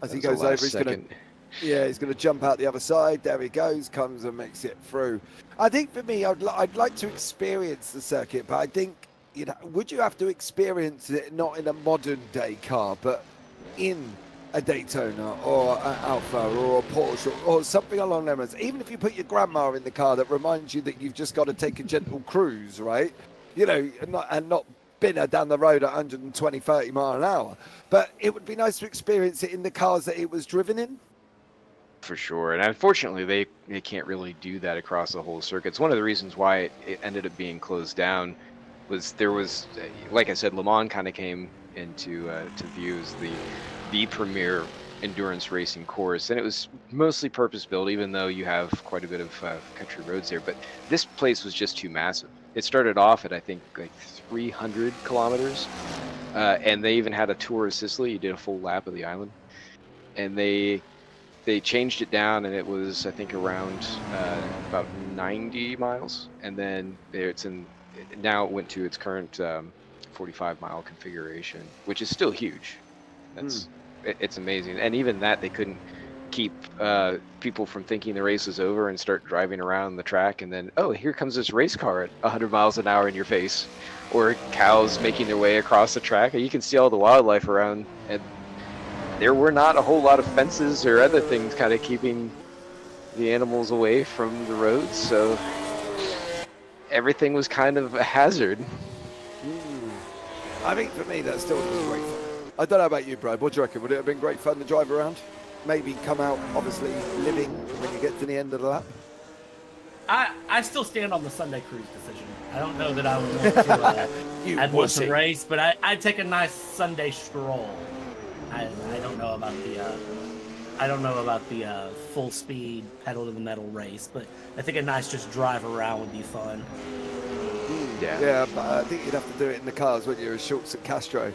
As he goes over, he's going to jump out the other side. There he goes, comes and makes it through. I think for me, I'd like to experience the circuit, but I think, you know, would you have to experience it not in a modern day car, but in a Daytona or an Alfa or a Porsche or something along those lines? Even if you put your grandma in the car, that reminds you that you've just got to take a gentle cruise, right? You know, and not bin her down the road at 120, 30 mile an hour. But it would be nice to experience it in the cars that it was driven in. For sure, and unfortunately they can't really do that across the whole circuit. It's one of the reasons why it ended up being closed down. Was there was, like I said, Le Mans kind of came into to view as the premier endurance racing course, and it was mostly purpose built, even though you have quite a bit of country roads there. But this place was just too massive. It started off at, I think, like 300 kilometers, and they even had a tour of Sicily. You did a full lap of the island, and they changed it down, and it was, I think, around about 90 miles, and then now it went to its current 45-mile configuration, which is still huge. It's amazing, and even that they couldn't keep people from thinking the race was over and start driving around the track, and then, oh, here comes this race car at 100 miles an hour in your face, or cows making their way across the track, and you can see all the wildlife around, and there were not a whole lot of fences or other things kind of keeping the animals away from the roads, so everything was kind of a hazard. I think for me that still was great fun. I don't know about you, Brad. What do you reckon? Would it have been great fun to drive around? Maybe come out, obviously, living when you get to the end of the lap? I still stand on the Sunday cruise decision. I don't know that I would want to I'd want to race, but I'd take a nice Sunday stroll. I don't know about the full speed pedal to the metal race, but I think a nice just drive around would be fun. Yeah, but I think you'd have to do it in the cars, wouldn't you? Schultz and Castro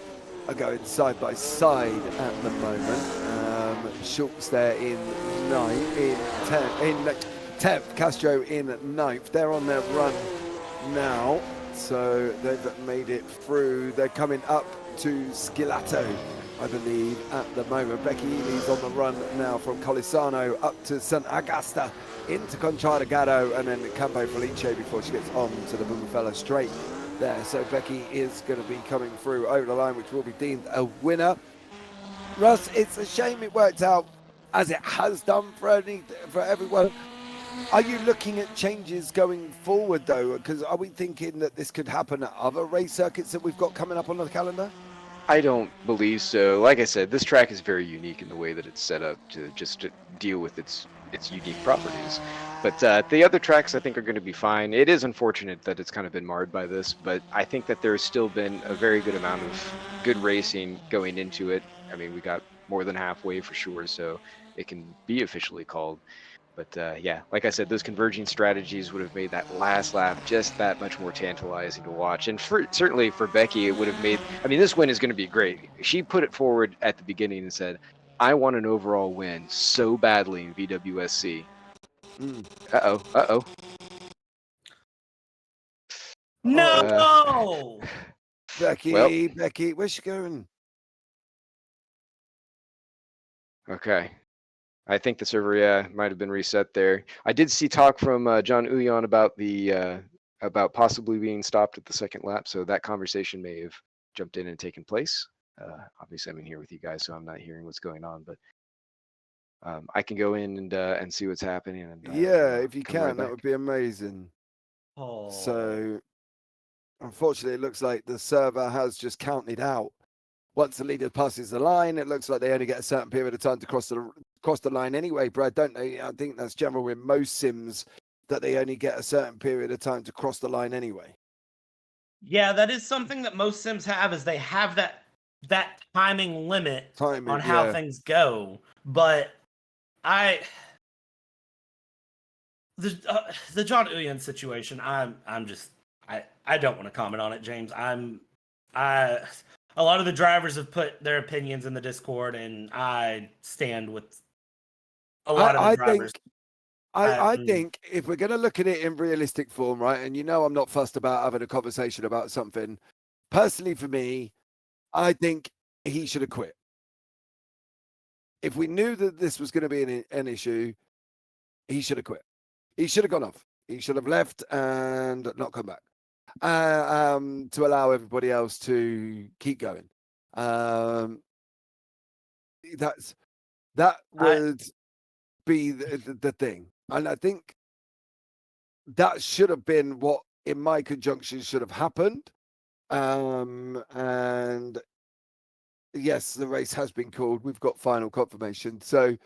are going side by side at the moment. Schultz there in 10th, Castro in 9th. They're on their run now, so they've made it through. They're coming up to Scilato, I believe, at the moment. Becky Ely's on the run now from Colisano up to St. Agasta, into Contrargado, and then Campo Felice before she gets on to the Bumafella straight there. So Becky is going to be coming through over the line, which will be deemed a winner. Russ, it's a shame it worked out as it has done for everyone. Are you looking at changes going forward, though? Because are we thinking that this could happen at other race circuits that we've got coming up on the calendar? I don't believe so. Like I said, this track is very unique in the way that it's set up to deal with its unique properties. But the other tracks, I think, are going to be fine. It is unfortunate that it's kind of been marred by this, but I think that there's still been a very good amount of good racing going into it. I mean, we got more than halfway for sure, so it can be officially called. But yeah, like I said, those converging strategies would have made that last lap just that much more tantalizing to watch. And certainly for Becky, it would have made, I mean, this win is going to be great. She put it forward at the beginning and said, I want an overall win so badly in VWSC. Uh-oh. No! Becky, where's she going? Okay. I think the server, might have been reset there. I did see talk from John Uyon about possibly being stopped at the second lap, so that conversation may have jumped in and taken place. Obviously, I'm in here with you guys, so I'm not hearing what's going on, but I can go in and see what's happening. And if you can, right that back. would be amazing. Oh. So, unfortunately, it looks like the server has just counted out. Once the leader passes the line, it looks like they only get a certain period of time to cross the line anyway, Brad, don't they? I think that's general in most sims, that they only get a certain period of time to cross the line anyway. Yeah, that is something that most sims have, is they have that timing limit on how things go. But the John Uyan situation, I don't want to comment on it, James. A lot of the drivers have put their opinions in the Discord, and I stand with a lot of the drivers. I think if we're going to look at it in realistic form, right, and I'm not fussed about having a conversation about something, personally for me, I think he should have quit. If we knew that this was going to be an issue, he should have quit. He should have gone off. He should have left and not come back. To allow everybody else to keep going. That would be the thing. And I think that should have been what, in my conjunction, should have happened. And yes, the race has been called. We've got final confirmation. So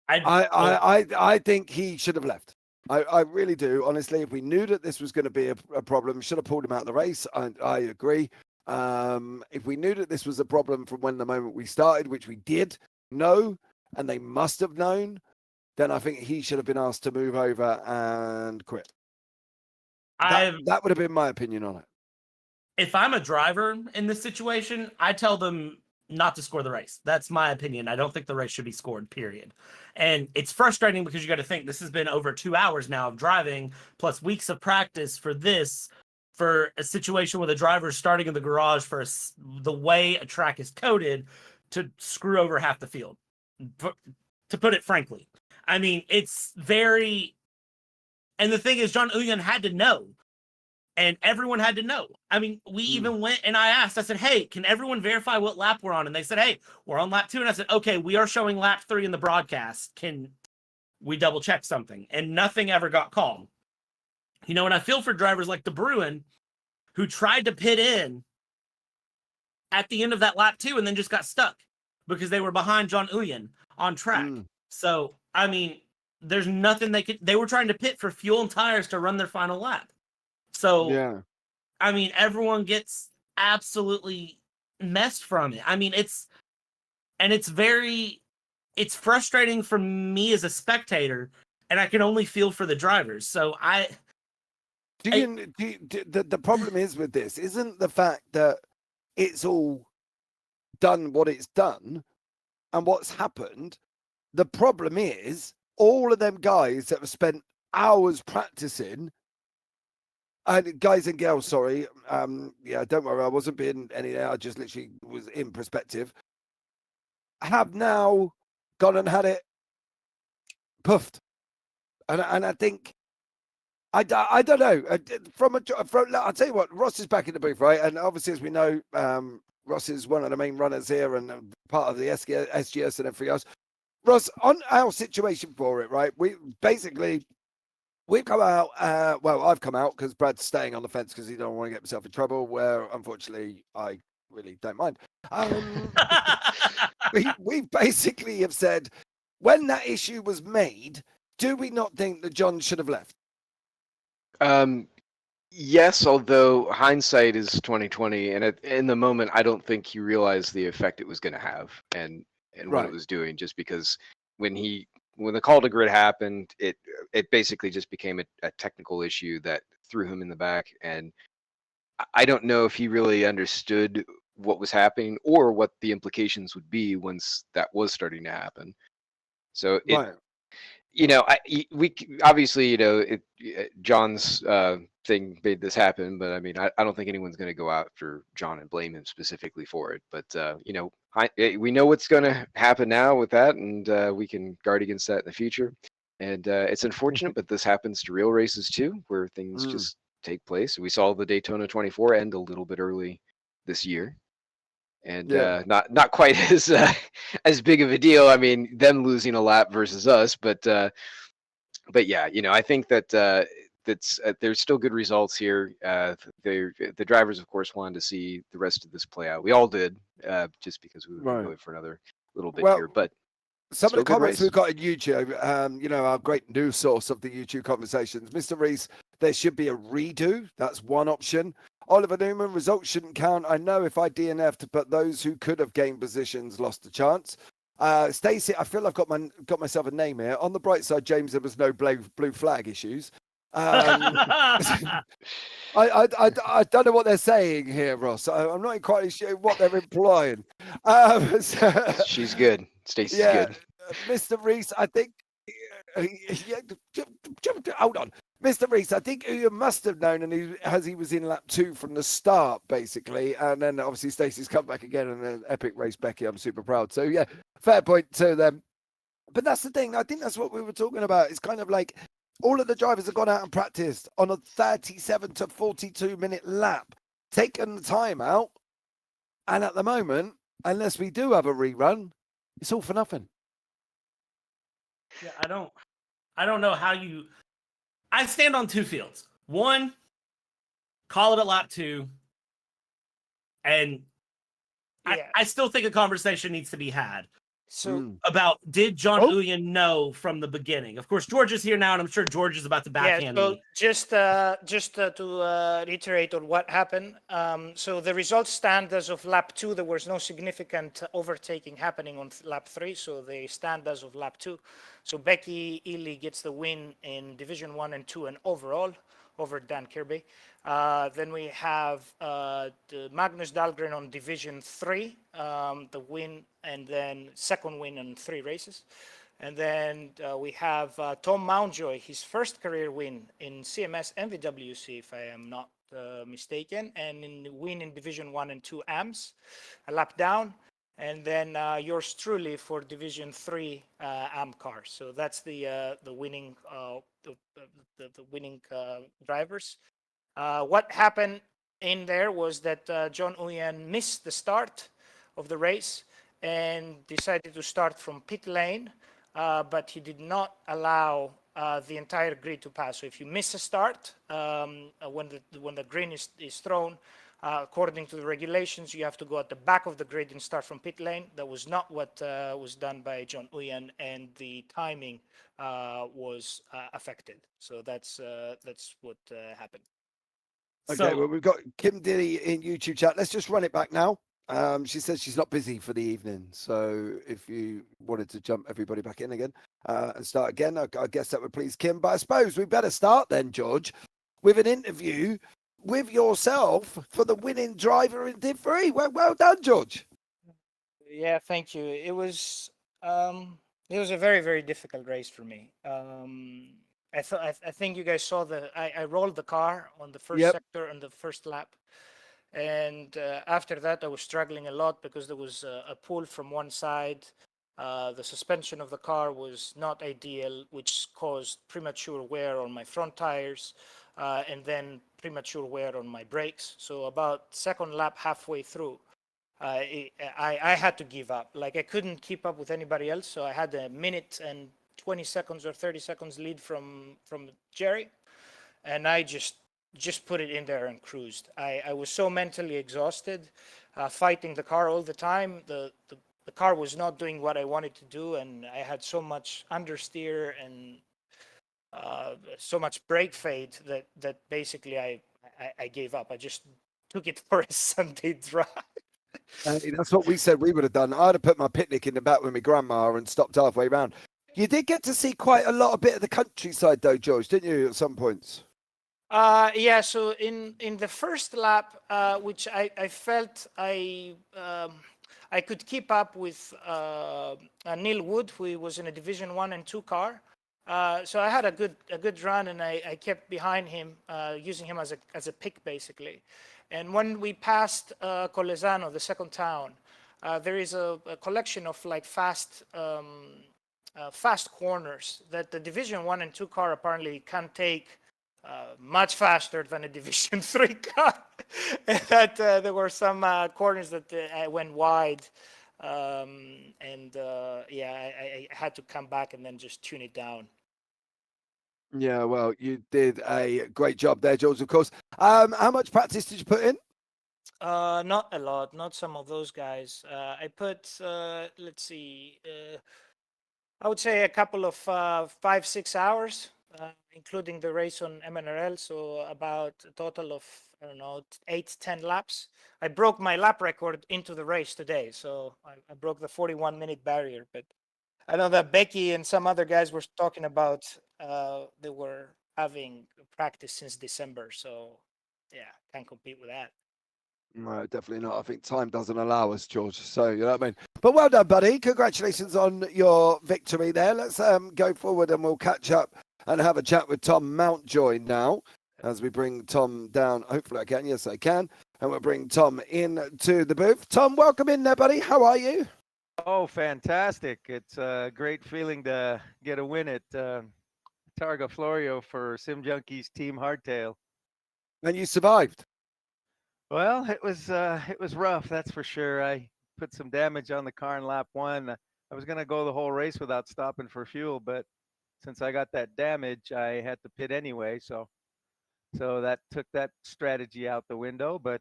I think he should have left. I really do. Honestly, if we knew that this was going to be a problem, we should have pulled him out of the race. I agree. If we knew that this was a problem from the moment we started, which we did know, and they must have known, then I think he should have been asked to move over and quit. That would have been my opinion on it. If I'm a driver in this situation, I tell them not to score the race. That's my opinion. I don't think the race should be scored, period. And it's frustrating because you got to think this has been over 2 hours now of driving, plus weeks of practice for a situation where the driver's starting in the garage for the way a track is coded to screw over half the field, to put it frankly. I mean, it's very... And the thing is, John Uyan had to know. And everyone had to know. I mean, we even went and I said, hey, can everyone verify what lap we're on? And they said, hey, we're on lap 2. And I said, okay, we are showing lap 3 in the broadcast. Can we double check something? And nothing ever got called. And I feel for drivers like De Bruin, who tried to pit in at the end of that lap too, and then just got stuck because they were behind John Uyen on track. So, I mean, there's nothing they were trying to pit for fuel and tires to run their final lap. So, Yeah. I mean, everyone gets absolutely messed from it. I mean, it's frustrating for me as a spectator, and I can only feel for the drivers. So the problem is with this isn't the fact that it's all done what it's done and what's happened. The problem is all of them guys that have spent hours practicing, and guys and girls, sorry, yeah, don't worry, I wasn't being any there, I just literally was in perspective, have now gone and had it puffed. And I think, I don't know, I'll tell you what, Ross is back in the booth, right? And obviously, as we know, Ross is one of the main runners here and part of the SGS and everything else. Ross, on our situation for it, right? We've come out, well, I've come out because Brad's staying on the fence because he don't want to get himself in trouble, where unfortunately I really don't mind. We basically have said, when that issue was made, do we not think that John should have left? Yes, although hindsight is 2020, and in the moment, I don't think he realized the effect it was going to have and what it was doing. Just because when the call to grid happened, it basically just became a technical issue that threw him in the back, and I don't know if he really understood what was happening or what the implications would be once that was starting to happen. So we obviously, John's thing made this happen, but I mean, I don't think anyone's going to go after John and blame him specifically for it. But we know what's going to happen now with that, and we can guard against that in the future. And it's unfortunate, but this happens to real races too, where things just take place. We saw the Daytona 24 end a little bit early this year. And not quite as big of a deal. I mean, them losing a lap versus us, but yeah, I think that there's still good results here. The drivers, of course, wanted to see the rest of this play out. We all did, just because we were going for another little bit here. But some of the comments we've got in YouTube, our great news source of the YouTube conversations, Mr. Reese, there should be a redo. That's one option. Oliver Newman, results shouldn't count. I know if I DNF'd, but those who could have gained positions lost a chance. Stacey, I feel I've got myself a name here. On the bright side, James, there was no blue flag issues. I don't know what they're saying here, Ross. I'm not quite sure what they're implying. She's good. Stacey's good. Mr. Reese, I think. Hold on. Mr. Reese, I think you must have known, and he was in lap 2 from the start, basically. And then obviously Stacey's come back again in an epic race, Becky. I'm super proud. So, yeah, fair point to them. But that's the thing. I think that's what we were talking about. It's kind of like all of the drivers have gone out and practiced on a 37 to 42 minute lap, taken the time out. And at the moment, unless we do have a rerun, it's all for nothing. Yeah, I don't know how you. I stand on two fields. One, call it at lap 2, and I still think a conversation needs to be had. So about, did John Uyen know from the beginning? Of course, George is here now, and I'm sure George is about to backhand me. Just to reiterate on what happened. So the results stand as of lap 2. There was no significant overtaking happening on lap 3, so they stand as of lap 2. So Becky Ely gets the win in Division 1 and 2 and overall over Dan Kirby. Then we have the Magnus Dahlgren on Division 3, the win, and then second win in 3 races. And then we have Tom Mountjoy, his first career win in CMS and VWC, if I am not mistaken, and win in Division 1 and 2 AMS, a lap down. And then yours truly for Division 3 AM car. So that's the winning the winning drivers. What happened in there was that John Uyen missed the start of the race and decided to start from pit lane, but he did not allow the entire grid to pass. So if you miss a start when the green is thrown, According to the regulations, you have to go at the back of the grid and start from pit lane. That was not what was done by John Uyan, and the timing was affected. So that's what happened. Okay, So well, we've got Kim Diddy in YouTube chat. Let's just run it back now. She says she's not busy for the evening. So if you wanted to jump everybody back in again and start again, I guess that would please Kim. But I suppose we better start then, George, with an interview with yourself for the winning driver in Div 3. Well done, George. Yeah, thank you. It was a very, very difficult race for me. I think you guys saw I rolled the car on the first Yep. sector on the first lap, and after that I was struggling a lot because there was a pull from one side. The suspension of the car was not ideal, which caused premature wear on my front tires, and then premature wear on my brakes. So about second lap, halfway through, I had to give up. Like, I couldn't keep up with anybody else, so I had a minute and 20 seconds or 30 seconds lead from Jerry, and I just put it in there and cruised. I was so mentally exhausted, fighting the car all the time. The car was not doing what I wanted to do, and I had so much understeer and so much brake fade that basically I gave up. I just took it for a Sunday drive. That's what we said we would have done. I'd have put my picnic in the back with my grandma and stopped halfway round. You did get to see quite a lot of bit of the countryside though, George, didn't you, at some points? Yeah, so in the first lap, which I felt I could keep up with Neil Wood, who was in a Division 1 and 2 car. So I had a good run, and I kept behind him, using him as a pick basically. And when we passed Colesano, the second town, there is a collection of like fast corners that the Division 1 and 2 car apparently can take much faster than a Division 3 car. And that there were some corners that went wide, and yeah, I had to come back and then just tune it down. Yeah, well, you did a great job there, George, of course. How much practice did you put in? Not a lot, not some of those guys. I put, let's see, I would say a couple of 5-6 hours, including the race on MNRL. So about a total of, I don't know, 8-10 laps. I broke my lap record into the race today. So I broke the 41-minute barrier. But I know that Becky and some other guys were talking about they were having practice since December. So yeah, can't compete with that. No, definitely not. I think time doesn't allow us, George. So, you know what I mean? But well done, buddy. Congratulations on your victory there. Let's go forward and we'll catch up and have a chat with Tom Mountjoy now as we bring Tom down. Hopefully I can. Yes, I can. And we'll bring Tom into the booth. Tom, welcome in there, buddy. How are you? Oh, fantastic. It's a great feeling to get a win at Targa Florio for Sim Junkies Team Hardtail. And you survived. Well, it was rough, that's for sure. I put some damage on the car in lap 1. I was going to go the whole race without stopping for fuel, but since I got that damage, I had to pit anyway. So that took that strategy out the window. But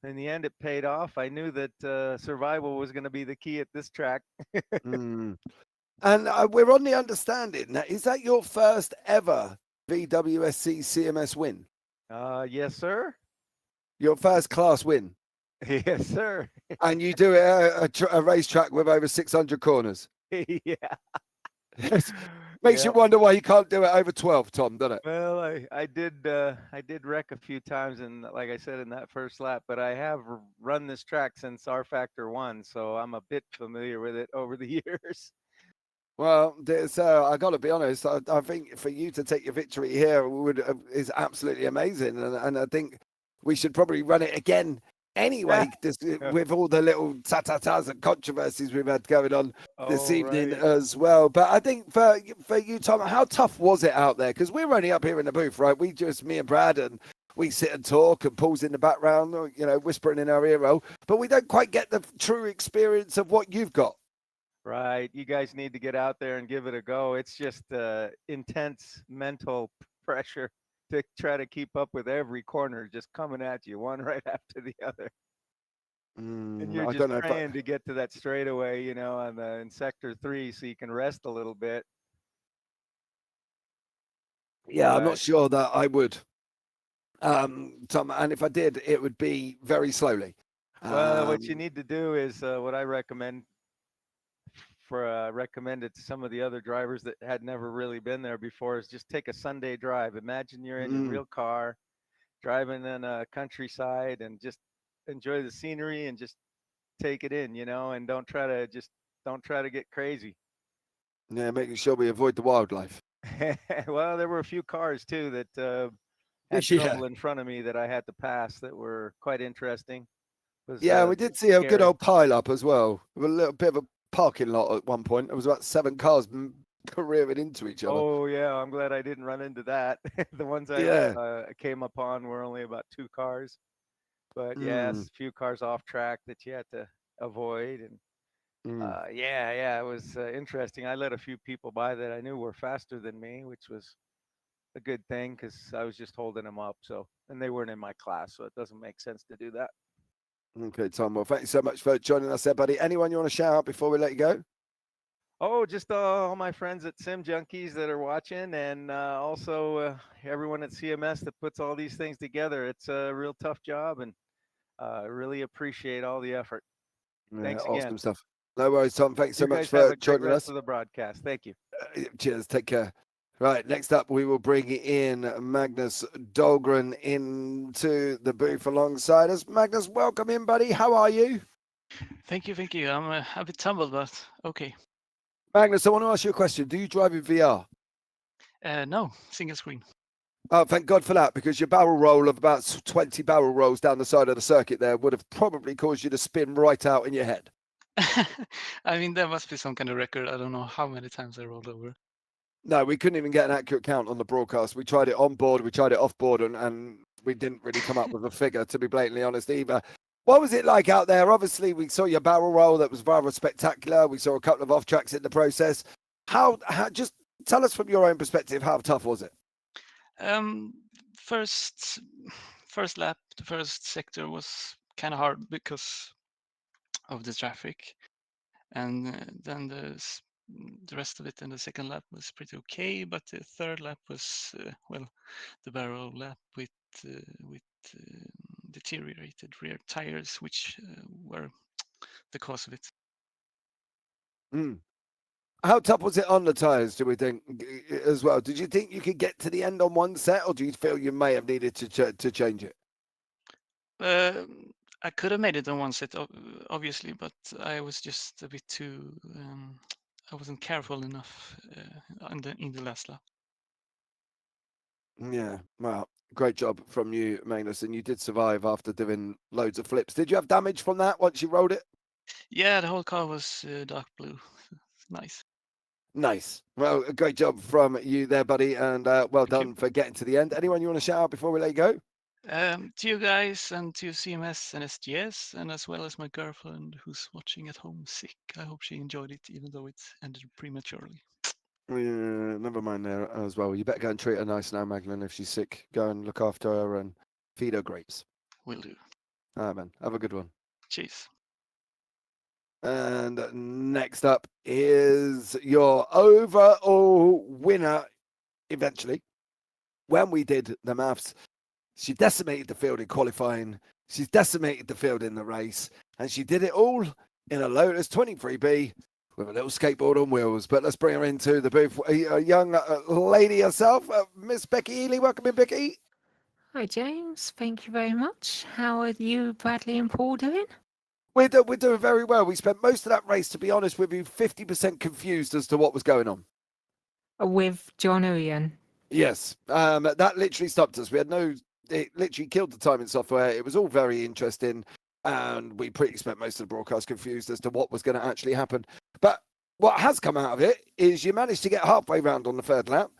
in the end, it paid off. I knew that survival was going to be the key at this track. And we're on the understanding that is that your first ever VWSC CMS win? Yes, sir. Your first class win? Yes, sir. And you do it at a racetrack with over 600 corners? Yeah. Makes you wonder why you can't do it over 12, Tom, doesn't it? Well, I did wreck a few times, and like I said in that first lap, but I have run this track since R Factor 1, so I'm a bit familiar with it over the years. Well, I got to be honest. I think for you to take your victory here is absolutely amazing, and I think we should probably run it again anyway, with all the little ta-ta-tas and controversies we've had going on this evening as well. But I think for you, Tom, how tough was it out there? Because we're only up here in the booth, right? Me and Brad, and we sit and talk, and Paul's in the background, you know, whispering in our ear roll, but we don't quite get the true experience of what you've got. Right. You guys need to get out there and give it a go. It's just intense mental pressure to try to keep up with every corner just coming at you, one right after the other. And you're I just don't know if trying to get to that straightaway, in sector 3, so you can rest a little bit. yeah, I'm not But sure that I would, Tom. And if I did, it would be very slowly. well, what you Um, need to do is what I recommend it to some of the other drivers that had never really been there before, is just take a Sunday drive. Imagine you're in your mm, real car, driving in a countryside, and just enjoy the scenery and just take it in, and don't try to get crazy. yeah, making sure we avoid the wildlife. Well, there were a few cars too that had Yeah. trouble in front of me that I had to pass that were quite interesting. Was Yeah, we did see a good scary. old pile up as well. With a little bit of a parking lot at one point. There was about 7 cars careering into each other. Oh yeah, I'm glad I didn't run into that. The ones I Yeah. came upon were only about 2 cars, but Mm, yes, a few cars off track that you had to avoid, and mm. yeah, it was interesting. I let a few people by that I knew were faster than me, which was a good thing because I was just holding them up. So, and they weren't in my class, so it doesn't make sense to do that. Okay, Tom. Well, thank you so much for joining us there, buddy. Anyone you want to shout out before we let you go? Oh, just all my friends at Sim Junkies that are watching, and also everyone at CMS that puts all these things together. It's a real tough job, and really appreciate all the effort. Yeah, Thanks again. awesome stuff. No worries, Tom. Thanks so You much guys have for a great joining rest us. of the broadcast. Thank you. Cheers. Take care. Right, next up, we will bring in Magnus Dahlgren into the booth alongside us. Magnus, welcome in, buddy. How are you? Thank you, thank you. I'm a bit tumbled, but okay. Magnus, I want to ask you a question. Do you drive in VR? No, single screen. Oh, thank God for that, because your barrel roll of about 20 barrel rolls down the side of the circuit there would have probably caused you to spin right out in your head. I mean, there must be some kind of record. I don't know how many times I rolled over. No, we couldn't even get an accurate count on the broadcast. We tried it on board, we tried it off board, and we didn't really come up with a figure, to be blatantly honest, either. What was it like out there? Obviously, we saw your barrel roll that was rather spectacular. We saw a couple of off tracks in the process. How just tell us from your own perspective, how tough was it? First lap, the first sector was kind of hard because of the traffic, and then the rest of it in the second lap was pretty okay. But the third lap was the barrel lap with deteriorated rear tires, which were the cause of it. Mm. How tough was it on the tyres, do we think, as well? Did you think you could get to the end on one set, or do you feel you may have needed to change it? I could have made it on one set, obviously, but I was just a bit too. I wasn't careful enough in the last lap. Yeah, well, great job from you, Magnus, and you did survive after doing loads of flips. Did you have damage from that once you rolled it? Yeah, the whole car was dark blue. Nice. Nice. Well, a great job from you there, buddy, and well Thank done you. for getting to the end. Anyone you want to shout out before we let you go? To you guys and to CMS and SGS, and as well as my girlfriend who's watching at home sick. I hope she enjoyed it, even though it ended prematurely. Yeah, never mind there as well. You better go and treat her nice now, Magdalene. If she's sick, go and look after her and feed her grapes. Will do. All right, man. Have a good one. Cheers. And next up is your overall winner, eventually. When we did the maths, she decimated the field in qualifying. She's decimated the field in the race. And she did it all in a Lotus 23B with a little skateboard on wheels. But let's bring her into the booth. A young lady herself, Miss Becky Ely. Welcome in, Becky. Hi, James. Thank you very much. How are you, Bradley and Paul, doing? We're doing very well. We spent most of that race, to be honest with you, 50% confused as to what was going on. With John Uyan. Yes, that literally stopped us. It literally killed the timing software. It was all very interesting, and we pretty spent most of the broadcast confused as to what was going to actually happen. But what has come out of it is you managed to get halfway round on the third lap,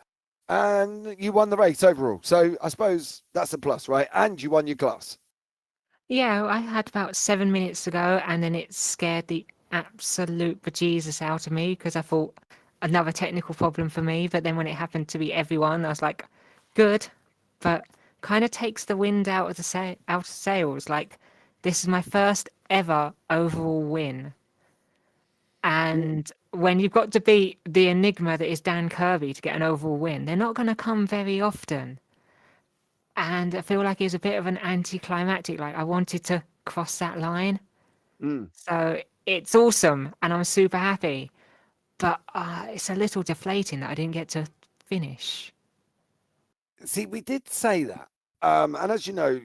and you won the race overall. So I suppose that's a plus, right? And you won your class. Yeah, I had about 7 minutes to go, and then it scared the absolute bejesus out of me because I thought another technical problem for me. But then when it happened to be everyone, I was like, good, but kind of takes the wind out of out of sails. Like, this is my first ever overall win, and when you've got to beat the enigma that is Dan Kirby to get an overall win, they're not going to come very often. And I feel like it was a bit of an anticlimactic. Like, I wanted to cross that line, so it's awesome, and I'm super happy. But it's a little deflating that I didn't get to finish. See, we did say that, and as you know,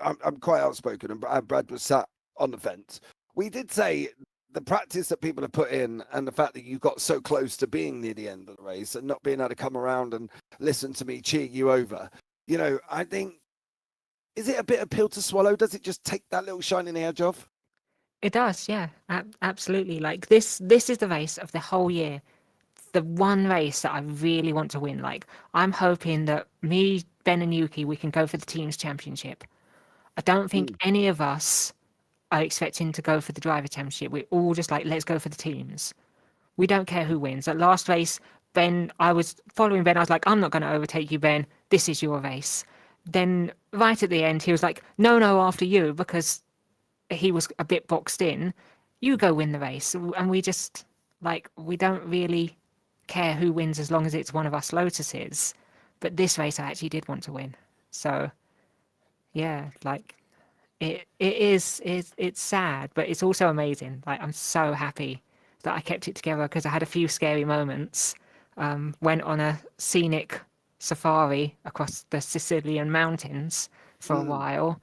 I'm quite outspoken, and Brad was sat on the fence. We did say the practice that people have put in, and the fact that you got so close to being near the end of the race and not being able to come around and listen to me cheer you over. I think, is it a bit of pill to swallow? Does it just take that little shine in the edge off? It does, yeah, absolutely. Like, this is the race of the whole year. The one race that I really want to win. Like, I'm hoping that me, Ben, and Yuki, we can go for the team's championship. I don't think any of us are expecting to go for the driver championship. We're all just like, let's go for the teams. We don't care who wins. At last race, Ben, I was following Ben. I was like, I'm not going to overtake you, Ben. This is your race. Then right at the end, he was like, no, after you, because he was a bit boxed in. You go win the race. And we just, like, we don't really care who wins as long as it's one of us Lotuses. But this race I actually did want to win. So yeah, like, it's sad, but it's also amazing. Like, I'm so happy that I kept it together, because I had a few scary moments. Went on a scenic safari across the Sicilian mountains for a while.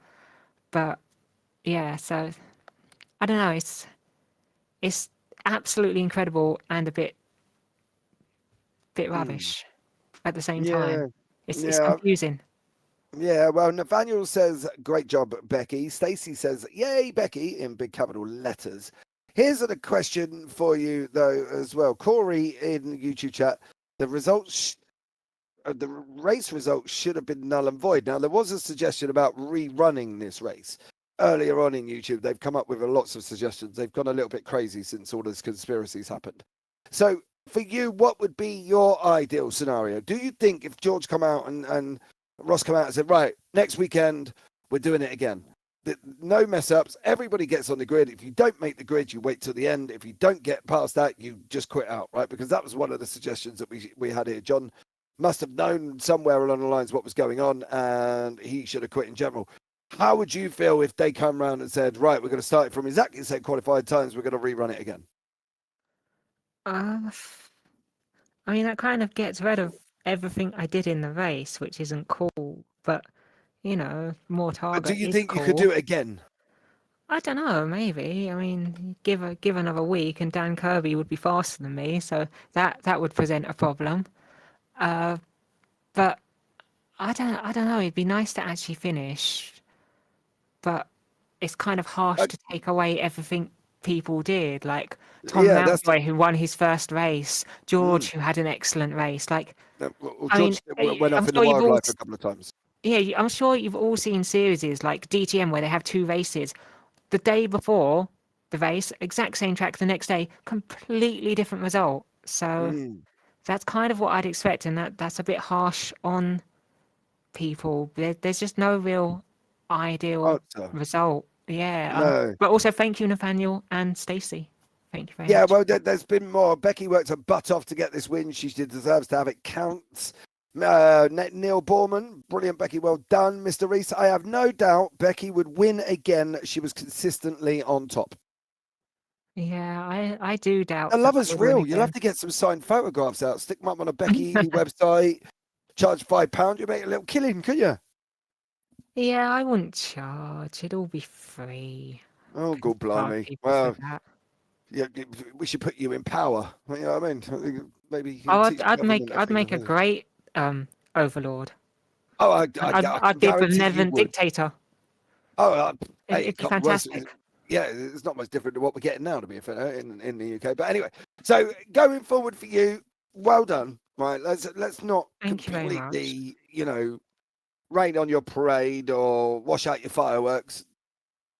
But yeah, so I don't know, it's absolutely incredible and a bit rubbish at the same time. It's confusing. Yeah, well, Nathaniel says, great job, Becky. Stacy says, yay, Becky, in big capital letters. Here's a question for you, though, as well. Corey in YouTube chat, the race results should have been null and void. Now, there was a suggestion about rerunning this race. Earlier on in YouTube, they've come up with lots of suggestions. They've gone a little bit crazy since all these conspiracies happened. So, for you, what would be your ideal scenario? Do you think if George come out and Ross come out and said, right, next weekend, we're doing it again. No mess ups. Everybody gets on the grid. If you don't make the grid, you wait till the end. If you don't get past that, you just quit out, right? Because that was one of the suggestions that we had here. John must have known somewhere along the lines what was going on, and he should have quit in general. How would you feel if they come around and said, right, we're going to start it from exactly the same qualified times, we're going to rerun it again? I mean, that kind of gets rid of everything I did in the race, which isn't cool. But, more Targa. But do you think you could do it again? I don't know, maybe. I mean, give another week, and Dan Kirby would be faster than me, so that would present a problem. But I don't know. It'd be nice to actually finish, but it's kind of harsh to take away everything people did, like Tom Mountjoy, who won his first race, George, who had an excellent race. Like, George went off in the wildlife a couple of times. Yeah, I'm sure you've all seen series like DTM where they have two races. The day before the race, exact same track. The next day, completely different result. So that's kind of what I'd expect, and that's a bit harsh on people. There's just no real ideal result. Yeah. No. But also, thank you, Nathaniel and Stacey. Thank you very much. Yeah, well, there's been more. Becky worked her butt off to get this win. She deserves to have it. Counts. Neil Borman, brilliant, Becky. Well done, Mr. Reese. I have no doubt Becky would win again. She was consistently on top. Yeah, I do doubt. The love is real. You'll have to get some signed photographs out. Stick them up on a Becky website. Charge £5. You make a little killing, could you? Yeah, I wouldn't charge. It'd all be free. Oh, God blimey. Well, yeah, we should put you in power. You know what I mean? Maybe. I'd make a great overlord. Oh, I'd be a benevolent dictator. Oh, it'd be fantastic. Yeah, it's not much different to what we're getting now, to be fair, in the UK. But anyway, so going forward for you, well done. Right, let's not completely, rain on your parade or wash out your fireworks.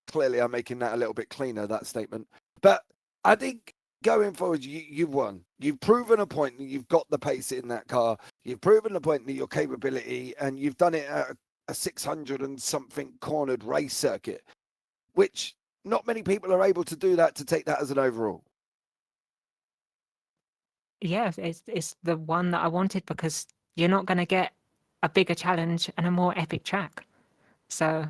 Clearly, I'm making that a little bit cleaner, that statement. But I think going forward, you've won. You've proven a point. You've got the pace in that car. You've proven the point that your capability, and you've done it at a 600 and something cornered race circuit, which not many people are able to do that, to take that as an overall. Yeah, it's the one that I wanted because you're not going to get a bigger challenge and a more epic track. So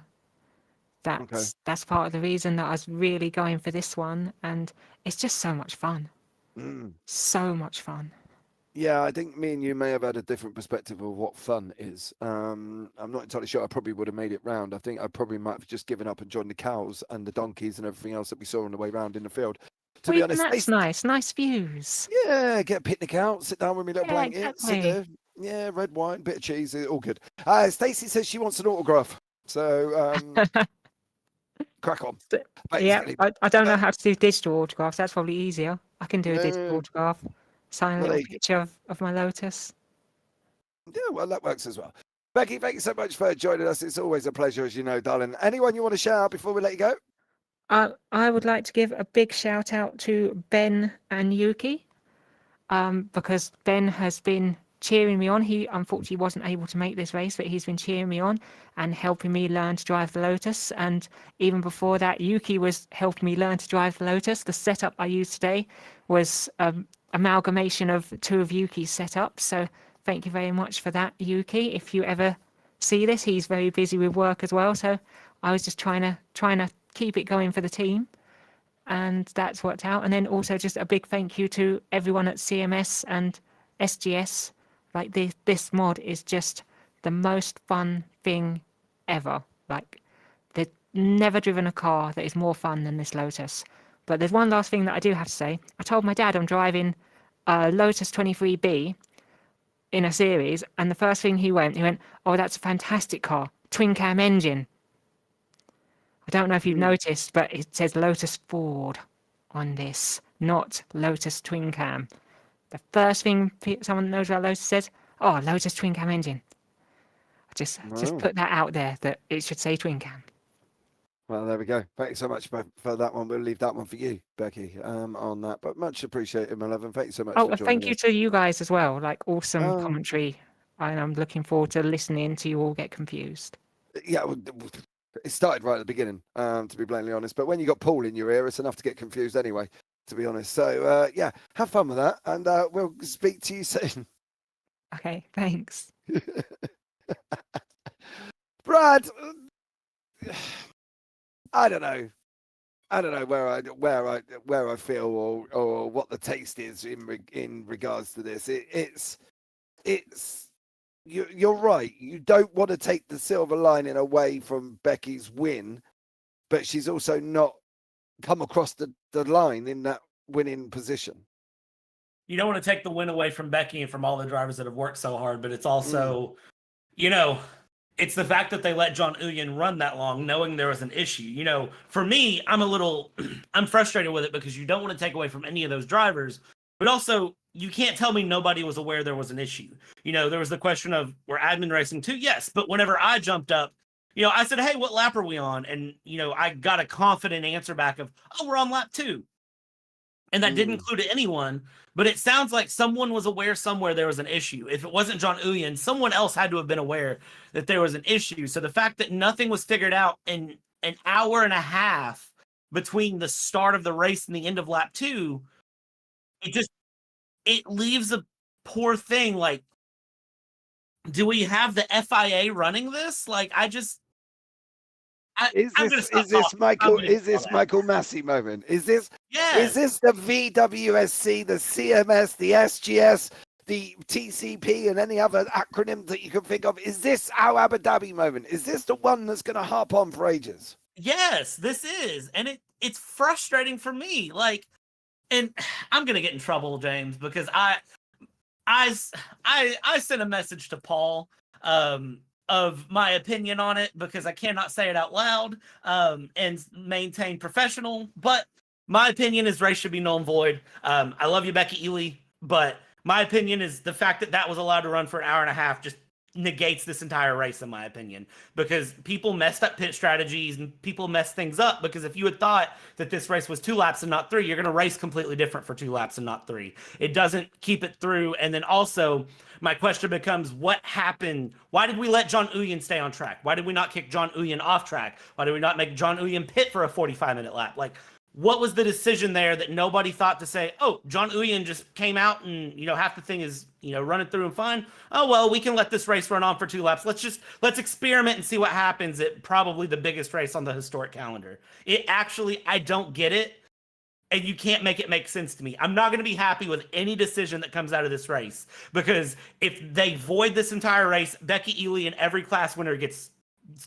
that's part of the reason that I was really going for this one, and it's just so much fun. So much fun. Yeah, I think me and you may have had a different perspective of what fun is. I'm not entirely sure I probably would have made it round. I think I probably might have just given up and joined the cows and the donkeys and everything else that we saw on the way round in the field. To be honest, that's nice views. Yeah, get a picnic out, sit down with me little blanket, sit there. Yeah, red wine, bit of cheese, all good. Stacey says she wants an autograph, so crack on. Yeah, I don't know how to do digital autographs. That's probably easier. I can do a digital autograph. Sign a little picture of my Lotus. Yeah, well, that works as well. Becky, thank you so much for joining us. It's always a pleasure, as you know, darling. Anyone you want to shout out before we let you go? I would like to give a big shout out to Ben and Yuki, because Ben has been cheering me on. He unfortunately wasn't able to make this race, but he's been cheering me on and helping me learn to drive the Lotus. And even before that, Yuki was helping me learn to drive the Lotus. The setup I used today was amalgamation of two of Yuki's setups. So thank you very much for that, Yuki. If you ever see this, he's very busy with work as well. So I was just trying to keep it going for the team, and that's worked out. And then also just a big thank you to everyone at CMS and SGS. Like this mod is just the most fun thing ever. Like, they've never driven a car that is more fun than this Lotus. But there's one last thing that I do have to say. I told my dad I'm driving a Lotus 23B in a series, and the first thing he went, "Oh, that's a fantastic car, twin cam engine." I don't know if you've noticed, but it says Lotus Ford on this, not Lotus twin cam. The first thing someone knows about Lotus says, "Oh, Lotus twin cam engine." Just put that out there, that it should say twin cam. Well, there we go. Thank you so much for that one. We'll leave that one for you, Becky, on that. But much appreciated, my love, and thank you so much for joining thank you us. to you guys as well. Like, awesome commentary. And I'm looking forward to listening to you all get confused. Yeah, it started right at the beginning, to be bluntly honest. But when you got Paul in your ear, it's enough to get confused anyway, to be honest. So, yeah, have fun with that, and we'll speak to you soon. Okay, thanks. Brad, I don't know where I feel or what the taste is in regards to this. You're right. You don't want to take the silver lining away from Becky's win, but she's also not come across the line in that winning position. You don't want to take the win away from Becky and from all the drivers that have worked so hard, but it's also, it's the fact that they let John Uyen run that long, knowing there was an issue. For me, I'm frustrated with it because you don't want to take away from any of those drivers, but also you can't tell me nobody was aware there was an issue. There was the question of, were admin racing too? Yes, but whenever I jumped up, I said, "Hey, what lap are we on?" And, I got a confident answer back of, "Oh, we're on lap 2. And that didn't include anyone, but it sounds like someone was aware somewhere there was an issue. If it wasn't John Uyen, someone else had to have been aware that there was an issue. So the fact that nothing was figured out in an hour and a half between the start of the race and the end of lap 2, it leaves a poor thing. Like, do we have the FIA running this? Like, Is this Michael Massey moment? Is this the VWSC, the CMS, the SGS, the TCP, and any other acronym that you can think of? Is this our Abu Dhabi moment? Is this the one that's going to harp on for ages? Yes, this is, and it's frustrating for me. Like, and I'm going to get in trouble, James, because I sent a message to Paul of my opinion on it, because I cannot say it out loud and maintain professional, but my opinion is race should be null and void. I love you, Becky Ely, but my opinion is the fact that was allowed to run for an hour and a half just negates this entire race, in my opinion, because people messed up pit strategies and people messed things up. Because if you had thought that this race was 2 laps and not 3, you're going to race completely different for 2 laps and not 3. It doesn't keep it through. And then also, my question becomes, what happened? Why did we let John Uyen stay on track? Why did we not kick John Uyen off track? Why did we not make John Uyen pit for a 45-minute lap? Like, what was the decision there that nobody thought to say, oh, John Uyen just came out and, half the thing is, running through and fine. Oh, well, we can let this race run on for 2 laps. Let's experiment and see what happens at probably the biggest race on the historic calendar. I don't get it. And you can't make it make sense to me. I'm not going to be happy with any decision that comes out of this race, because if they void this entire race, Becky Ely and every class winner gets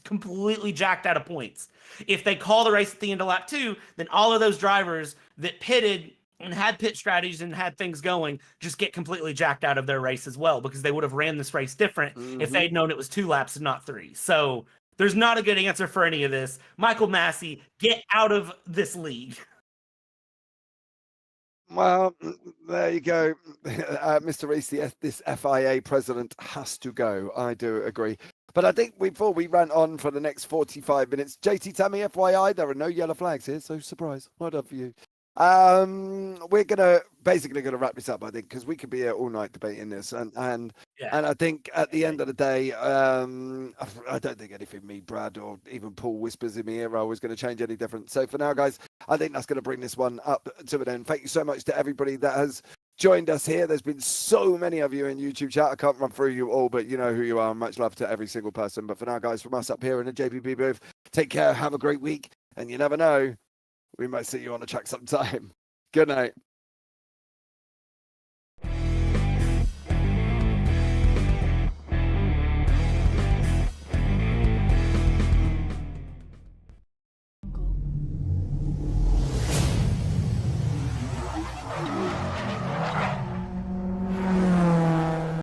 completely jacked out of points. If they call the race at the end of lap 2, then all of those drivers that pitted and had pit strategies and had things going just get completely jacked out of their race as well, because they would have ran this race different if they'd known it was 2 laps and not 3. So there's not a good answer for any of this. Michael Massey, get out of this league. Well, there you go. Mr. Reese, this FIA president has to go. I do agree. But I think before we run on for the next 45 minutes, JT Tammy, FYI, there are no yellow flags here, so surprise. Well done for you. We're basically gonna wrap this up, I think, because we could be here all night debating this, and I think at the end of the day, I don't think anything me, Brad, or even Paul whispers in my ear is going to change any different. So for now, guys, I think that's going to bring this one up to an end. Thank you so much to everybody that has joined us here. There's been so many of you in YouTube chat. I can't run through you all, but you know who you are. Much love to every single person. But for now, guys, from us up here in the JPB booth, take care, have a great week, and you never know, we might see you on the track sometime. Good night.